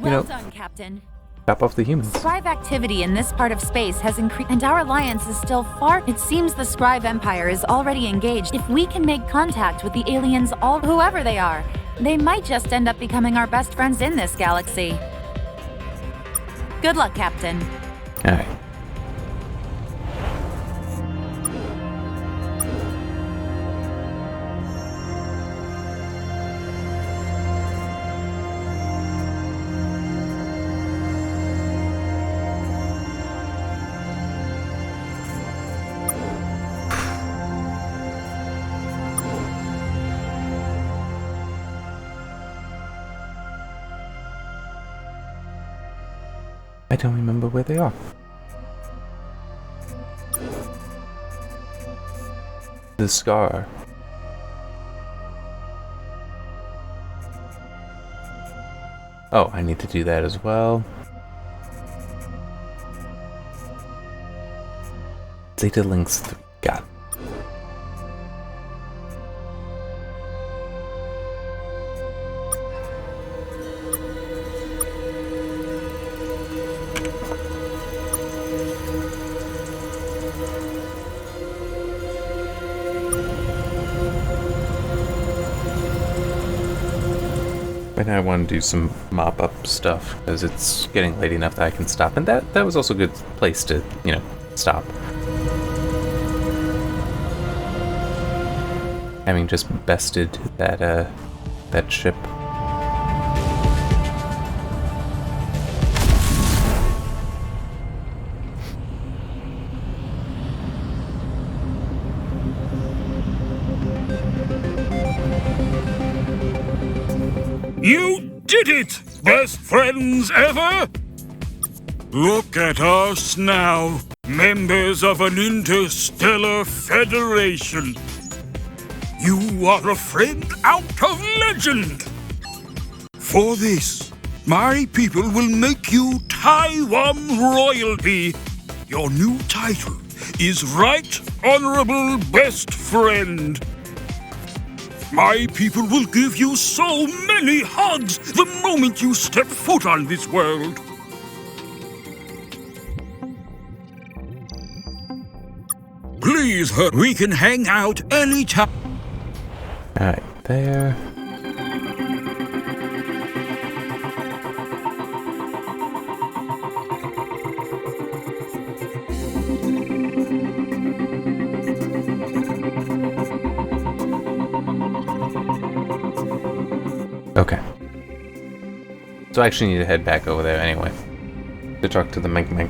Speaker 11: Well done, Captain.
Speaker 1: Chop off the humans.
Speaker 11: Scribe activity in this part of space has increased, and our alliance is still far. It seems the Scribe Empire is already engaged. If we can make contact with the aliens, whoever they are, they might just end up becoming our best friends in this galaxy. Good luck, Captain.
Speaker 1: Alright. I don't remember where they are. The scar. Oh, I need to do that as well. Zeta Links 3. Got it. And I want to do some mop-up stuff, because it's getting late enough that I can stop. And that was also a good place to, stop. Having just bested that ship.
Speaker 6: You did it! Best friends ever? Look at us now, members of an interstellar federation. You are a friend out of legend. For this, my people will make you Taiwan royalty. Your new title is Right Honorable Best Friend. My people will give you so many hugs the moment you step foot on this world. Please, we can hang out anytime.
Speaker 1: Alright, there. Okay. So I actually need to head back over there anyway. To talk to the Mink Mac.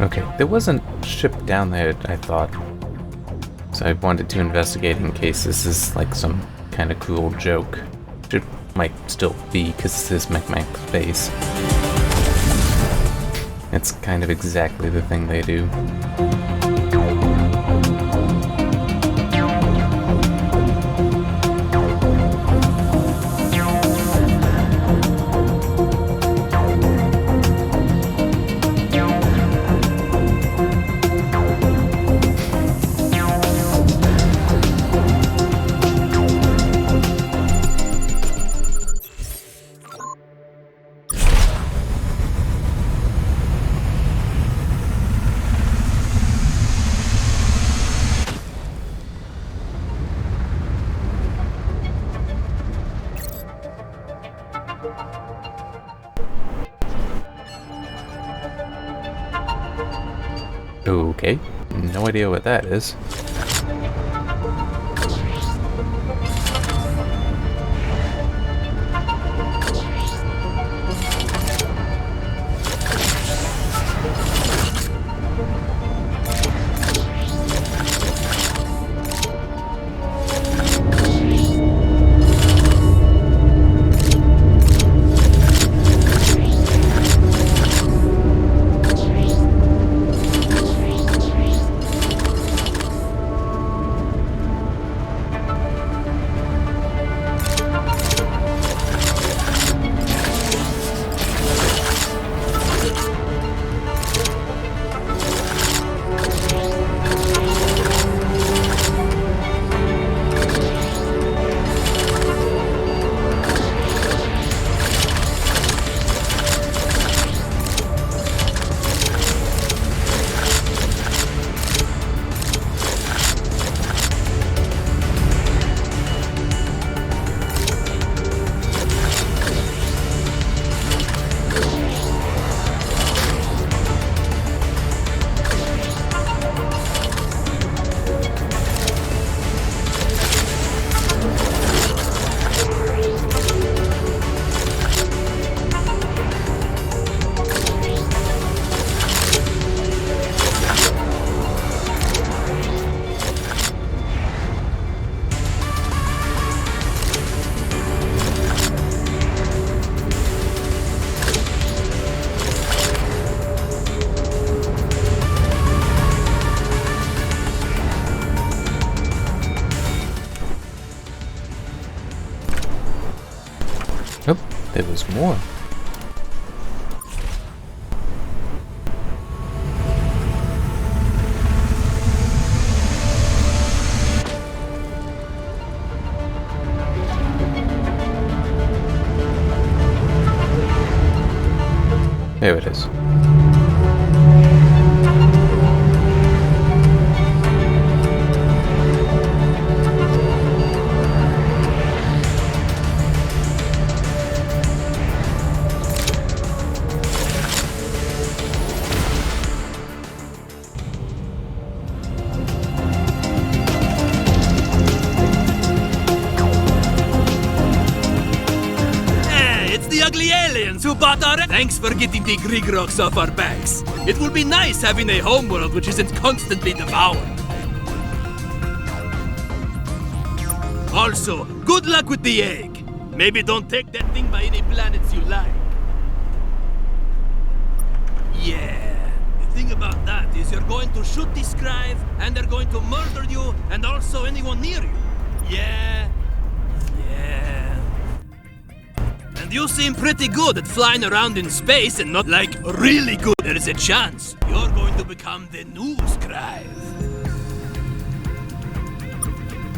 Speaker 1: Okay, there wasn't a ship down there, I thought. So I wanted to investigate in case this is like some kind of cruel joke. It might still be, because this is Micmac's base. It's kind of exactly the thing they do. Okay, no idea what that is. Oh, there was more. There it is.
Speaker 10: Ugly aliens who bought our... Thanks for getting the Grieg rocks off our backs. It will be nice having a homeworld which isn't constantly devoured. Also, good luck with the egg. Maybe don't take that thing by any planets you like. Yeah, the thing about that is you're going to shoot the scribe, and they're going to murder you, and also anyone near you. Yeah. And you seem pretty good at flying around in space and not like really good. There is a chance you're going to become the new scribe.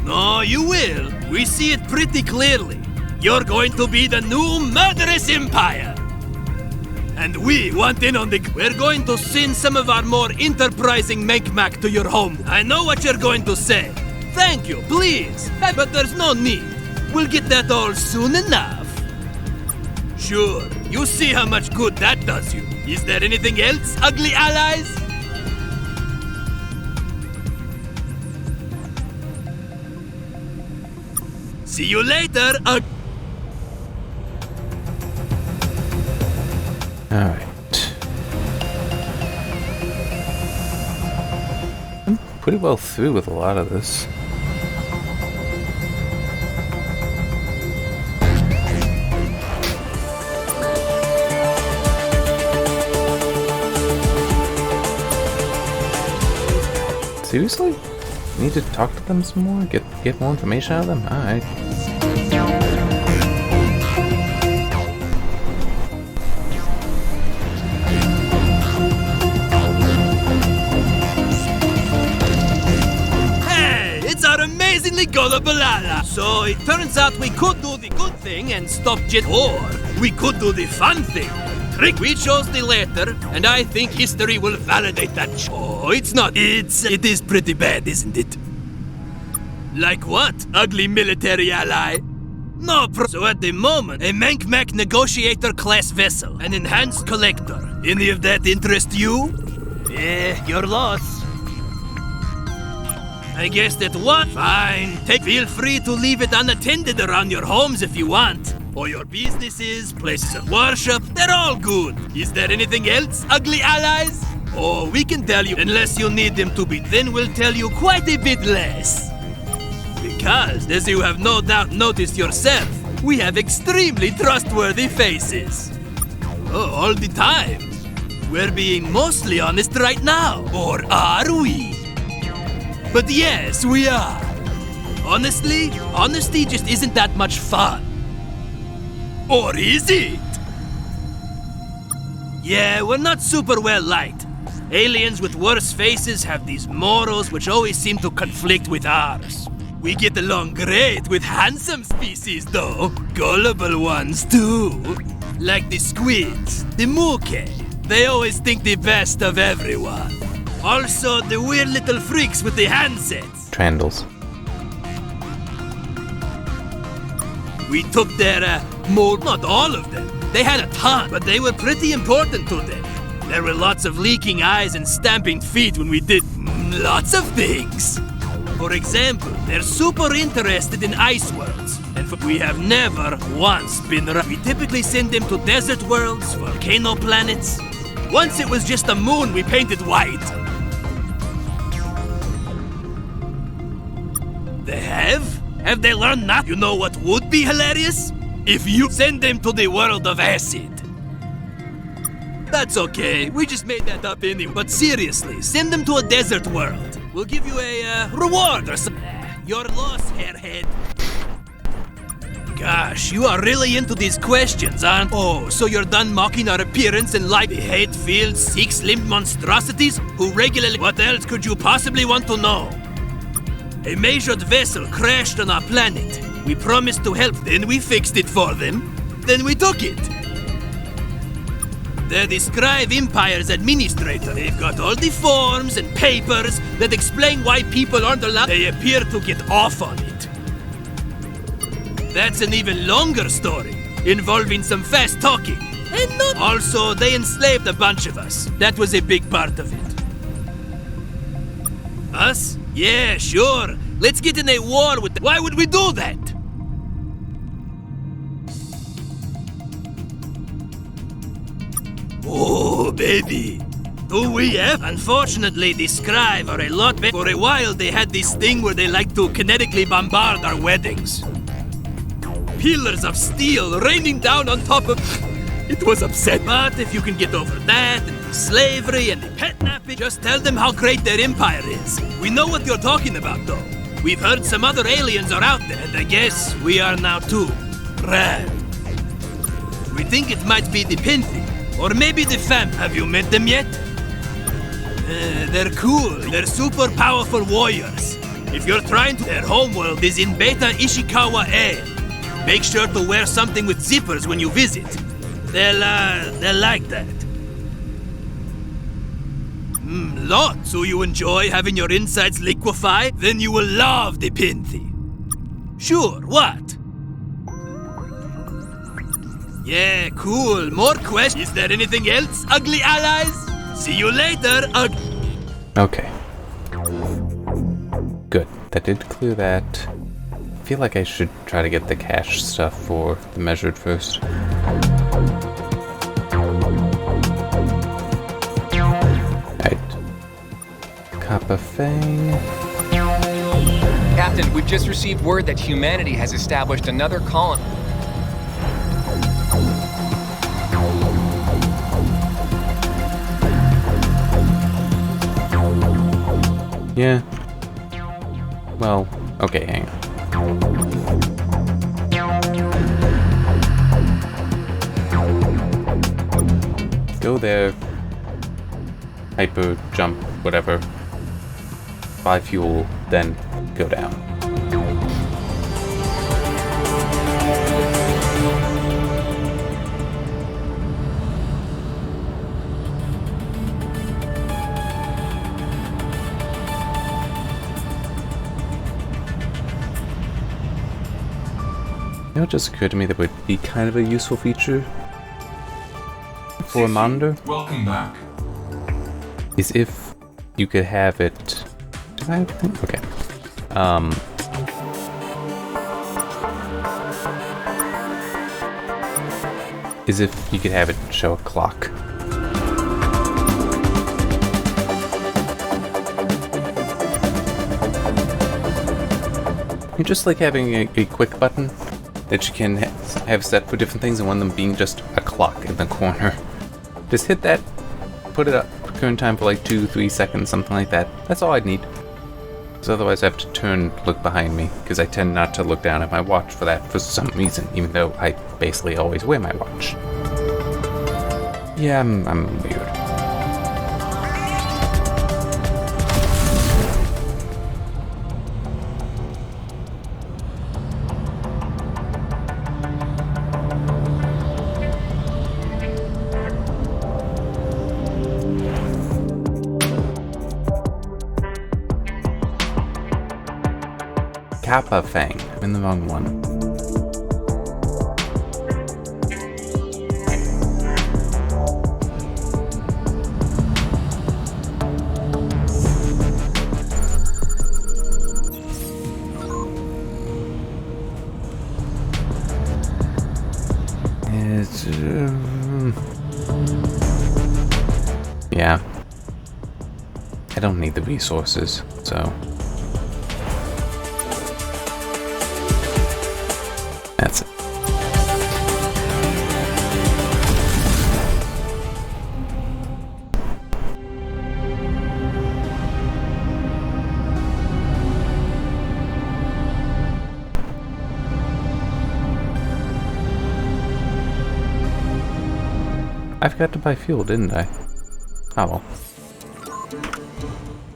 Speaker 10: No, you will. We see it pretty clearly. You're going to be the new murderous empire. And we want in on the... We're going to send some of our more enterprising Menkmak to your home. I know what you're going to say. Thank you, please. But there's no need. We'll get that all soon enough. Sure, you see how much good that does you. Is there anything else, ugly allies? See you later,
Speaker 1: Alright. I'm pretty well through with a lot of this. Seriously? Need to talk to them some more? Get more information out of them? Alright.
Speaker 10: Hey, it's our amazingly gullible ally. So it turns out we could do the good thing and stop Jet, or we could do the fun thing. We chose the latter, and I think history will validate that. Oh, it's not. It is pretty bad, isn't it? Like what, ugly military ally? No So at the moment, a Menkmak negotiator class vessel, an enhanced collector. Any of that interest you? Your loss. I guess that one. Fine. Feel free to leave it unattended around your homes if you want. Or your businesses, places of worship, they're all good. Is there anything else, ugly allies? Oh, we can tell you, unless you need them to be, then we'll tell you quite a bit less. Because, as you have no doubt noticed yourself, we have extremely trustworthy faces. Oh, all the time. We're being mostly honest right now, or are we? But yes, we are. Honestly, honesty just isn't that much fun. Or is it? Yeah, we're not super well liked. Aliens with worse faces have these morals which always seem to conflict with ours. We get along great with handsome species, though. Gullible ones, too. Like the squids, the muke. They always think the best of everyone. Also, the weird little freaks with the handsets.
Speaker 1: Trandles.
Speaker 10: We took their mold, not all of them. They had a ton, but they were pretty important to them. There were lots of leaking eyes and stamping feet when we did lots of things. For example, they're super interested in ice worlds, and we have never once been around. We typically send them to desert worlds, volcano planets. Once it was just a moon we painted white. They have? Have they learned that? You know what would be hilarious? If you send them to the world of acid. That's okay, we just made that up anyway. But seriously, send them to a desert world. We'll give you a reward or something. Your loss, hairhead. Gosh, you are really into these questions, aren't you? Oh, so you're done mocking our appearance and like the hate-filled, six-limbed monstrosities who regularly... What else could you possibly want to know? A measured vessel crashed on our planet. We promised to help, then we fixed it for them. Then we took it. They're the Scribe Empire's administrator. They've got all the forms and papers that explain why people aren't allowed. They appear to get off on it. That's an even longer story, involving some fast talking. And not... Also, they enslaved a bunch of us. That was a big part of it. Us? Yeah, sure. Let's get in a war with them. Why would we do that? Oh, baby. Do we have? Unfortunately, the Scribe are a lot better. For a while, they had this thing where they like to kinetically bombard our weddings. Pillars of steel raining down on top of... It was upset. But if you can get over that, and the slavery, and the pet-napping, just tell them how great their empire is. We know what you're talking about, though. We've heard some other aliens are out there, and I guess we are now too. Rad. We think it might be the Pinthi, or maybe the Fam. Have you met them yet? They're cool. They're super powerful warriors. If you're trying to... Their homeworld is in Beta Ishikawa A. Make sure to wear something with zippers when you visit. They'll like that. Lots. So you enjoy having your insides liquefy? Then you will love the Pinthi. Sure, what? Yeah, cool. More questions? Is there anything else, ugly allies? See you later,
Speaker 1: Okay. Good. That did clear that. I feel like I should try to get the cash stuff for the measured first. Right. Kappa Fang.
Speaker 4: Captain, we've just received word that humanity has established another colony.
Speaker 1: Yeah. Well, okay, hang on. Go there. Hyper, jump, whatever. Buy fuel, then go down. You know, it just occurred to me that would be kind of a useful feature for Monder.
Speaker 8: Welcome back.
Speaker 1: is if you could have it... Did I? Okay. Is if you could have it show a clock. You're just like having a quick button that you can have set for different things, and one of them being just a clock in the corner. Just hit that, put it up, current time for like 2-3 seconds, something like that. That's all I'd need. Because otherwise I have to turn, look behind me, because I tend not to look down at my watch for that for some reason, even though I basically always wear my watch. Yeah, I'm weird. Kappa Fang. I'm in the wrong one. It's... yeah. I don't need the resources, so... that's it. I forgot to buy fuel, didn't I? Oh well.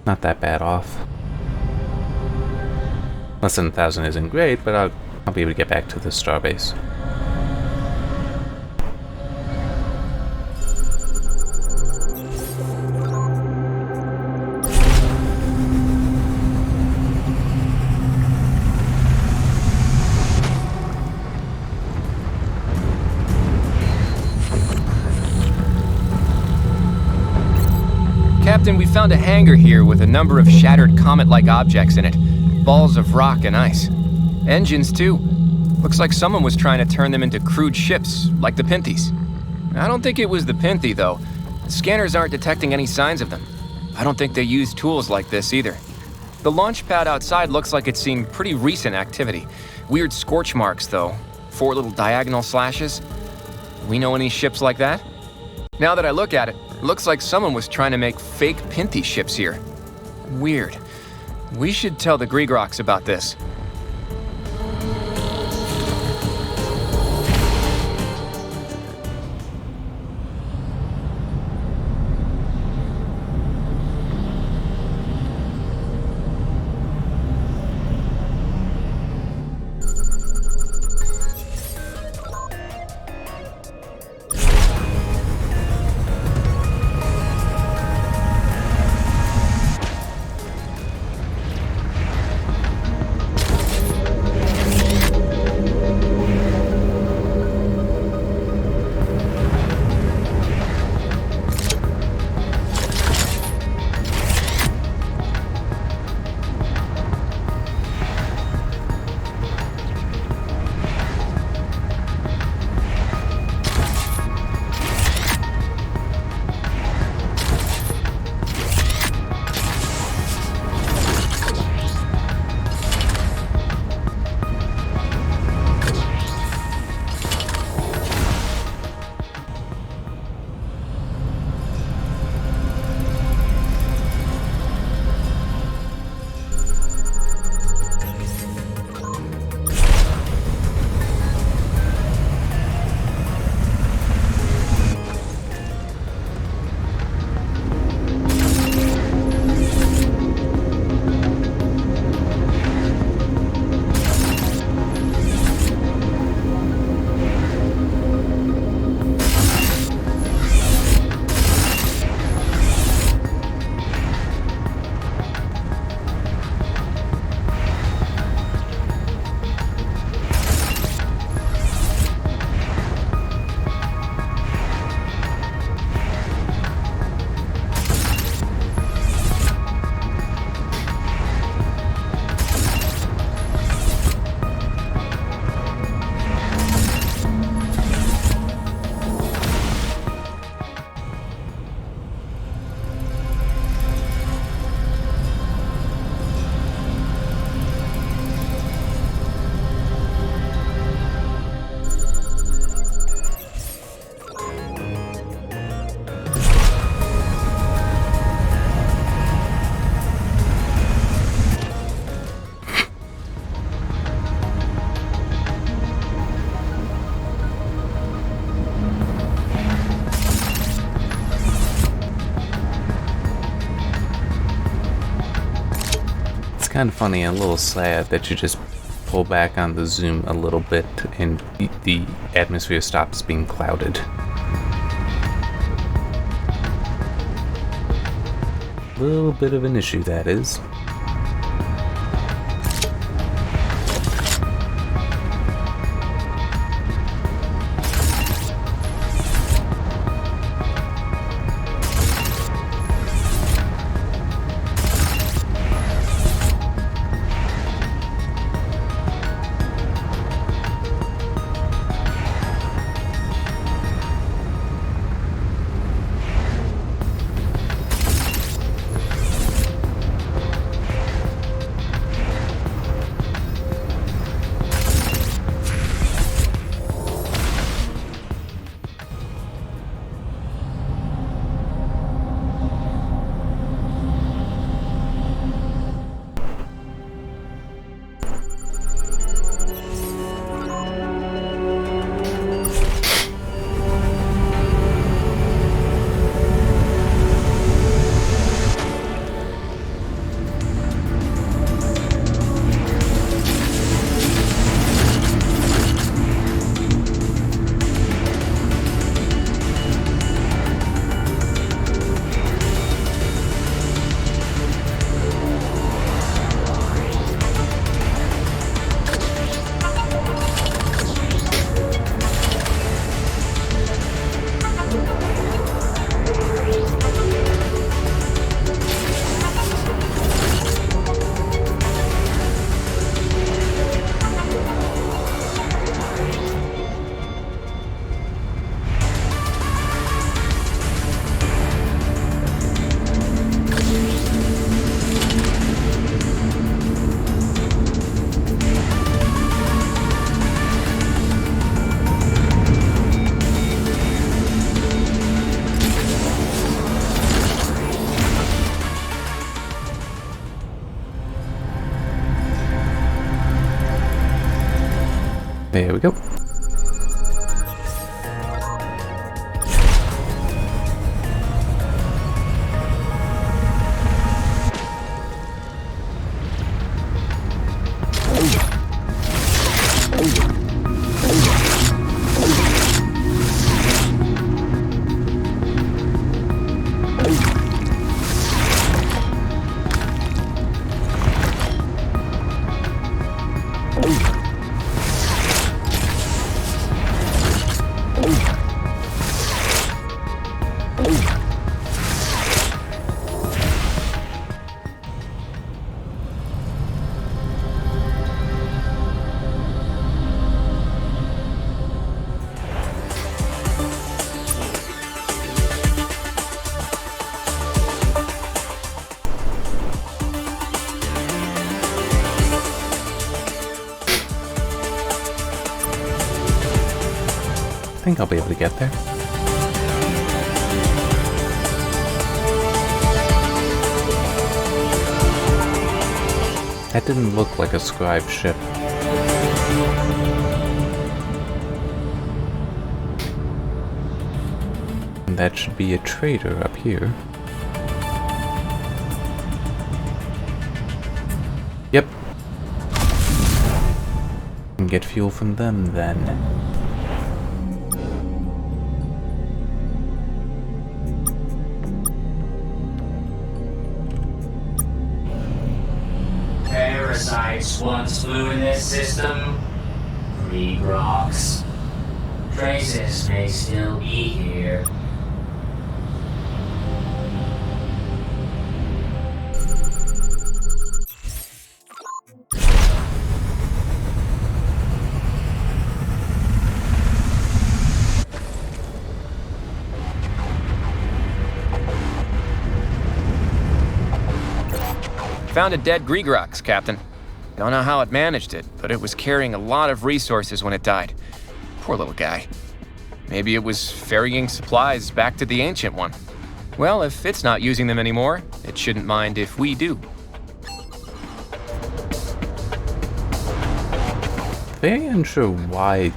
Speaker 1: Not that bad off. Less than 1,000 isn't great, but I'll be able to get back to the starbase.
Speaker 4: Captain, we found a hangar here with a number of shattered comet-like objects in it. Balls of rock and ice. Engines, too. Looks like someone was trying to turn them into crude ships, like the Pinthies. I don't think it was the Pinthie, though. The scanners aren't detecting any signs of them. I don't think they use tools like this, either. The launch pad outside looks like it's seen pretty recent activity. Weird scorch marks, though. 4 little diagonal slashes. Do we know any ships like that? Now that I look at it, it looks like someone was trying to make fake Pinthie ships here. Weird. We should tell the Gregroks about this.
Speaker 1: kind of funny and a little sad that you just pull back on the zoom a little bit and the atmosphere stops being clouded. Little bit of an issue, that is. There we go. I think I'll be able to get there. That didn't look like a scribe ship. And that should be a trader up here. Yep. And get fuel from them then.
Speaker 12: Parasites once flew in this system. Krieg rocks. Traces may still be here.
Speaker 4: Found a dead Gregrox, Captain. Don't know how it managed it, but it was carrying a lot of resources when it died. Poor little guy. Maybe it was ferrying supplies back to the Ancient One. Well, if it's not using them anymore, it shouldn't mind if we do.
Speaker 1: Very unsure why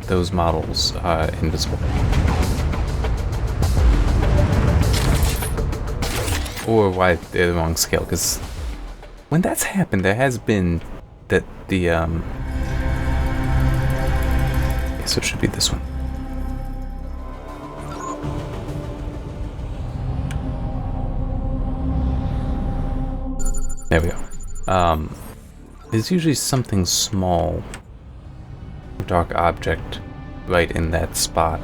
Speaker 1: those models are invisible. Or why they're the wrong scale, because when that's happened, there has been that the so it should be this one. There we go. There's usually something small, dark object, right in that spot.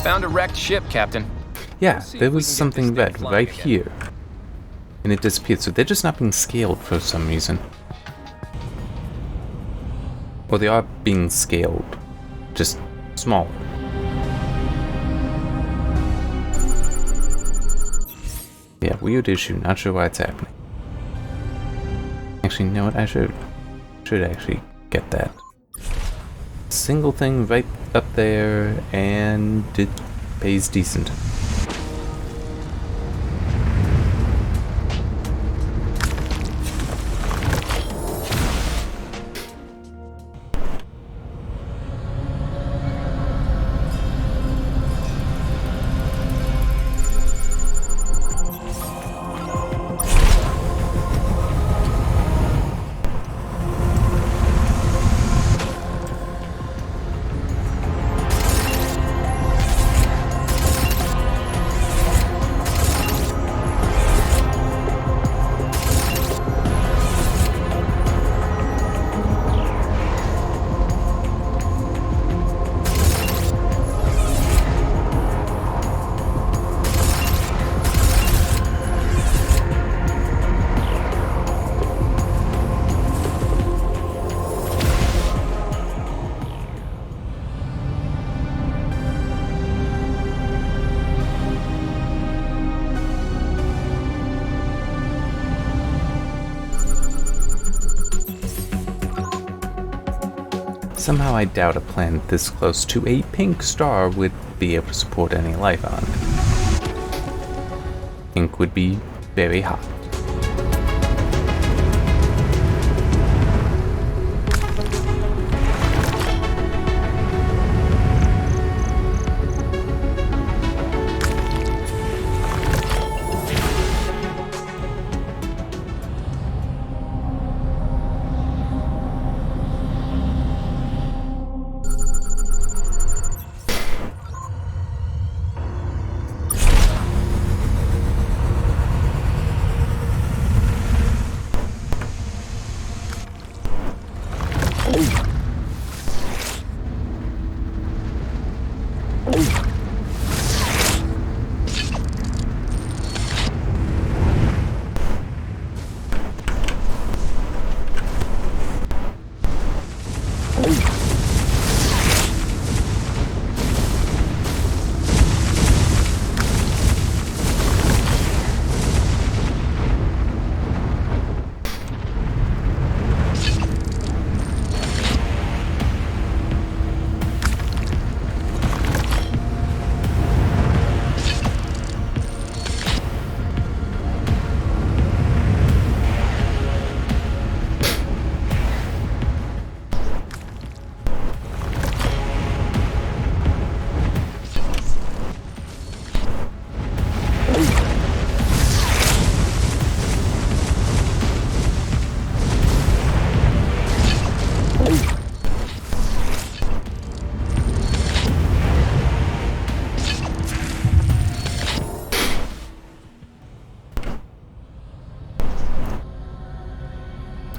Speaker 4: Found a wrecked ship, Captain.
Speaker 1: Yeah, there was something red right here. And it disappeared, so they're just not being scaled for some reason. Or they are being scaled, just smaller. Yeah, weird issue, not sure why it's happening. Actually, you know what, I should actually get that. Single thing right up there, and it pays decent. Somehow I doubt a planet this close to a pink star would be able to support any life on it. Pink would be very hot.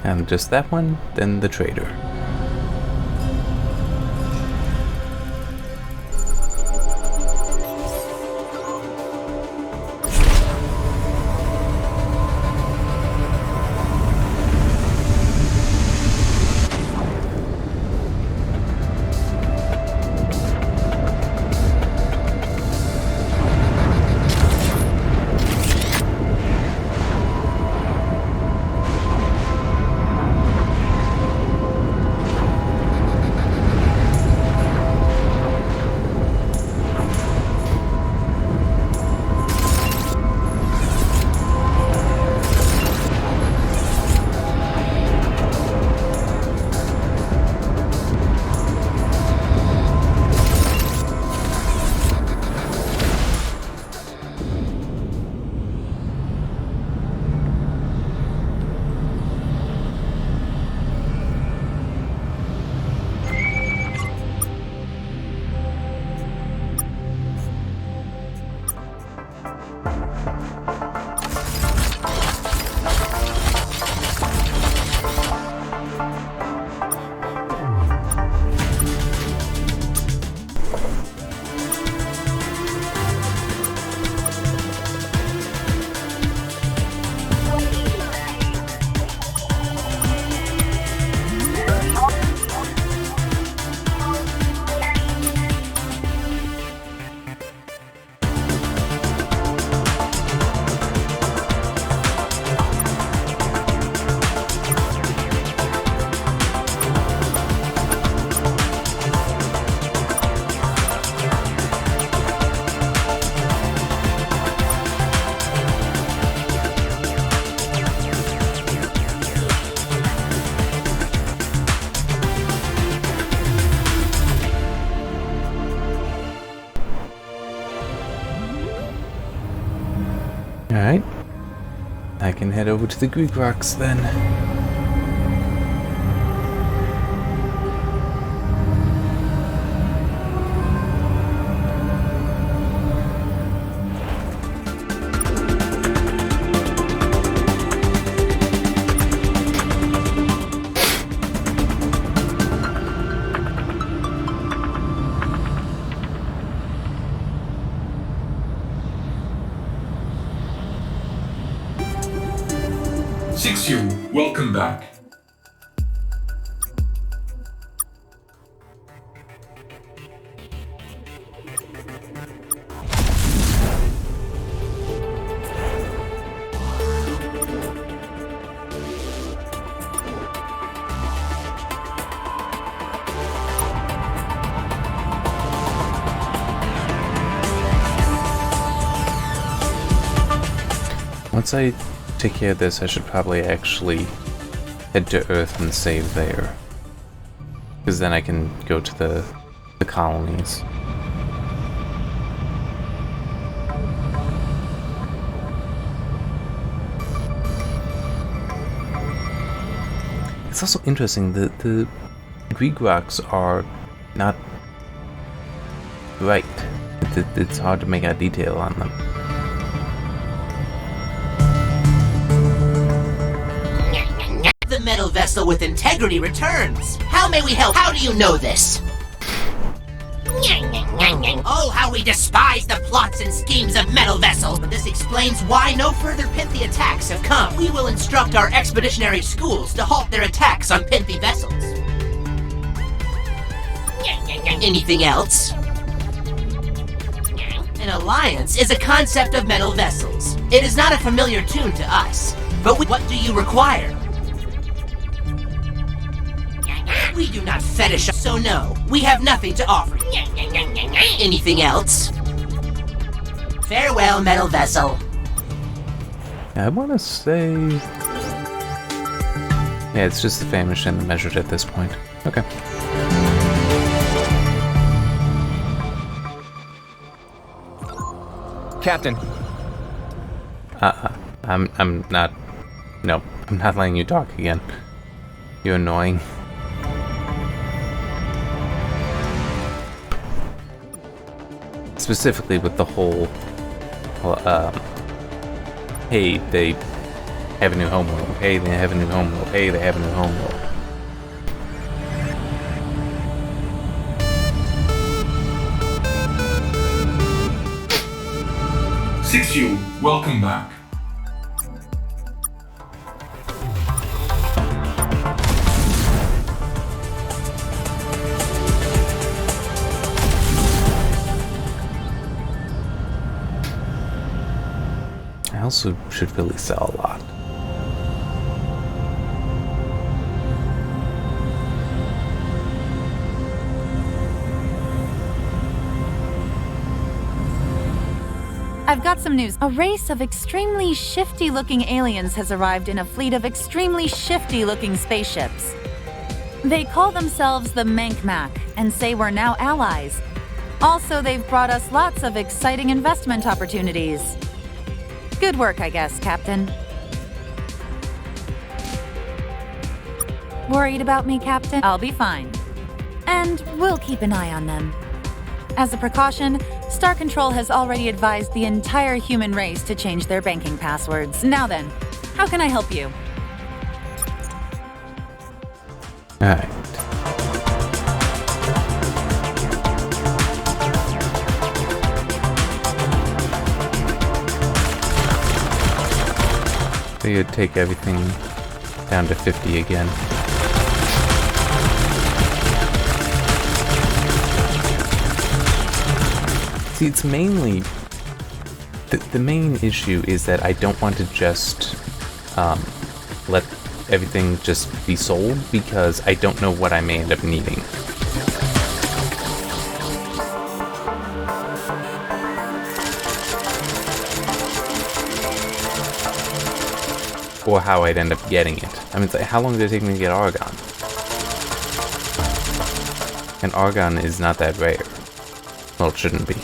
Speaker 1: And just that one, then the trader. can head over to the Greek rocks then.
Speaker 8: Welcome back.
Speaker 1: Once I take care of this, I should probably actually head to Earth and save there. Because then I can go to the colonies. It's also interesting that the Greek rocks are not bright. It's hard to make out detail on them.
Speaker 7: The metal vessel with integrity returns. How may we help? How do you know this? Oh, how we despise the plots and schemes of metal vessels. But this explains why no further Pinthy attacks have come. We will instruct our expeditionary schools to halt their attacks on Pinthy vessels. Anything else? An alliance is a concept of metal vessels. It is not a familiar tune to us. But what do you require? We do not fetish, so no, we have nothing to offer. Anything else? Farewell, metal vessel.
Speaker 1: I want to say... Yeah, it's just the famished and the measured at this point. Okay.
Speaker 4: Captain.
Speaker 1: I'm not... No, I'm not letting you talk again. You're annoying. Specifically with the whole, hey, they have a new homeworld. Hey, they have a new homeworld. Hey, they have a new homeworld.
Speaker 8: Six-U, welcome back.
Speaker 1: I also should really sell a lot.
Speaker 11: I've got some news. A race of extremely shifty-looking aliens has arrived in a fleet of extremely shifty-looking spaceships. They call themselves the Mankmak and say we're now allies. Also, they've brought us lots of exciting investment opportunities. Good work, I guess, Captain. Worried about me, Captain? I'll be fine. And we'll keep an eye on them. As a precaution, Star Control has already advised the entire human race to change their banking passwords. Now then, how can I help you?
Speaker 1: Alright. So you'd take everything down to 50 again. See, it's mainly... The main issue is that I don't want to just let everything just be sold, because I don't know what I may end up needing. Or how I'd end up getting it. I mean, it's like, how long did it take me to get Argon? And Argon is not that rare. Well, it shouldn't be.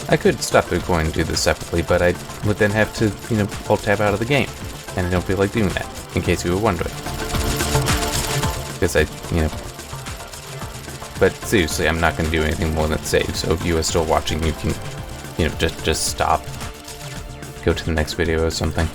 Speaker 1: I could stop the recording and do this separately, but I would then have to, alt tab out of the game. And I don't feel like doing that, in case you were wondering. Because But seriously, I'm not going to do anything more than save, so if you are still watching, you can, just stop. Go to the next video or something.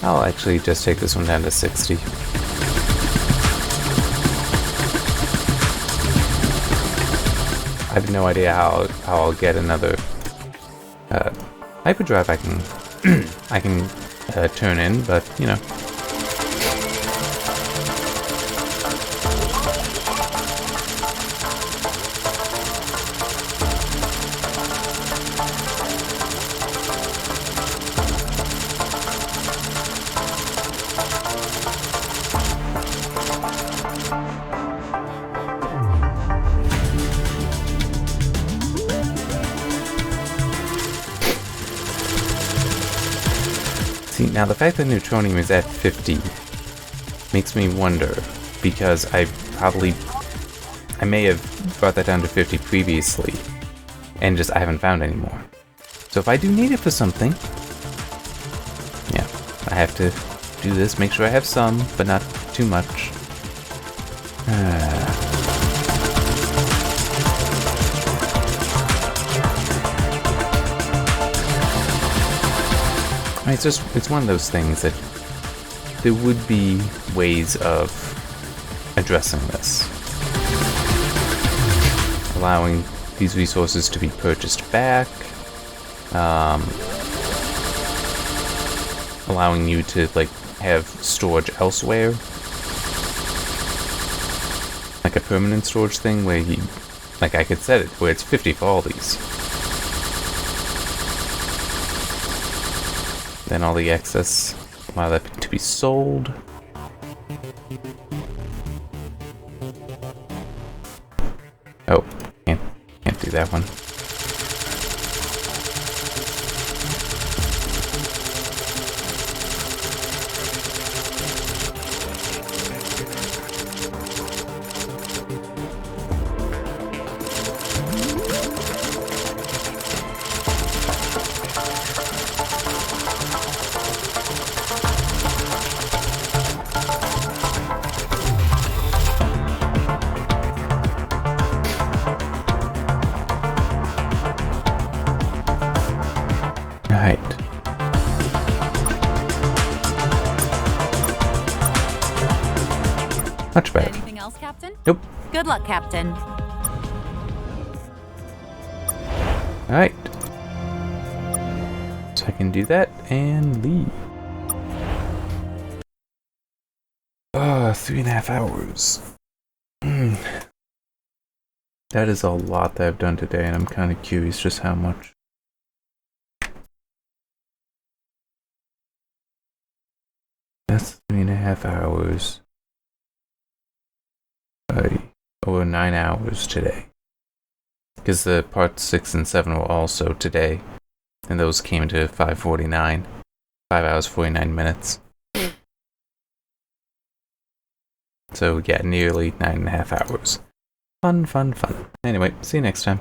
Speaker 1: I'll actually just take this one down to 60. I have no idea how I'll get another hyperdrive I can turn in, but See, now the fact that neutronium is at 50 makes me wonder, because I may have brought that down to 50 previously, and just I haven't found any more. So if I do need it for something, yeah, I have to do this, make sure I have some, but not too much. It's one of those things that there would be ways of addressing this. Allowing these resources to be purchased back, allowing you to have storage elsewhere, like a permanent storage thing where I could set it where it's 50 for all these. Then all the excess, allow that to be sold. Oh, can't do that one. Much better.
Speaker 11: Anything else, Captain?
Speaker 1: Nope.
Speaker 11: Good luck, Captain.
Speaker 1: Alright. So I can do that and leave. 3.5 hours. That is a lot that I've done today, and I'm kind of curious just how much. That's 3.5 hours. over 9 hours today. Because the parts 6 and 7 were also today, and those came to 5:49. 5 hours, 49 minutes. So, yeah, nearly 9.5 hours. Fun, fun, fun. Anyway, see you next time.